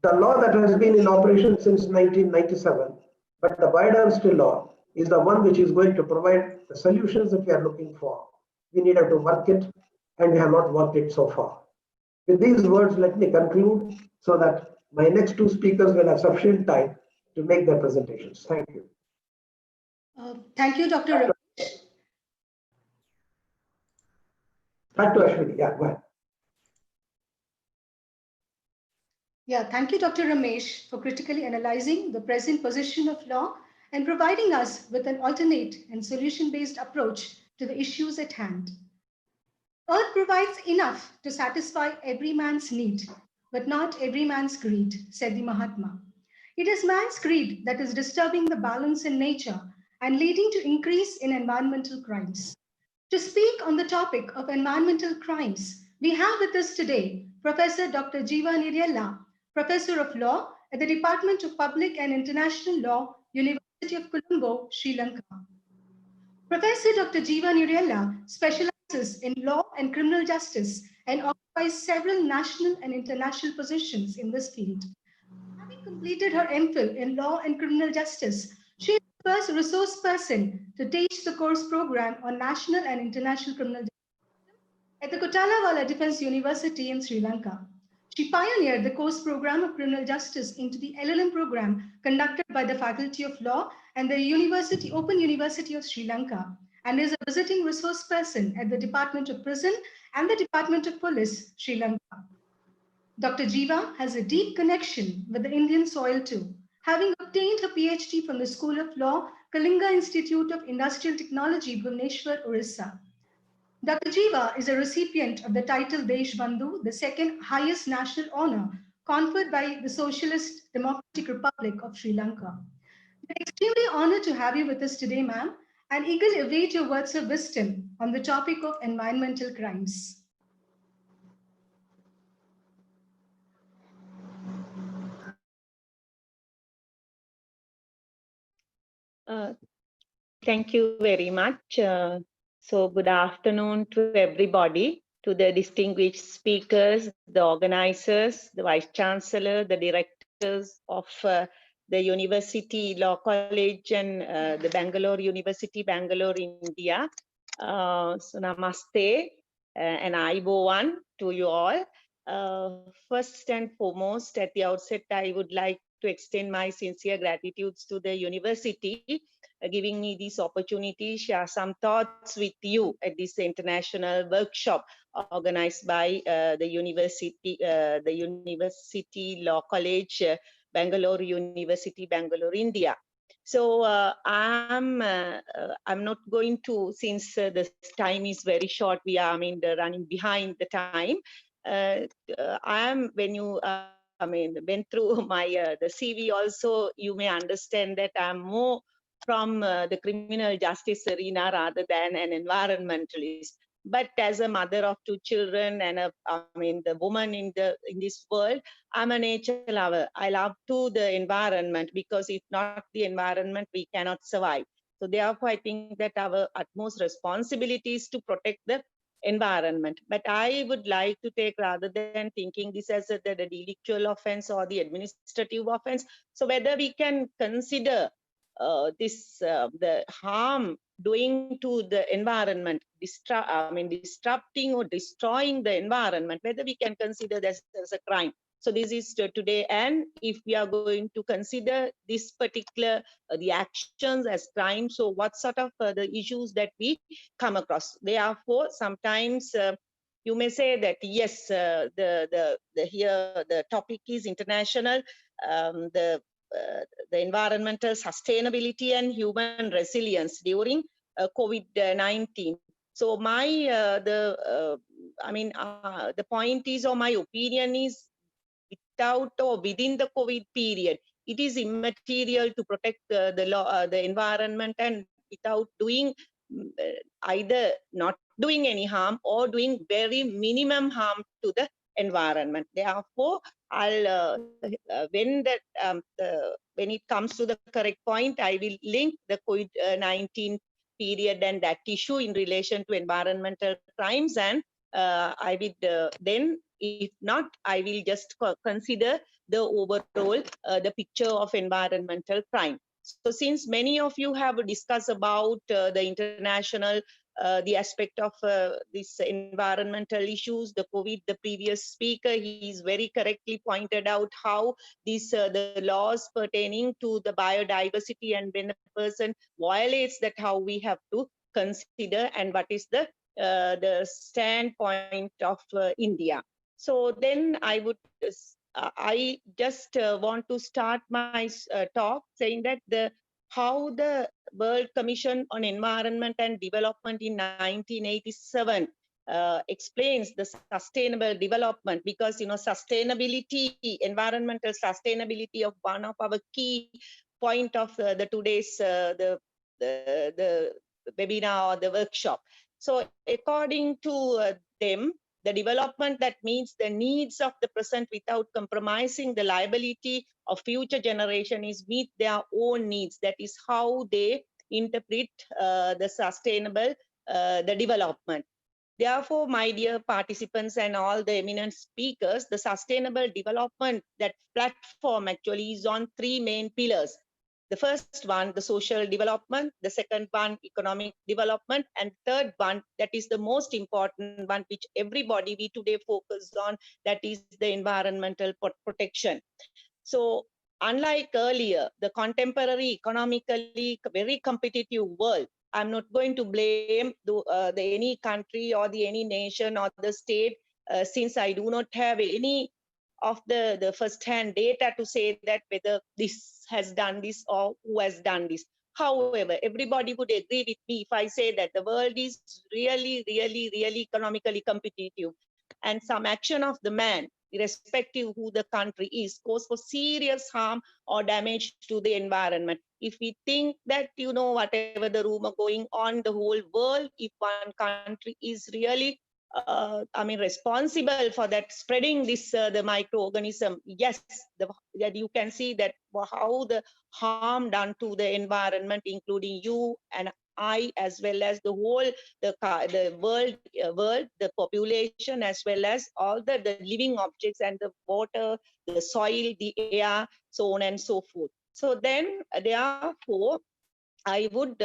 law that has been in operation since 1997, but the biodiversity law is the one which is going to provide the solutions that we are looking for. We need to work it, and we have not worked it so far. With these words, let me conclude so that my next two speakers will have sufficient time to make their presentations. Thank you. Thank you, Dr. Ramesh. Back to Ashwini. Yeah, go ahead. Yeah, thank you, Dr. Ramesh, for critically analyzing the present position of law and providing us with an alternate and solution-based approach to the issues at hand. Earth provides enough to satisfy every man's need, but not every man's greed, said the Mahatma. It is man's greed that is disturbing the balance in nature and leading to increase in environmental crimes. To speak on the topic of environmental crimes, we have with us today Professor Dr. Jeeva Niriella, Professor of Law at the Department of Public and International Law, University of Colombo, Sri Lanka. Professor Dr. Jeeva Niriella specializes in law and criminal justice and occupies several national and international positions in this field. Having completed her MPhil in law and criminal justice, she is the first resource person to teach the course program on national and international criminal justice at the Kotalawala Defense University in Sri Lanka. She pioneered the course program of criminal justice into the LLM program conducted by the Faculty of Law and the Open University of Sri Lanka, and is a visiting resource person at the Department of Prison and the Department of Police, Sri Lanka. Dr. Jeeva has a deep connection with the Indian soil too, having obtained her PhD from the School of Law, Kalinga Institute of Industrial Technology, Bhubaneswar, Orissa. Dr. Jeeva is a recipient of the title Desh Bandhu, the second highest national honor conferred by the Socialist Democratic Republic of Sri Lanka. We're extremely honored to have you with us today, ma'am, and eagerly await your words of wisdom on the topic of environmental crimes. Thank you very much. So good afternoon to everybody, to the distinguished speakers, the organizers, the Vice Chancellor, the directors of the University Law College and the Bangalore University, Bangalore, India. So namaste and Aibowan to you all. First and foremost, at the outset, I would like to extend my sincere gratitude to the university giving me this opportunity, share some thoughts with you at this international workshop organized by the University Law College, Bangalore University, Bangalore, India. So I'm not going to, since the time is very short, we are running behind the time. Went through my the CV also, you may understand that I'm more from the criminal justice arena rather than an environmentalist. But as a mother of two children and the woman in this world, I'm a nature lover. I love the environment, because if not the environment, we cannot survive. So therefore, I think that our utmost responsibility is to protect the environment. But I would like to take, rather than thinking this as the delictual offense or the administrative offense, so whether we can consider the harm doing to the environment, disrupting or destroying the environment, whether we can consider this as a crime. So this is today, and if we are going to consider this particular the actions as crime, so what sort of the issues that we come across. Therefore, sometimes you may say that yes, here the topic is international, the environmental sustainability and human resilience during COVID-19. So my the point is, or my opinion is, without or within the COVID period, it is immaterial to protect the environment, and without doing either not doing any harm or doing very minimum harm to the environment. Therefore, I'll when it comes to the correct point, I will link the COVID-19 period and that issue in relation to environmental crimes, and I will then, if not, I will just consider the overall the picture of environmental crime. So since many of you have discussed about the international the aspect of this environmental issues, the COVID, the previous speaker, he's very correctly pointed out how these the laws pertaining to the biodiversity, and when a person violates that, how we have to consider and what is the standpoint of India. So then I would I just want to start my talk saying that how the World Commission on Environment and Development in 1987 explains the sustainable development, because sustainability, environmental sustainability of one of our key point of the today's the webinar or the workshop. So according to them, the development that meets the needs of the present without compromising the liability of future generation is meet their own needs. That is how they interpret the sustainable the development. Therefore, my dear participants and all the eminent speakers, the sustainable development, that platform actually is on three main pillars. The first one, the social development, the second one, economic development, and third one, that is the most important one, which everybody we today focus on, that is the environmental protection. So unlike earlier, the contemporary economically very competitive world, I'm not going to blame any country or any nation or the state, since I do not have any of the first-hand data to say that whether this has done this or who has done this. However, everybody would agree with me if I say that the world is really economically competitive, and some action of the man irrespective who the country is, cause for serious harm or damage to the environment. If we think that, whatever the rumor going on the whole world, if one country is really responsible for that spreading this the microorganism, yes, that you can see that how the harm done to the environment, including you and I, as well as the whole the world, the population, as well as all the living objects and the water, the soil, the air, so on and so forth. So then, therefore, I would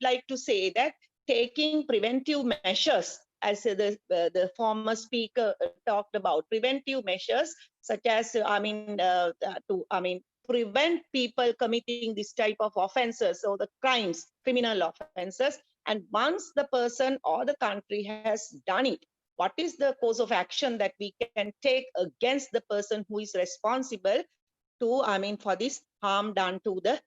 like to say that taking preventive measures, as the former speaker talked about, preventive measures such as prevent people committing this type of offenses or the crimes, criminal offenses. And once the person or the country has done it, what is the course of action that we can take against the person who is responsible to, for this harm done to the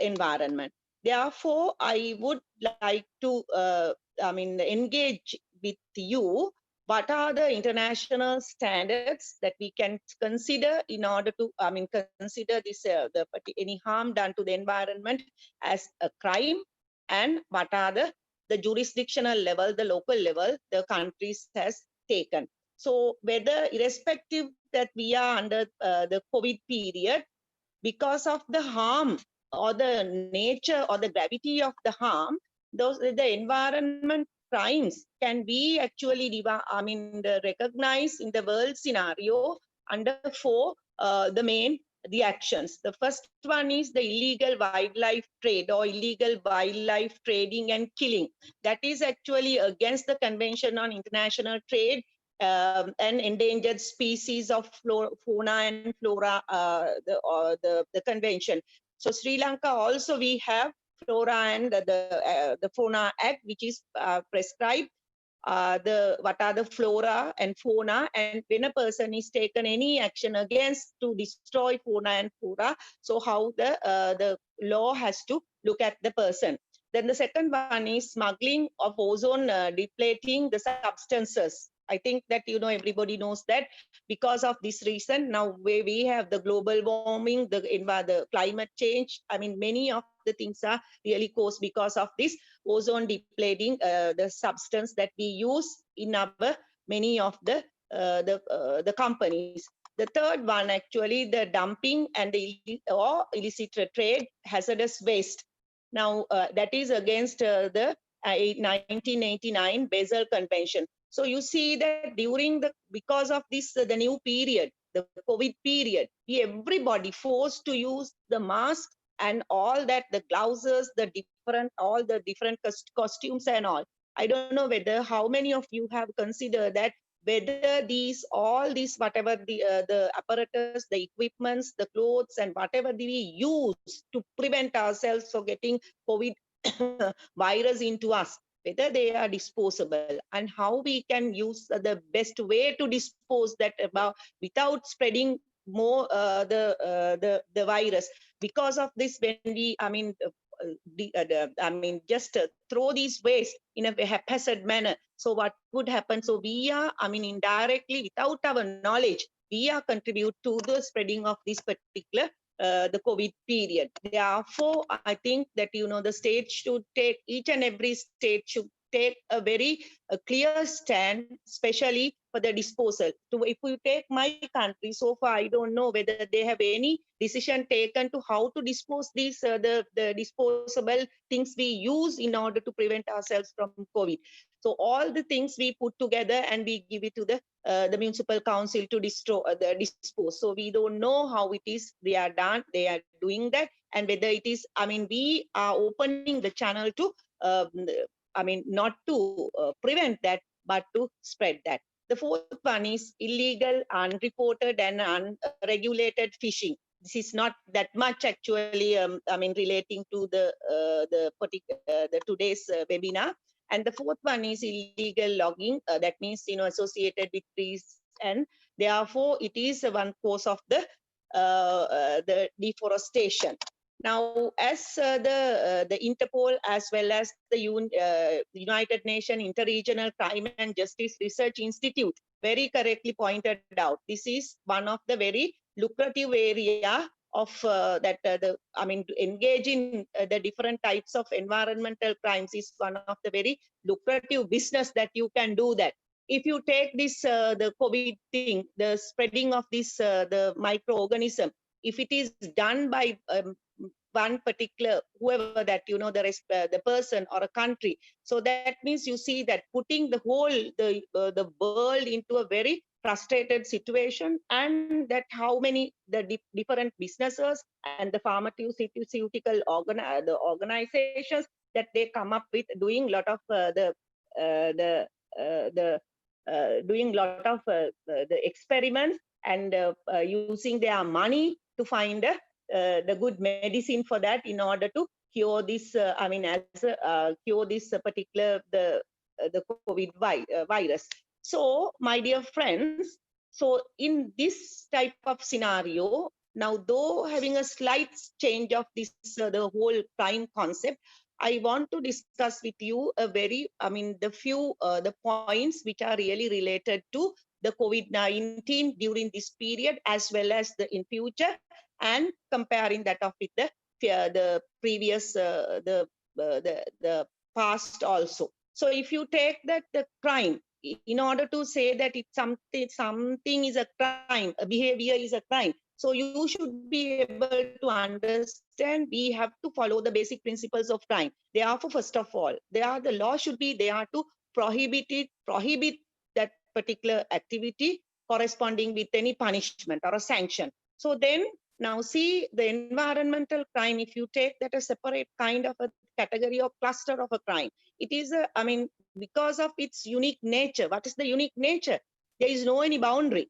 environment. Therefore, I would like to, engage with you. What are the international standards that we can consider in order to, consider this any harm done to the environment as a crime, and what are the jurisdictional level, the local level, the countries has taken. So whether irrespective that we are under the COVID period, because of the harm or the nature or the gravity of the harm, the environment crimes can be actually recognized in the world scenario under four the actions. The first one is the illegal wildlife trade or illegal wildlife trading and killing. That is actually against the Convention on International Trade and Endangered Species of Fauna and Flora, the convention. So Sri Lanka also we have Flora and the Fauna Act, which is prescribed what are the flora and fauna, and when a person is taken any action against to destroy fauna and flora, so how the law has to look at the person. Then the second one is smuggling of ozone depleting the substances. I think that everybody knows that because of this reason now where we have the global warming, the climate change. Many of the things are really caused because of this ozone depleting the substance that we use in our many of the companies. The third one actually the dumping and the illicit trade hazardous waste. Now that is against the 1989 Basel Convention. So you see that because of this the new period, the COVID period, everybody forced to use the mask and all that, the blouses, all the different costumes and all. I don't know how many of you have considered that, whether all these whatever the apparatus, the equipments, the clothes, and whatever we use to prevent ourselves from getting COVID virus into us, whether they are disposable, and how we can use the best way to dispose that without spreading more the virus. Because of this, when we just throw these waste in a haphazard manner, so what would happen? So we are indirectly, without our knowledge, we are contribute to the spreading of this particular the COVID period. Therefore, I think that the state should take, each and every state should take a very clear stand, especially for the disposal. If you take my country, so far I don't know whether they have any decision taken to how to dispose these the disposable things we use in order to prevent ourselves from COVID. So all the things we put together and we give it to the municipal council to dispose. So we don't know how it is they are doing that, and whether it is, we are opening the channel to, not to prevent that, but to spread that. The fourth one is illegal, unreported, and unregulated fishing. This is not that much actually, relating to the today's webinar. And the fourth one is illegal logging. That means, associated with trees, and therefore it is one cause of the deforestation. Now, as the Interpol as well as the United Nations Interregional Crime and Justice Research Institute, very correctly pointed out, this is one of the very lucrative area of to engage in the different types of environmental crimes is one of the very lucrative business that you can do that. If you take this, the COVID thing, the spreading of this, the microorganism, if it is done by one particular, whoever that, the person or a country, so that means you see that putting the whole, the world into a very frustrated situation, and that how many the different businesses and the pharmaceutical the organizations that they come up with doing lot of doing lot of the experiments and using their money to find the good medicine for that in order to cure this cure this particular the COVID virus. So my dear friends, so in this type of scenario, now though having a slight change of this the whole crime concept, I want to discuss with you a very, the few the points which are really related to the COVID-19 during this period as well as the in future, and comparing that of with the previous the past also. So if you take that the crime, in order to say that it's something is a crime, a behavior is a crime, so you should be able to understand we have to follow the basic principles of crime. Therefore, first of all, the law should be there to prohibit that particular activity corresponding with any punishment or a sanction. So then now see the environmental crime, if you take that a separate kind of a category or cluster of a crime, it is a, because of its unique nature. What is the unique nature? There is no any boundary.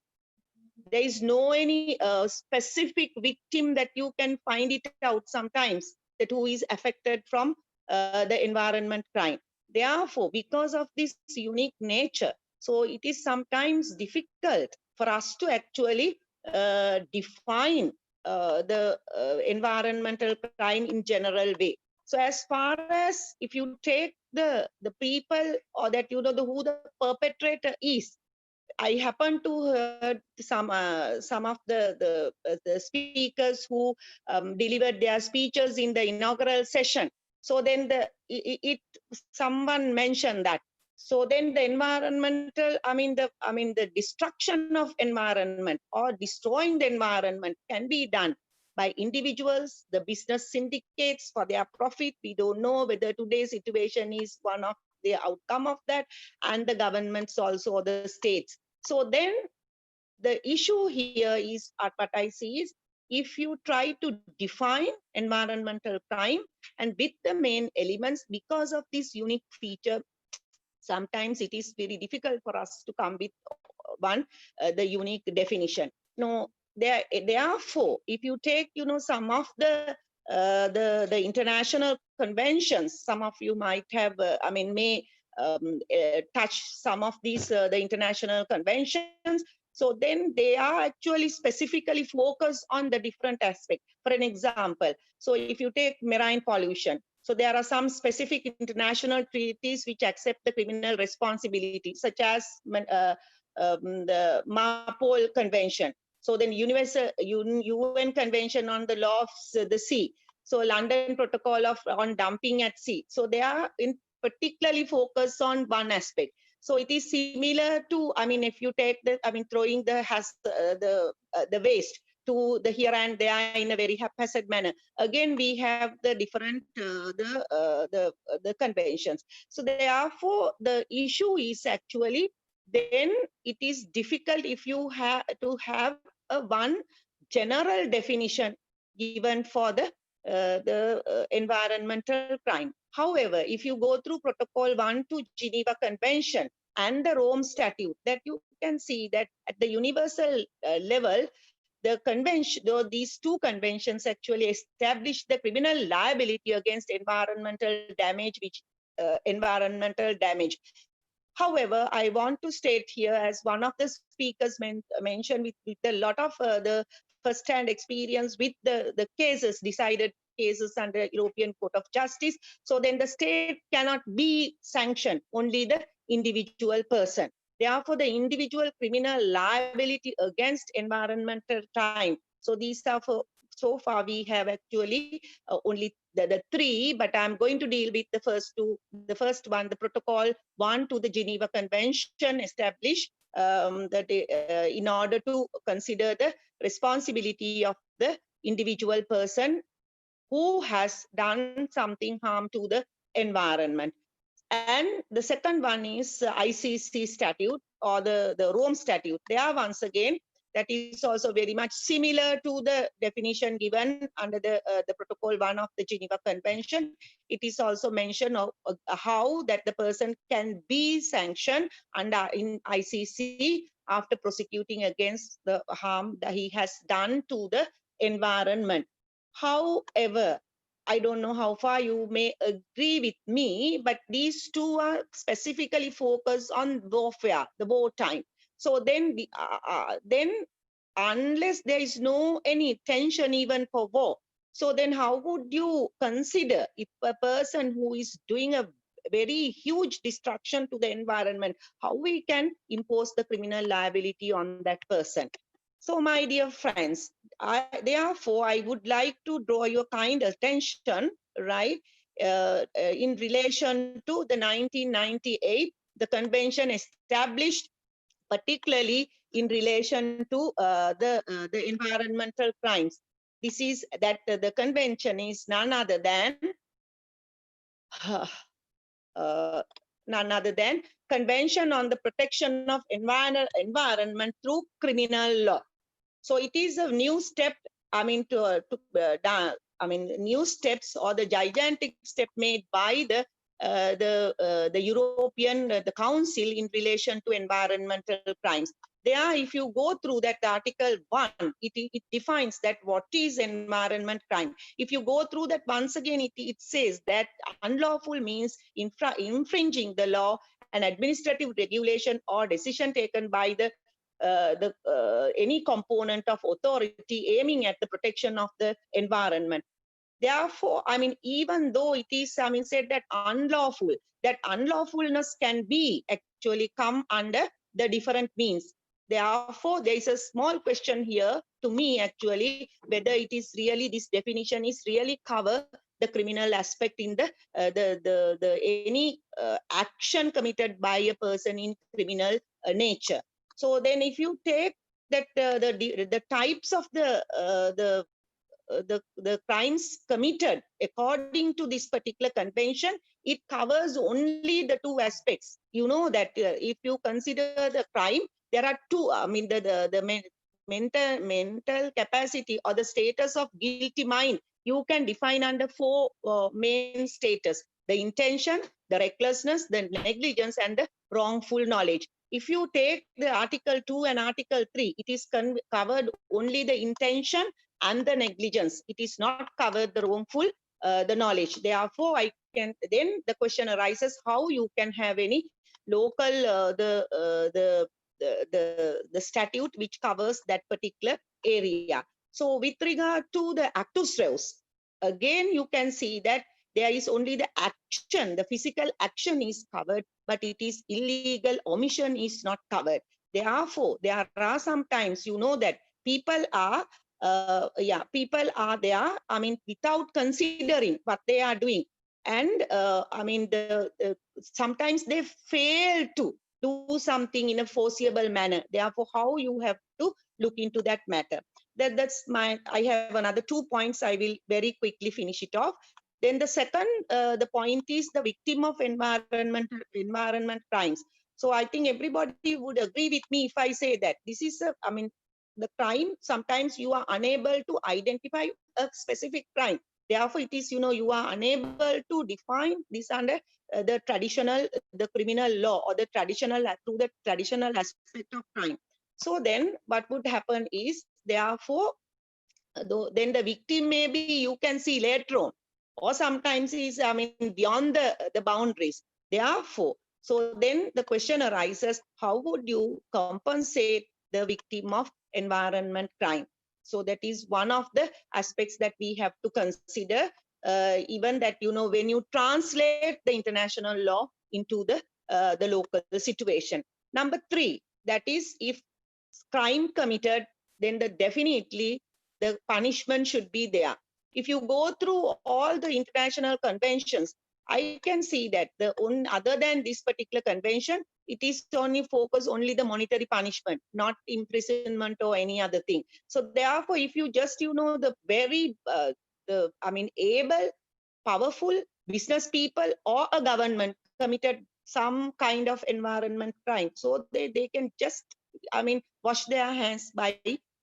There is no any specific victim that you can find it out sometimes that who is affected from the environment crime. Therefore, because of this unique nature, so it is sometimes difficult for us to actually define the environmental crime in general way. So as far as if you take the people or that who the perpetrator is, I happen to heard some of the speakers who delivered their speeches in the inaugural session. So then someone mentioned that. So then the environmental, the destruction of environment or destroying the environment can be done by individuals, the business syndicates for their profit. We don't know whether today's situation is one of the outcome of that, and the governments also, or the states. So then the issue here is, what I see is, if you try to define environmental crime and with the main elements, because of this unique feature, sometimes it is very difficult for us to come with one, the unique definition. No, therefore, if you take, some of the international conventions, some of you might have, may touch some of these, the international conventions. So then they are actually specifically focused on the different aspects. For an example, so if you take marine pollution, so there are some specific international treaties which accept the criminal responsibility, such as the MARPOL Convention. So then Universal UN Convention on the Law of the Sea. So London Protocol on Dumping at Sea. So they are particularly focused on one aspect. So it is similar to, if you take the, throwing the waste to the here and there in a very haphazard manner. Again, we have the different the conventions. So therefore, the issue is actually, then it is difficult if you have to have a one general definition given for the environmental crime. However, if you go through Protocol 1 to Geneva Convention and the Rome Statute, that you can see that at the universal level, the convention, though these two conventions actually establish the criminal liability against environmental damage, environmental damage. However, I want to state here, as one of the speakers mentioned, with a lot of the first-hand experience with the cases, decided cases under European Court of Justice. So then the state cannot be sanctioned, only the individual person. Therefore, the individual criminal liability against environmental crime. So these are so far we have actually only the three, but I'm going to deal with the first two. The first one, the protocol 1 to the Geneva Convention established that in order to consider the responsibility of the individual person who has done something harm to the environment. And the second one is ICC statute or the Rome statute. They are once again, that is also very much similar to the definition given under the protocol 1 of the Geneva Convention. It is also mentioned of how that the person can be sanctioned under in ICC after prosecuting against the harm that he has done to the environment. However, I don't know how far you may agree with me, but these two are specifically focused on warfare, the wartime. So then, unless there is no any tension even for war, so then how would you consider if a person who is doing a very huge destruction to the environment, how we can impose the criminal liability on that person? So, my dear friends, therefore, I would like to draw your kind attention, right, in relation to the 1998, the convention established, particularly in relation to the environmental crimes. This is that the convention is none other than Convention on the Protection of Environment through Criminal Law. So it is a new step, new steps or the gigantic step made by the European the Council in relation to environmental crimes. There, if you go through that Article 1, it defines that what is environment crime. If you go through that once again, it says that unlawful means infringing the law, an administrative regulation or decision taken by any component of authority aiming at the protection of the environment. Therefore, even though it is, said that unlawfulness can be actually come under the different means. Therefore, there is a small question here to me actually, whether it is really, this definition is really cover the criminal aspect in the any action committed by a person in criminal nature. So then if you take that the types of the crimes committed according to this particular convention, it covers only the two aspects. You know that if you consider the crime, there are two, the mental capacity or the status of guilty mind, you can define under four main status: the intention, the recklessness, the negligence, and the wrongful knowledge. If you take the Article 2 and Article 3, it is covered only the intention and the negligence. It is not covered the wrongful, the knowledge. Therefore, then the question arises how you can have any local the statute which covers that particular area. So with regard to the actus reus, again you can see that there is only the action, the physical action is covered, but it is illegal omission is not covered. Therefore, there are sometimes, you know, that people are there, without considering what they are doing. And sometimes they fail to do something in a foreseeable manner. Therefore, how you have to look into that matter. I have another 2 points. I will very quickly finish it off. Then the second, the point is the victim of environment crimes. So I think everybody would agree with me if I say that this is the crime, sometimes you are unable to identify a specific crime. Therefore, it is, you are unable to define this under the traditional, the criminal law or the traditional aspect of crime. So then what would happen is, therefore, then the victim maybe you can see later on, or sometimes is, beyond the boundaries. Therefore, so then the question arises, how would you compensate the victim of environment crime? So that is one of the aspects that we have to consider, even that, when you translate the international law into the local situation. Number 3, that is, if crime committed, then definitely the punishment should be there. If you go through all the international conventions, I can see that other than this particular convention, it is only focus only the monetary punishment, not imprisonment or any other thing. So therefore, if you just the very able, powerful business people or a government committed some kind of environment crime, so they can just wash their hands by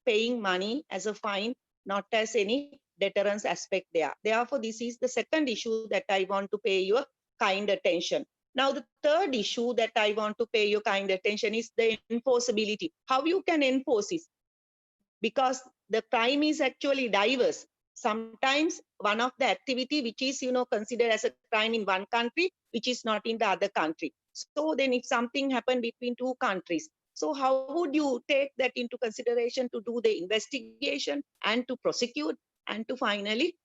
paying money as a fine, not as any deterrence aspect there. Therefore, this is the second issue that I want to pay your kind attention. Now, the third issue that I want to pay your kind attention is the enforceability. How you can enforce it? Because the crime is actually diverse. Sometimes one of the activity which is considered as a crime in one country, which is not in the other country. So then if something happened between two countries, so how would you take that into consideration to do the investigation and to prosecute and to finally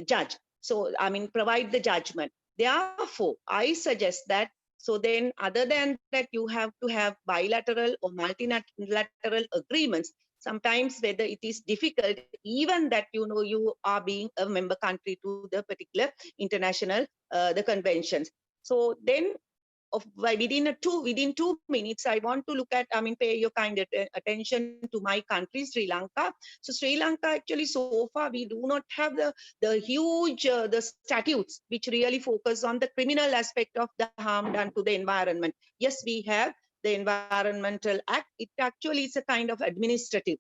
judge? So provide the judgment. Therefore, I suggest that, so then other than that, you have to have bilateral or multilateral agreements. Sometimes whether it is difficult, even that you are being a member country to the particular international the conventions. So then within 2 minutes, I want to look at, pay your kind attention to my country, Sri Lanka. So Sri Lanka, actually, so far, we do not have the huge, the statutes, which really focus on the criminal aspect of the harm done to the environment. Yes, we have the Environmental Act. It actually is a kind of administrative.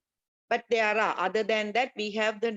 But there are, other than that, we have the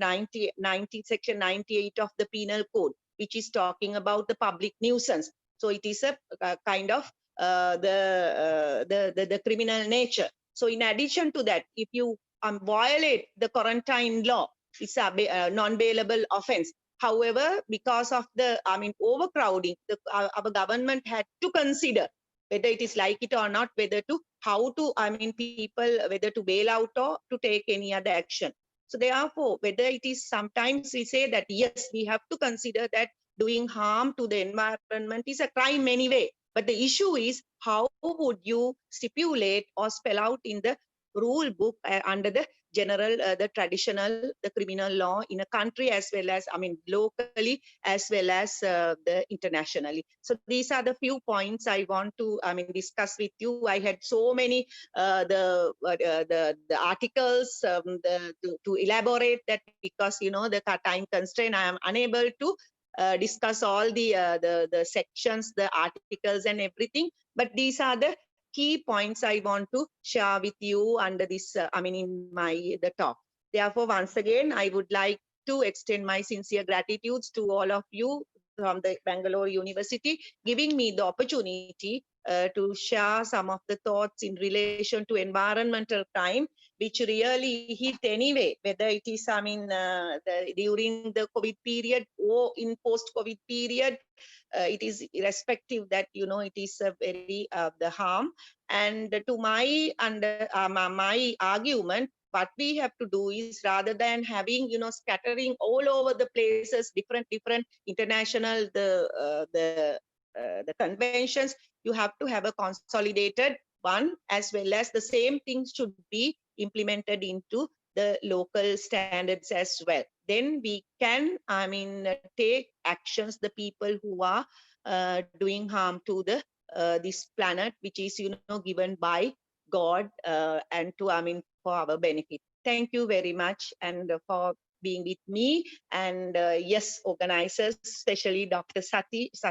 section 98 of the Penal Code, which is talking about the public nuisance. So it is a kind of the criminal nature. So in addition to that, if you violate the quarantine law, it's a non-bailable offense. However, because of the overcrowding, our government had to consider whether it is like it or not, whether to how to people, whether to bail out or to take any other action. So therefore, whether it is, sometimes we say that yes, we have to consider that doing harm to the environment is a crime anyway. But the issue is, how would you stipulate or spell out in the rule book under the general, the traditional, the criminal law in a country, as well as, locally, as well as the internationally. So these are the few points I want to, discuss with you. I had so many, the articles to elaborate that, because, the time constraint, I am unable to discuss all the sections, the articles and everything. But these are the key points I want to share with you under this, in the talk. Therefore, once again, I would like to extend my sincere gratitudes to all of you from the Bangalore University, giving me the opportunity to share some of the thoughts in relation to environmental crime, which really hit anyway, whether it is, during the COVID period or in post-COVID period. It is irrespective that, it is a very, the harm. And to my my argument, what we have to do is, rather than having, scattering all over the places, different international, the conventions, you have to have a consolidated one, as well as the same things should be implemented into the local standards as well. Then we can, take actions, the people who are doing harm to the this planet, which is, given by God, and to, for our benefit. Thank you very much, and for being with me. And yes, organizers, especially Dr. Satish,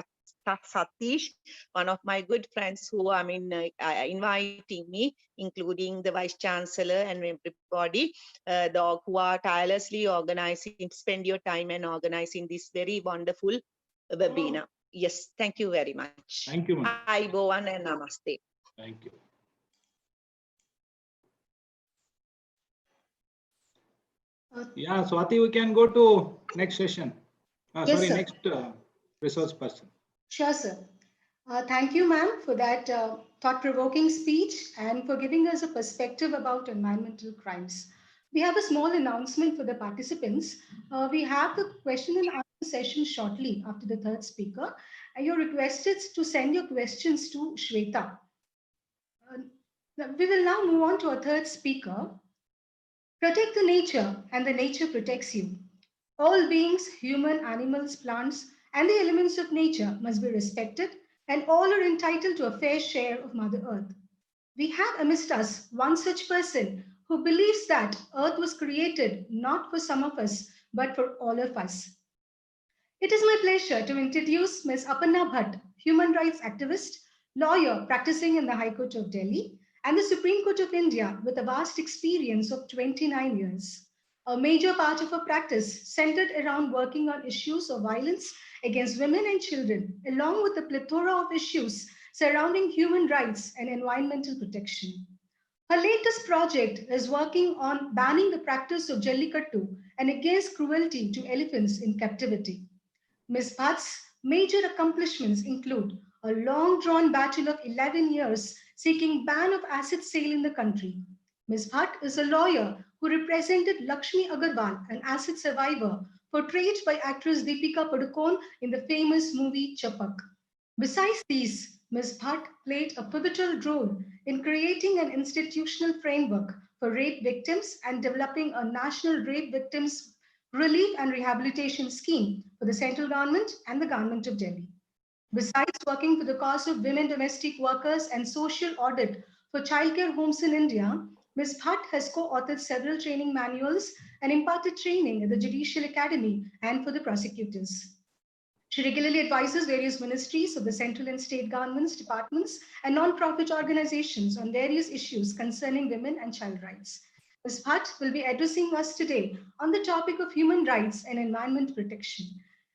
one of my good friends who, inviting me, including the Vice Chancellor and everybody, who are tirelessly organizing, spend your time and organizing this very wonderful webinar. Yes, thank you very much. Thank you, ma'am. Hi, Bowan, and namaste. Thank you. Yeah, Swati, we can go to next session. Yes, sorry, sir. next resource person. Sure, sir. Thank you, ma'am, for that thought-provoking speech and for giving us a perspective about environmental crimes. We have a small announcement for the participants. We have the question and answer session shortly after the third speaker. You're requested to send your questions to Shweta. We will now move on to our third speaker. Protect the nature and the nature protects you. All beings, human, animals, plants, and the elements of nature must be respected, and all are entitled to a fair share of Mother Earth. We have amidst us one such person who believes that Earth was created not for some of us, but for all of us. It is my pleasure to introduce Ms. Aparna Bhatt, human rights activist, lawyer practicing in the High Court of Delhi and the Supreme Court of India with a vast experience of 29 years. A major part of her practice centered around working on issues of violence against women and children, along with a plethora of issues surrounding human rights and environmental protection. Her latest project is working on banning the practice of Jallikattu and against cruelty to elephants in captivity. Ms. Bhatt's major accomplishments include a long-drawn battle of 11 years seeking ban of acid sale in the country. Ms. Bhatt is a lawyer who represented Lakshmi Agarwal, an acid survivor, portrayed by actress Deepika Padukone in the famous movie Chapak. Besides these, Ms. Bhatt played a pivotal role in creating an institutional framework for rape victims and developing a national rape victims relief and rehabilitation scheme for the central government and the government of Delhi. Besides working for the cause of women domestic workers and social audit for childcare homes in India, Ms. Bhatt has co-authored several training manuals and imparted training at the Judicial Academy and for the prosecutors. She regularly advises various ministries of the central and state governments, departments, and non-profit organizations on various issues concerning women and child rights. Ms. Bhatt will be addressing us today on the topic of human rights and environment protection.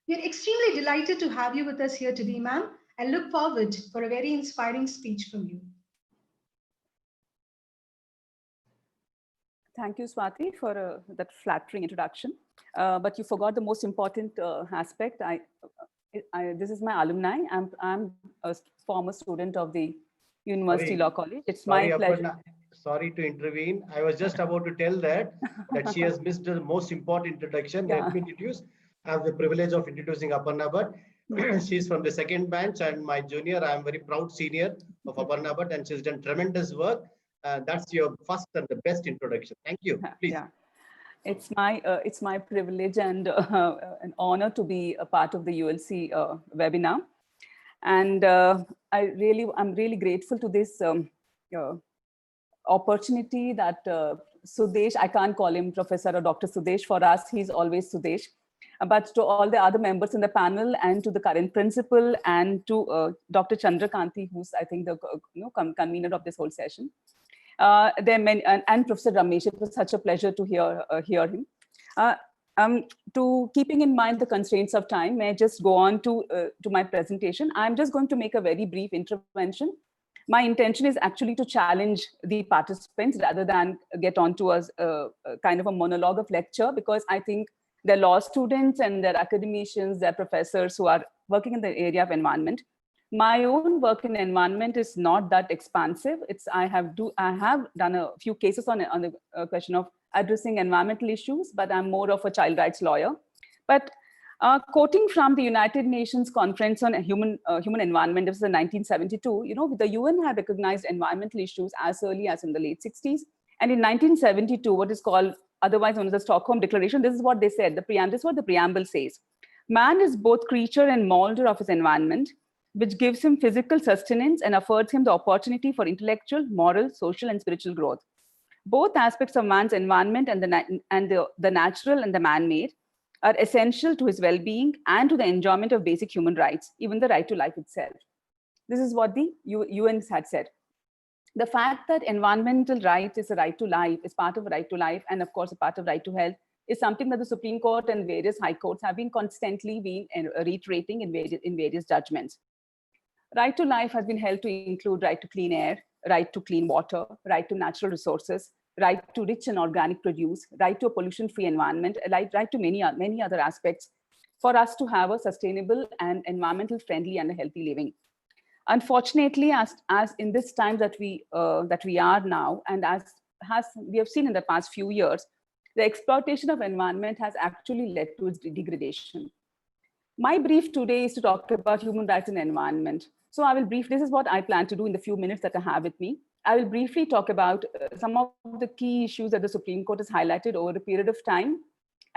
We are extremely delighted to have you with us here today, ma'am, and look forward for a very inspiring speech from you. Thank you, Swati, for that flattering introduction. But you forgot the most important aspect. This is my alumni. I'm a former student of the University Law College. It's my pleasure. Aparna, sorry to intervene. I was just about to tell that she has missed the most important introduction. Yeah. Let me introduce. I have the privilege of introducing Aparna Bhatt. She's from the second bench and my junior. I am very proud senior of Aparna Bhatt, and she's done tremendous work. That's your first and the best introduction. Thank you. Please. Yeah. It's my privilege and an honor to be a part of the ULC webinar, and I'm really grateful to this opportunity that Sudesh, I can't call him Professor or Dr. Sudesh. For us, he's always Sudesh. But to all the other members in the panel and to the current principal and to Dr. Chandrakanti, who's I think the convener of this whole session. There are many, and Professor Ramesh, it was such a pleasure to hear him. To keeping in mind the constraints of time, may I just go on to my presentation? I'm just going to make a very brief intervention. My intention is actually to challenge the participants rather than get onto a kind of a monologue of lecture, because I think they're law students and they're academicians, they're professors who are working in the area of environment. My own work in environment is not that expansive. I have done a few cases on the question of addressing environmental issues, but I'm more of a child rights lawyer. But quoting from the United Nations Conference on Human Environment, this was in 1972, the UN had recognized environmental issues as early as in the late 60s. And in 1972, what is called, otherwise known as the Stockholm Declaration, this is what they said, this is what the preamble says. Man is both creature and molder of his environment, which gives him physical sustenance and affords him the opportunity for intellectual, moral, social, and spiritual growth. Both aspects of man's environment and the natural and the man-made are essential to his well-being and to the enjoyment of basic human rights, even the right to life itself. This is what the UN had said. The fact that environmental rights is a right to life, is part of a right to life, and of course a part of right to health, is something that the Supreme Court and various high courts have been constantly reiterating in various judgments. Right to life has been held to include right to clean air, right to clean water, right to natural resources, right to rich and organic produce, right to a pollution-free environment, right to many other aspects for us to have a sustainable and environmental friendly and a healthy living. Unfortunately, as in this time that we are now, and as we have seen in the past few years, the exploitation of environment has actually led to its degradation. My brief today is to talk about human rights and environment. So I will brief, this is what I plan to do in the few minutes that I have with me. I will briefly talk about some of the key issues that the Supreme Court has highlighted over a period of time.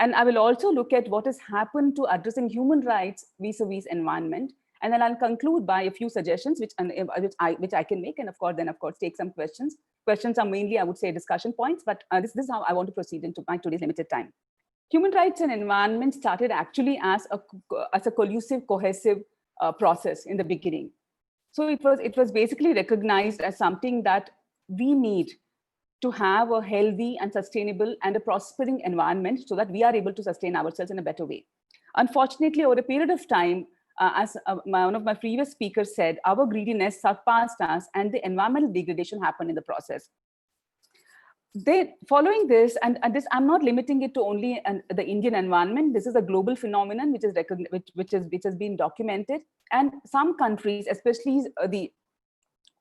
And I will also look at what has happened to addressing human rights vis-a-vis environment. And then I'll conclude by a few suggestions which I can make. And of course, take some questions. Questions are mainly, I would say, discussion points, but this is how I want to proceed into my today's limited time. Human rights and environment started actually as a collusive, cohesive process in the beginning. So it was basically recognized as something that we need to have a healthy and sustainable and a prospering environment so that we are able to sustain ourselves in a better way. Unfortunately, over a period of time, as one of my previous speakers said, our greediness surpassed us and the environmental degradation happened in the process. Following this, and this, I'm not limiting it to only the Indian environment. This is a global phenomenon which has been documented, and some countries, especially the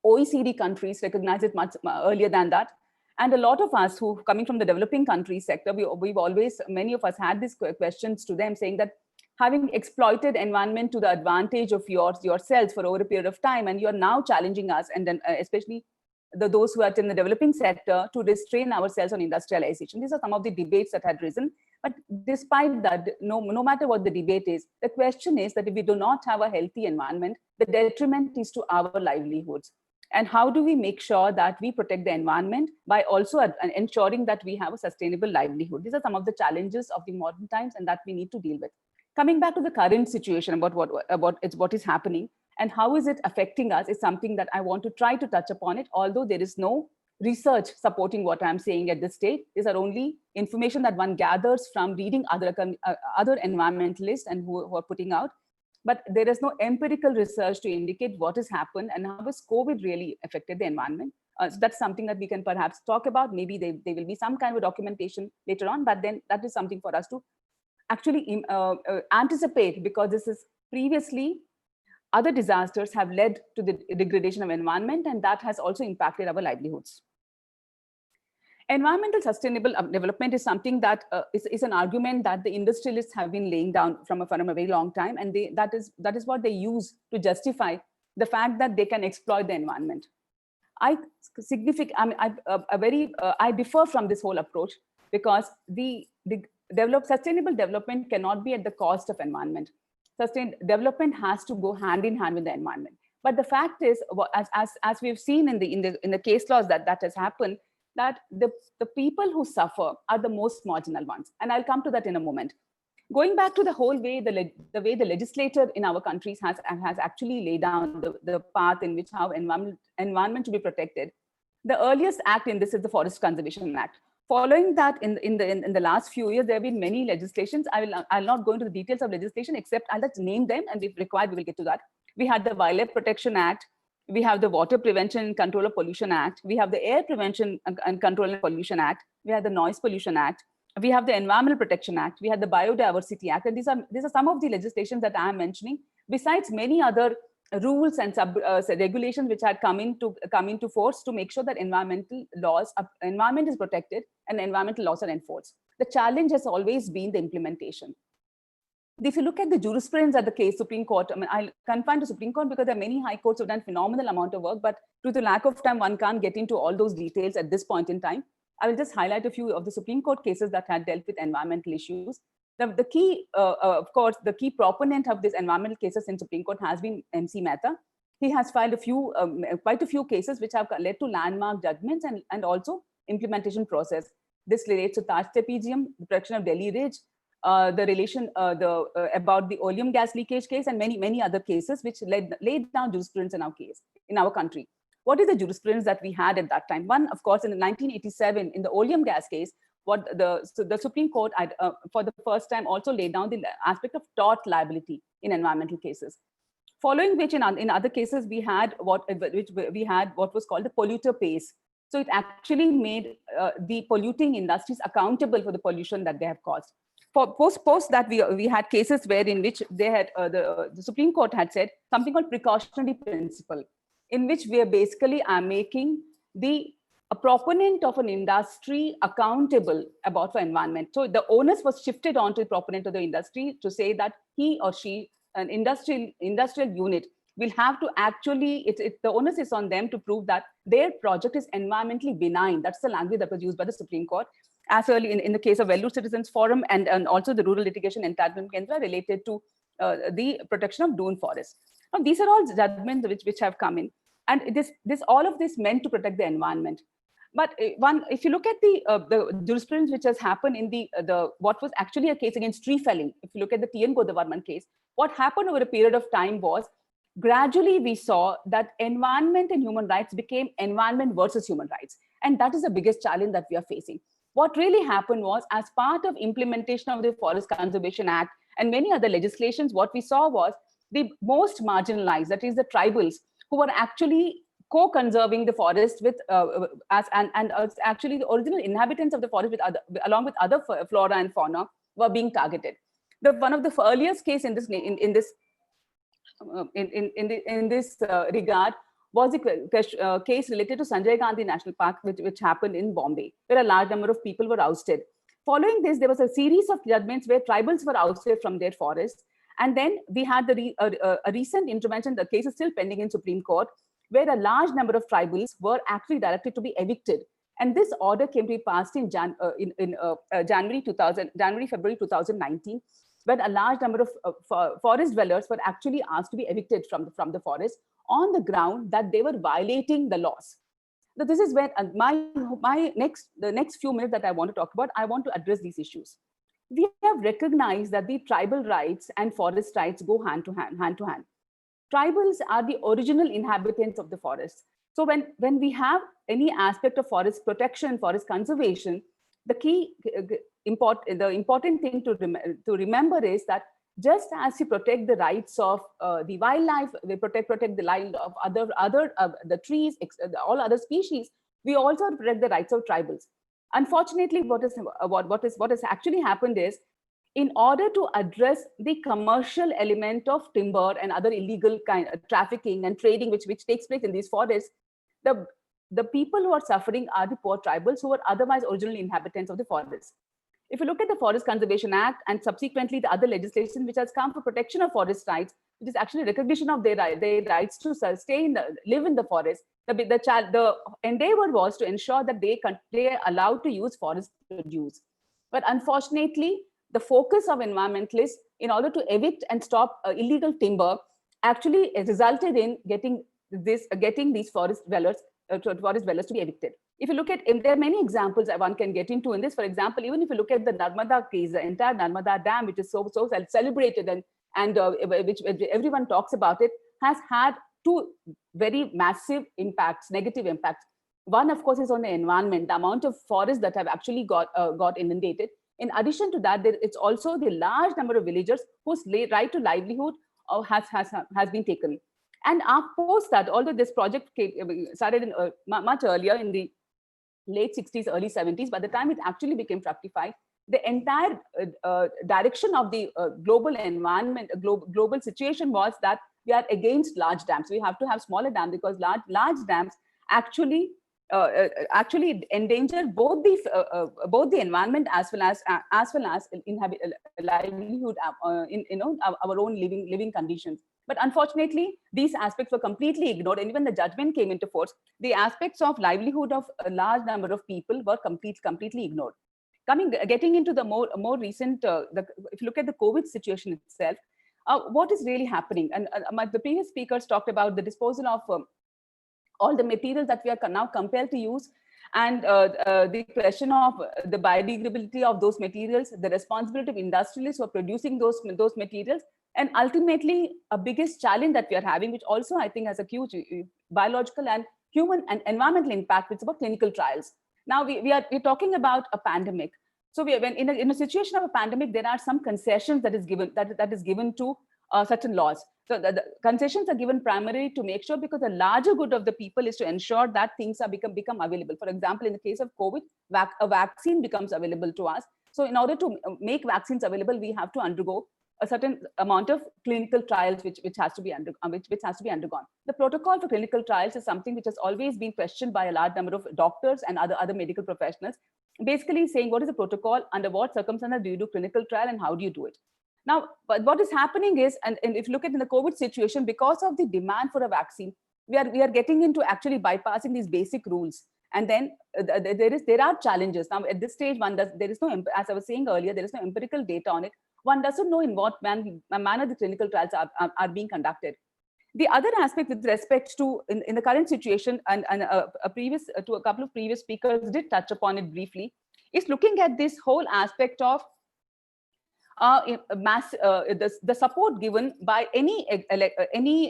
OECD countries, recognize it much earlier than that. And a lot of us who coming from the developing countries sector, we've always, many of us had these questions to them saying that having exploited environment to the advantage of yourselves for over a period of time, and you're now challenging us, and then especially those who are in the developing sector, to restrain ourselves on industrialization. These are some of the debates that had risen. But despite that, no matter what the debate is, the question is that if we do not have a healthy environment, the detriment is to our livelihoods. And how do we make sure that we protect the environment by also ensuring that we have a sustainable livelihood? These are some of the challenges of the modern times and that we need to deal with. Coming back to the current situation about what is happening and how is it affecting us is something that I want to try to touch upon it, although there is no research supporting what I'm saying at this stage. These are only information that one gathers from reading other environmentalists and who are putting out. But there is no empirical research to indicate what has happened and how has COVID really affected the environment. So that's something that we can perhaps talk about. Maybe there will be some kind of documentation later on, but then that is something for us to actually anticipate, because this is previously other disasters have led to the degradation of environment, and that has also impacted our livelihoods. Environmental sustainable development is something that is an argument that the industrialists have been laying down from a very long time, and that is what they use to justify the fact that they can exploit the environment. I differ from this whole approach, because the sustainable development cannot be at the cost of environment. Sustained development has to go hand in hand with the environment. But the fact is, as we've seen in the case laws that has happened, that the people who suffer are the most marginal ones. And I'll come to that in a moment. Going back to the whole way, the way the legislature in our countries has actually laid down the path in which how environment should be protected. The earliest act in this is the Forest Conservation Act. Following that, in the last few years, there have been many legislations. I'll not go into the details of legislation, except I'll just name them, and if required, we will get to that. We had the Wildlife Protection Act. We have the Water Prevention and Control of Pollution Act. We have the Air Prevention and Control of Pollution Act. We have the Noise Pollution Act. We have the Environmental Protection Act. We have the Biodiversity Act. And these are some of the legislations that I am mentioning, besides many other rules and regulations which had come into force to make sure that environment is protected and environmental laws are enforced. The challenge has always been the implementation. If you look at the jurisprudence at the case Supreme Court, I mean, I'll confine to Supreme Court because there are many high courts who have done phenomenal amount of work, but due to lack of time, one can't get into all those details at this point in time. I will just highlight a few of the Supreme Court cases that had dealt with environmental issues. The key, of course, the key proponent of these environmental cases in Supreme Court has been MC Mehta. He has filed quite a few cases which have led to landmark judgments and also implementation process. This relates to Taj Tepigium, the protection of Delhi Ridge, the relation about the oleum gas leakage case, and many other cases which laid down jurisprudence in our country. What is the jurisprudence that we had at that time? One, of course, in 1987, in the oleum gas case, the Supreme Court for the first time also laid down the aspect of tort liability in environmental cases. Following which, in other cases, we had what was called the polluter pays. So it actually made the polluting industries accountable for the pollution that they have caused. For post that, we had cases in which they had the Supreme Court had said something called precautionary principle, in which we are basically making a proponent of an industry accountable about the environment. So the onus was shifted onto the proponent of the industry to say that he or she, an industrial unit, will have to actually, the onus is on them to prove that their project is environmentally benign. That's the language that was used by the Supreme Court, as early in the case of Vellore Citizens Forum and also the Rural Litigation Entitlement Kendra related to the protection of dune forests. Now, these are all judgments which have come in. And all of this meant to protect the environment. But if you look at the jurisprudence which has happened in what was actually a case against tree felling, if you look at the T.N. Godavarman case, what happened over a period of time was gradually we saw that environment and human rights became environment versus human rights. And that is the biggest challenge that we are facing. What really happened was, as part of implementation of the Forest Conservation Act and many other legislations, what we saw was the most marginalized, that is the tribals, who were actually co-conserving the forest with actually the original inhabitants of the forest along with other flora and fauna were being targeted. One of the earliest case in this regard was the case related to Sanjay Gandhi National Park, which happened in Bombay, where a large number of people were ousted. Following this, there was a series of judgments where tribals were ousted from their forests. And then we had a recent intervention, the case is still pending in Supreme Court, where a large number of tribals were actually directed to be evicted. And this order came to be passed in February 2019, when a large number of forest dwellers were actually asked to be evicted from the forest on the ground that they were violating the laws. So this is where the next few minutes that I want to talk about, I want to address these issues. We have recognized that the tribal rights and forest rights go hand to hand. Tribals are the original inhabitants of the forest. So when we have any aspect of forest protection, forest conservation, the important thing to remember is that just as we protect the rights of the wildlife, we protect the life of the trees, all other species, we also protect the rights of tribals. Unfortunately, what has actually happened is, in order to address the commercial element of timber and other illegal kind of trafficking and trading which takes place in these forests, the people who are suffering are the poor tribals who are otherwise original inhabitants of the forests. If you look at the Forest Conservation Act and subsequently the other legislation which has come for protection of forest rights, which is actually recognition of their rights to live in the forest, the endeavor was to ensure that they are allowed to use forest produce. But unfortunately, the focus of environmentalists in order to evict and stop illegal timber actually resulted in getting these forest dwellers to be evicted. If you look at, there are many examples that one can get into in this. For example, even if you look at the Narmada case, the entire Narmada Dam, which is so celebrated and which everyone talks about, it has had two very massive impacts, negative impacts. One, of course, is on the environment, the amount of forests that have actually got inundated. In addition to that, it's also the large number of villagers whose right to livelihood has been taken. And post that, although this project started much earlier in the late 60s, early 70s, by the time it actually became fructified, the entire direction of the global environment, global situation was that we are against large dams. We have to have smaller dams because large dams actually endanger both the environment as well as livelihood in our own living conditions. But unfortunately, these aspects were completely ignored, and even the judgment came into force. The aspects of livelihood of a large number of people were completely ignored. Getting into the more recent, if you look at the COVID situation itself, what is really happening? And the previous speakers talked about the disposal of all the materials that we are now compelled to use, and the question of the biodegradability of those materials, the responsibility of industrialists who are producing those materials, and ultimately a biggest challenge that we are having, which also I think has a huge biological and human and environmental impact, which is about clinical trials. Now we're talking about a pandemic. So when in a situation of a pandemic, there are some concessions that is given to certain laws. So the concessions are given primarily to make sure, because the larger good of the people is to ensure that things are become available. For example, in the case of COVID, a vaccine becomes available to us. So in order to make vaccines available, we have to undergo a certain amount of clinical trials which has to be undergone. The protocol for clinical trials is something which has always been questioned by a large number of doctors and other medical professionals, basically saying what is the protocol, under what circumstances do you do clinical trial, and how do you do it. Now, but what is happening is, and if you look at in the COVID situation, because of the demand for a vaccine, we are getting into actually bypassing these basic rules. And then there are challenges. Now, at this stage, there is no, as I was saying earlier, there is no empirical data on it. One doesn't know in what manner the clinical trials are being conducted. The other aspect with respect to in the current situation, and a couple of previous speakers did touch upon it briefly, is looking at this whole aspect of the support given by any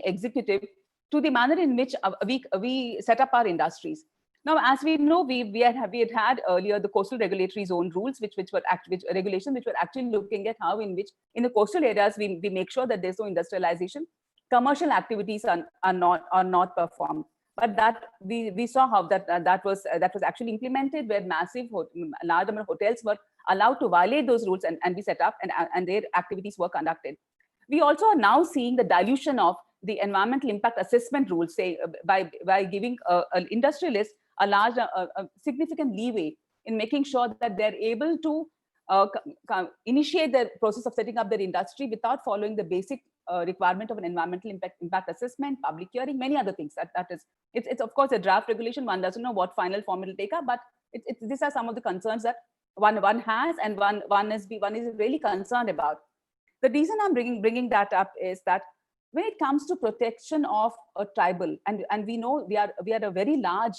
executive to the manner in which we set up our industries. Now, as we know, we had earlier the coastal regulatory zone rules, which regulations which were actually looking at how in the coastal areas we make sure that there's no industrialization, commercial activities are not performed. But that we saw how that was actually implemented, where large number of hotels were allowed to violate those rules and be set up, and their activities were conducted. We also are now seeing the dilution of the environmental impact assessment rules, say by giving an industrialist a significant leeway in making sure that they're able to initiate the process of setting up their industry without following the basic requirement of an environmental impact assessment, public hearing, many other things. It's of course a draft regulation. One doesn't know what final form it'll take up, but these are some of the concerns that one has, and one is really concerned about. The reason I'm bringing that up is that when it comes to protection of a tribal, and we know we have a very large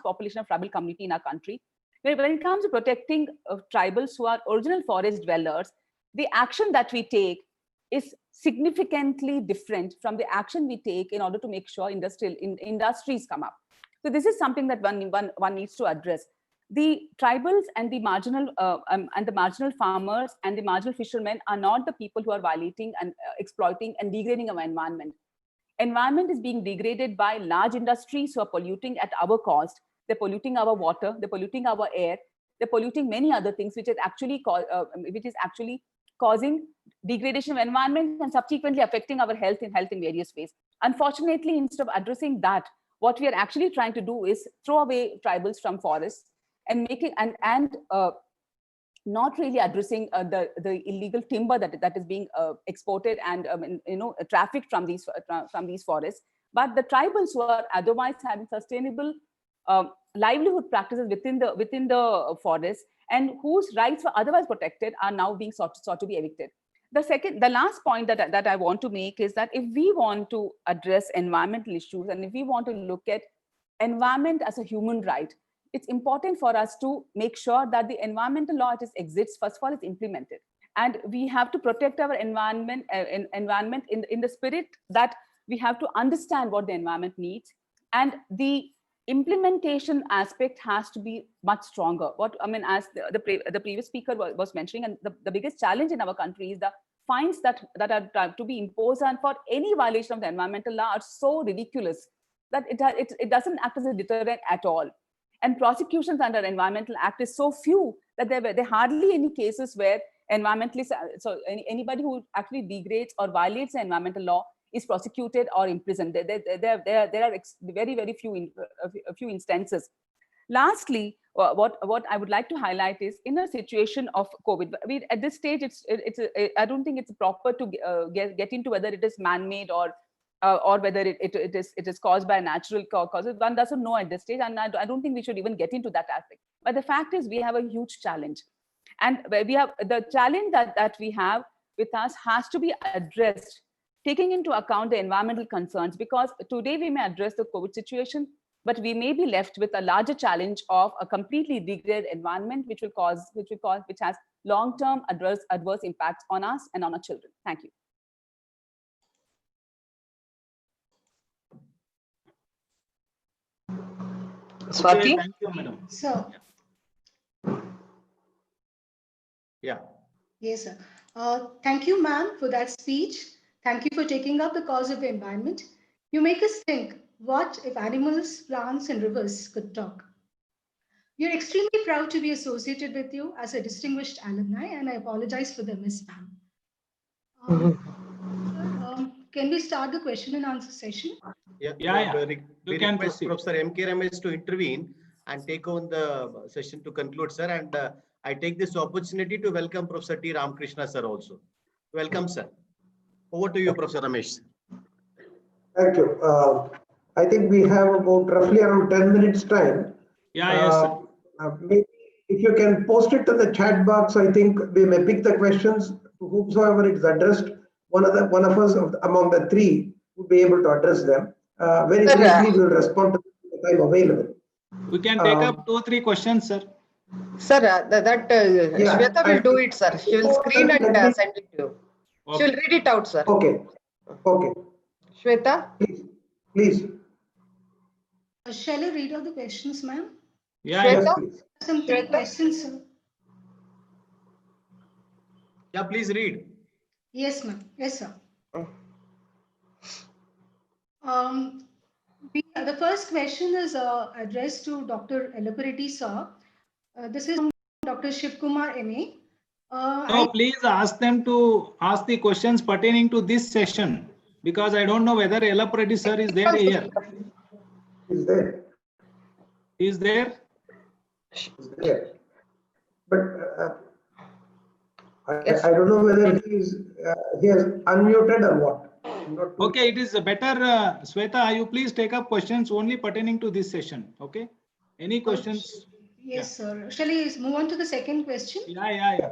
population of tribal community in our country. When it comes to protecting tribals who are original forest dwellers, the action that we take is significantly different from the action we take in order to make sure industries come up. So this is something that one needs to address. The tribals and the marginal farmers and the marginal fishermen are not the people who are violating and exploiting and degrading our environment. Environment is being degraded by large industries who are polluting at our cost. They're polluting our water, they're polluting our air, they're polluting many other things, which is actually causing degradation of environment and subsequently affecting our health in various ways. Unfortunately, instead of addressing that, what we are actually trying to do is throw away tribals from forests and making not really addressing the illegal timber that is being exported and trafficked from these forests. But the tribals who are otherwise having sustainable livelihood practices within the forest and whose rights were otherwise protected are now being sought to be evicted. The last point that I want to make is that if we want to address environmental issues and if we want to look at environment as a human right, it's important for us to make sure that the environmental law exists. First of all, it's implemented, and we have to protect our environment in the spirit that we have to understand what the environment needs, and the implementation aspect has to be much stronger. As the previous speaker was mentioning, and the biggest challenge in our country is the fines that are to be imposed and for any violation of the environmental law are so ridiculous that it doesn't act as a deterrent at all. And prosecutions under Environmental Act is so few that there are hardly any cases where environmentalists, so anybody who actually degrades or violates the environmental law is prosecuted or imprisoned. There are very few instances. Lastly, what I would like to highlight is in a situation of COVID, at this stage, I don't think it's proper to get into whether it is man-made or whether it is caused by natural causes. One doesn't know at this stage, and I don't think we should even get into that aspect. But the fact is, we have a huge challenge, and we have the challenge that we have with us has to be addressed, taking into account the environmental concerns. Because today we may address the COVID situation, but we may be left with a larger challenge of a completely degraded environment, which has long-term adverse impacts on us and on our children. Thank you. Okay, thank you, madam. So, yeah. Yes, sir. Thank you, ma'am, for that speech. Thank you for taking up the cause of the environment. You make us think, what if animals, plants, and rivers could talk? We are extremely proud to be associated with you as a distinguished alumni, and I apologize for the miss, ma'am. Can we start the question and answer session? Yeah. You can request proceed. Professor M.K. Ramesh to intervene and take on the session to conclude, sir. And I take this opportunity to welcome Professor T. Ramakrishna sir also. Welcome, sir. Over to you, Professor Ramesh. Thank you. I think we have about roughly around 10 minutes time. Yes, sir. Maybe if you can post it in the chat box, I think we may pick the questions to whomsoever it's addressed. One of us among the three would be able to address them. Very briefly, we will respond to the time available. We can take up 2 or 3 questions, sir. Sir, Shweta will do it, sir. She will screen and send it to you. Okay. She will read it out, sir. Okay. Shweta? Please. Shall I read out the questions, ma'am? Yes, please. Some 3 questions, sir. Yeah, please read. Yes, ma'am. Yes, sir. The first question is addressed to Dr. Elaparity, sir. This is from Dr. Shivkumar MA. No, please ask them to ask the questions pertaining to this session, because I don't know whether Elaparity sir is there here. Is there? Is there? Is there? But I don't know whether he is unmuted or what. Okay, it is better, Sweta, you please take up questions only pertaining to this session. Okay. Any questions? Yes, sir. Shall we move on to the second question? Yeah.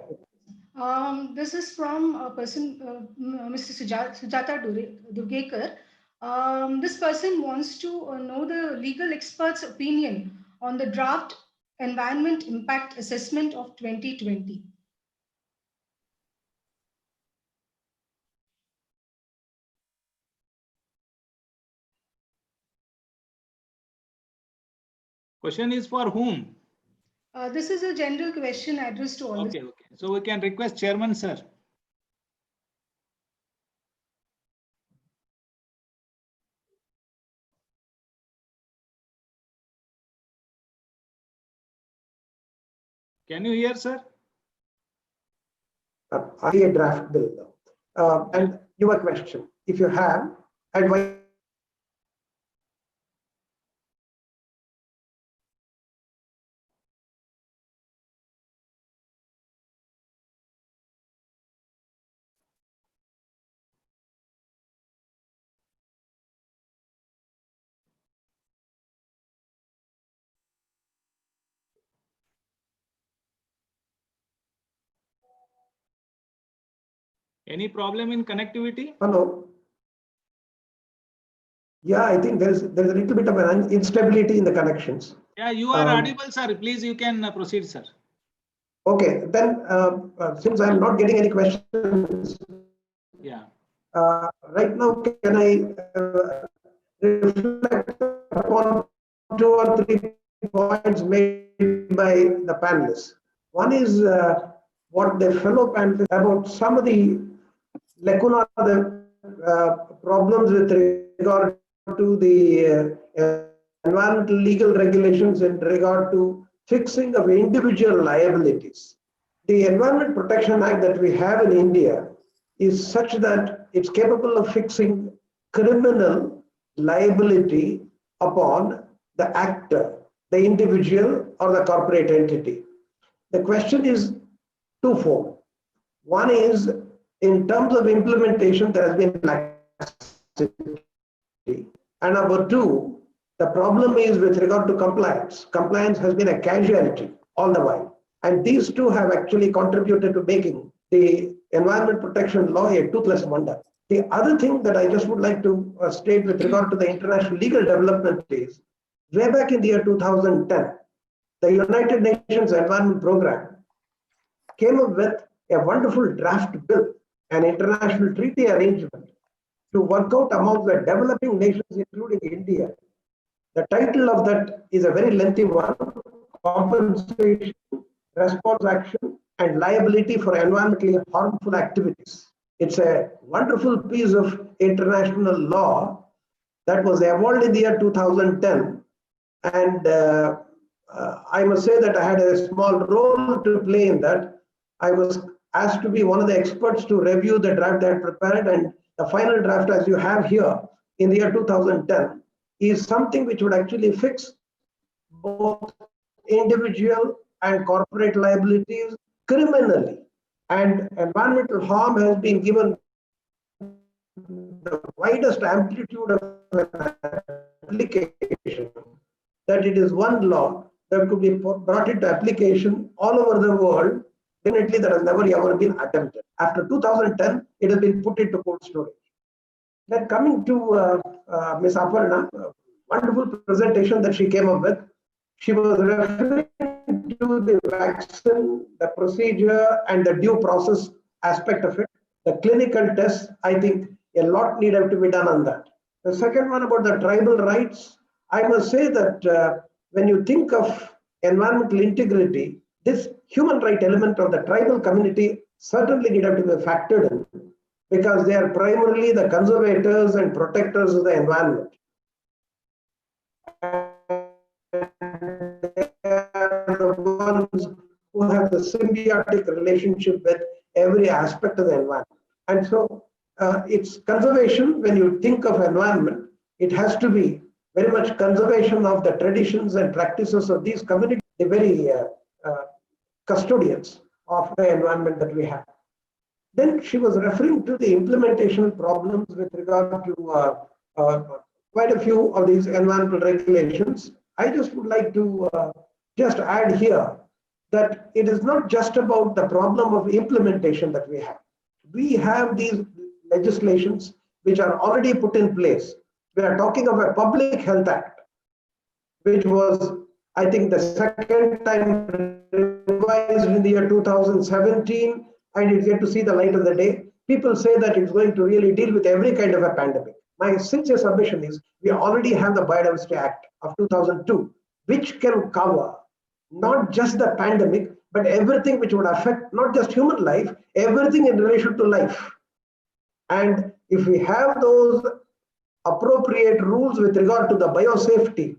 This is from a person, Mr. Sujata Durgekar. This person wants to know the legal expert's opinion on the draft environment impact assessment of 2020. Question is for whom? This is a general question addressed to all. Okay. So we can request Chairman, sir. Can you hear, sir? I a draft bill. And your question, if you have, advise. Any problem in connectivity? Hello. Yeah, I think there's a little bit of an instability in the connections. Yeah, you are audible, sir. Please, you can proceed, sir. Okay, then since I'm not getting any questions, yeah. Right now, can I reflect upon 2 or 3 points made by the panelists? One is what the fellow panelists about some of the lacuna, the problems with regard to the environmental legal regulations in regard to fixing of individual liabilities. The Environment Protection Act that we have in India is such that it's capable of fixing criminal liability upon the actor, the individual or the corporate entity. The question is twofold. One is, in terms of implementation, there has been laxity. And number 2, the problem is with regard to compliance. Compliance has been a casualty all the while. And these two have actually contributed to making the environment protection law a toothless wonder. The other thing that I just would like to state with regard to the international legal development is, way back in the year 2010, the United Nations Environment Program came up with a wonderful draft bill, an international treaty arrangement to work out among the developing nations, including India. The title of that is a very lengthy one: Compensation, Response Action, and Liability for Environmentally Harmful Activities. It's a wonderful piece of international law that was evolved in the year 2010. And I must say that I had a small role to play in that. I was asked to be one of the experts to review the draft I had prepared, and the final draft, as you have here in the year 2010, is something which would actually fix both individual and corporate liabilities criminally. And environmental harm has been given the widest amplitude of application, that it is one law that could be brought into application all over the world. Definitely that has never ever been attempted. After 2010, it has been put into cold storage. Then coming to Ms. Aparna, wonderful presentation that she came up with. She was referring to the vaccine, the procedure, and the due process aspect of it. The clinical tests, I think a lot needed to be done on that. The second one about the tribal rights, I must say that when you think of environmental integrity, this human right element of the tribal community certainly needed to be factored in, because they are primarily the conservators and protectors of the environment. The ones who have the symbiotic relationship with every aspect of the environment. And so it's conservation. When you think of environment, it has to be very much conservation of the traditions and practices of these communities, the very custodians of the environment that we have. Then she was referring to the implementation problems with regard to quite a few of these environmental regulations. I just would like to just add here that it is not just about the problem of implementation that we have. We have these legislations which are already put in place. We are talking of a Public Health Act, which was, I think, the second time revised in the year 2017, and it's yet to see the light of the day. People say that it's going to really deal with every kind of a pandemic. My sincere submission is we already have the Biodiversity Act of 2002, which can cover not just the pandemic, but everything which would affect not just human life, everything in relation to life. And if we have those appropriate rules with regard to the biosafety,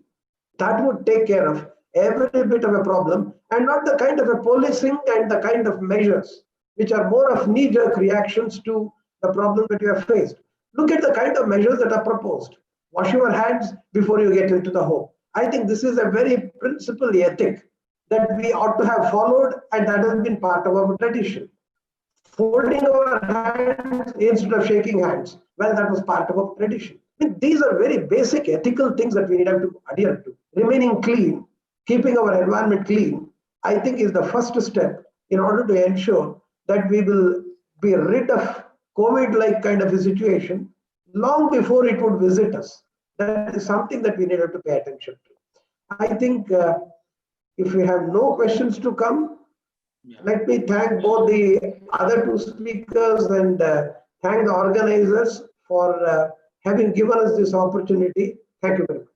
that would take care of every bit of a problem, and not the kind of a policing and the kind of measures which are more of knee-jerk reactions to the problem that you have faced. Look at the kind of measures that are proposed. Wash your hands before you get into the home. I think this is a very principal ethic that we ought to have followed, and that has been part of our tradition. Folding our hands instead of shaking hands, well, that was part of our tradition. I mean, these are very basic ethical things that we need to adhere to. Remaining clean, keeping our environment clean, I think is the first step in order to ensure that we will be rid of COVID-like kind of a situation long before it would visit us. That is something that we needed to pay attention to. I think if we have no questions to come, let me thank both the other two speakers and thank the organizers for having given us this opportunity. Thank you very much.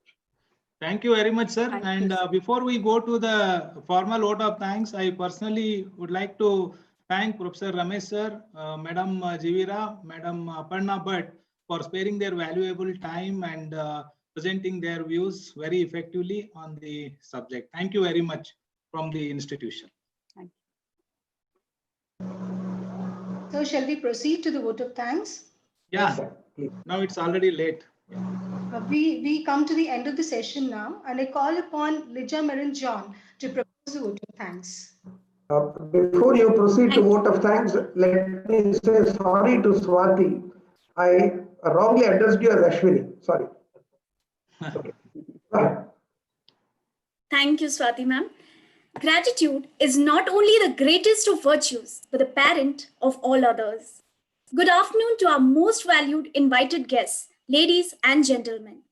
Thank you very much, sir. And before we go to the formal vote of thanks, I personally would like to thank Professor Ramesh sir, Madam Jivira, Madam Aparna Bhatt for sparing their valuable time and presenting their views very effectively on the subject. Thank you very much from the institution. Thank you. So shall we proceed to the vote of thanks? Yeah, now it's already late. We come to the end of the session now, and I call upon Lija Marin John to propose the vote of thanks. Before you proceed to vote of thanks, let me say sorry to Swati. I wrongly addressed you as Ashwini. Sorry. Okay. Thank you, Swati ma'am. Gratitude is not only the greatest of virtues, but the parent of all others. Good afternoon to our most valued invited guests, ladies and gentlemen.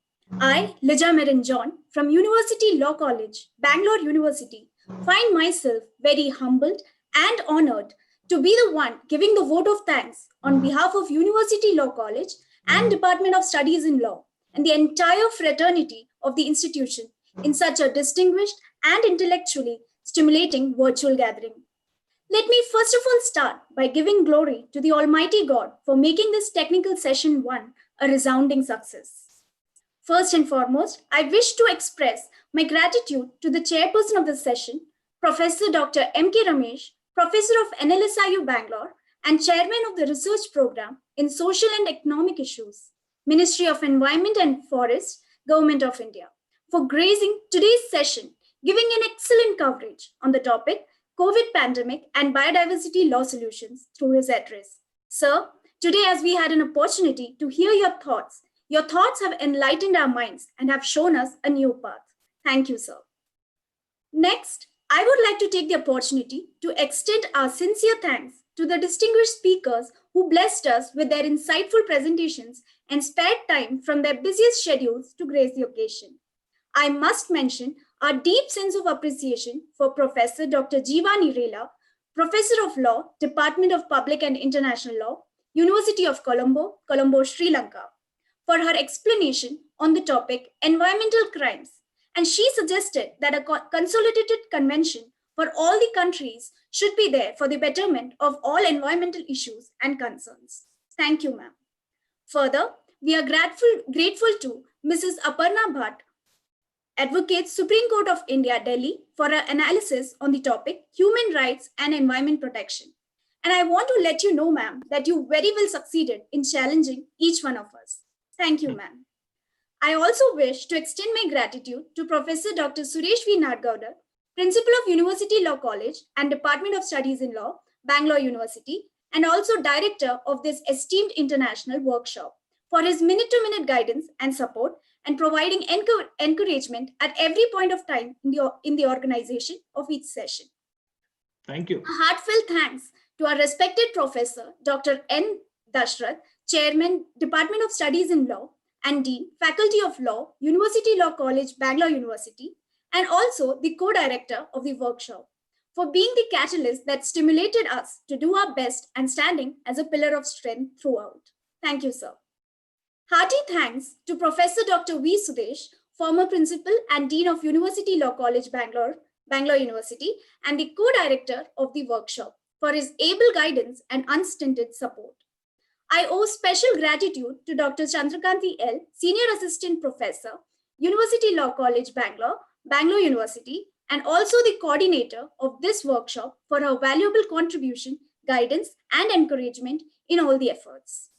I, Lija Marin John, from University Law College, Bangalore University, find myself very humbled and honored to be the one giving the vote of thanks on behalf of University Law College and Department of Studies in Law and the entire fraternity of the institution in such a distinguished and intellectually stimulating virtual gathering. Let me first of all start by giving glory to the Almighty God for making this technical session 1 a resounding success. First and foremost, I wish to express my gratitude to the chairperson of the session, Professor Dr. M.K. Ramesh, Professor of NLSIU Bangalore and Chairman of the Research Program in Social and Economic Issues, Ministry of Environment and Forests, Government of India, for gracing today's session giving an excellent coverage on the topic COVID pandemic and biodiversity law solutions through his address. Sir, today as we had an opportunity to hear your thoughts have enlightened our minds and have shown us a new path. Thank you, sir. Next, I would like to take the opportunity to extend our sincere thanks to the distinguished speakers who blessed us with their insightful presentations and spared time from their busiest schedules to grace the occasion. I must mention our deep sense of appreciation for Professor Dr. Jeevani Rela, Professor of Law, Department of Public and International Law, University of Colombo, Colombo, Sri Lanka, for her explanation on the topic environmental crimes. And she suggested that a consolidated convention for all the countries should be there for the betterment of all environmental issues and concerns. Thank you, ma'am. Further, we are grateful to Mrs. Aparna Bhatt, Advocate, Supreme Court of India, Delhi, for her analysis on the topic human rights and environment protection. And I want to let you know, ma'am, that you very well succeeded in challenging each one of us. Thank you, ma'am. I also wish to extend my gratitude to Professor Dr. Suresh V. Nadgaudar, Principal of University Law College and Department of Studies in Law, Bangalore University, and also Director of this esteemed international workshop, for his minute-to-minute guidance and support and providing encouragement at every point of time in the organization of each session. Thank you. A heartfelt thanks to our respected Professor Dr. N. Dashrath, Chairman, Department of Studies in Law, and Dean, Faculty of Law, University Law College, Bangalore University, and also the co-director of the workshop, for being the catalyst that stimulated us to do our best and standing as a pillar of strength throughout. Thank you, sir. Hearty thanks to Professor Dr. V. Sudesh, former Principal and Dean of University Law College, Bangalore University, and the co-director of the workshop, for his able guidance and unstinted support. I owe special gratitude to Dr. Chandrakanti L., Senior Assistant Professor, University Law College, Bangalore University, and also the coordinator of this workshop for her valuable contribution, guidance, and encouragement in all the efforts.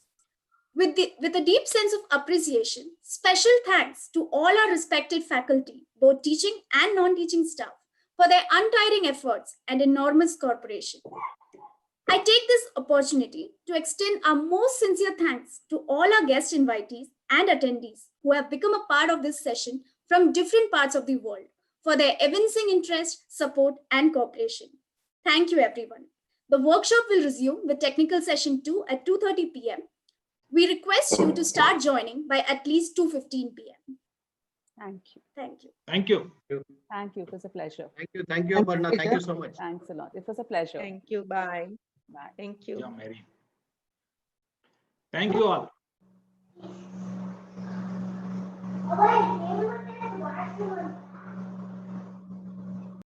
With a deep sense of appreciation, special thanks to all our respected faculty, both teaching and non-teaching staff, for their untiring efforts and enormous cooperation. I take this opportunity to extend our most sincere thanks to all our guest invitees and attendees who have become a part of this session from different parts of the world for their evincing interest, support, and cooperation. Thank you, everyone. The workshop will resume with technical session 2 at 2:30 p.m. We request you to start joining by at least 2:15 p.m. Thank you. Thank you. Thank you. Thank you. It was a pleasure. Thank you, Aparna. Thank you so much. Thanks a lot. It was a pleasure. Thank you. Bye. Bye. Thank you. Yeah, Mary. Thank you all.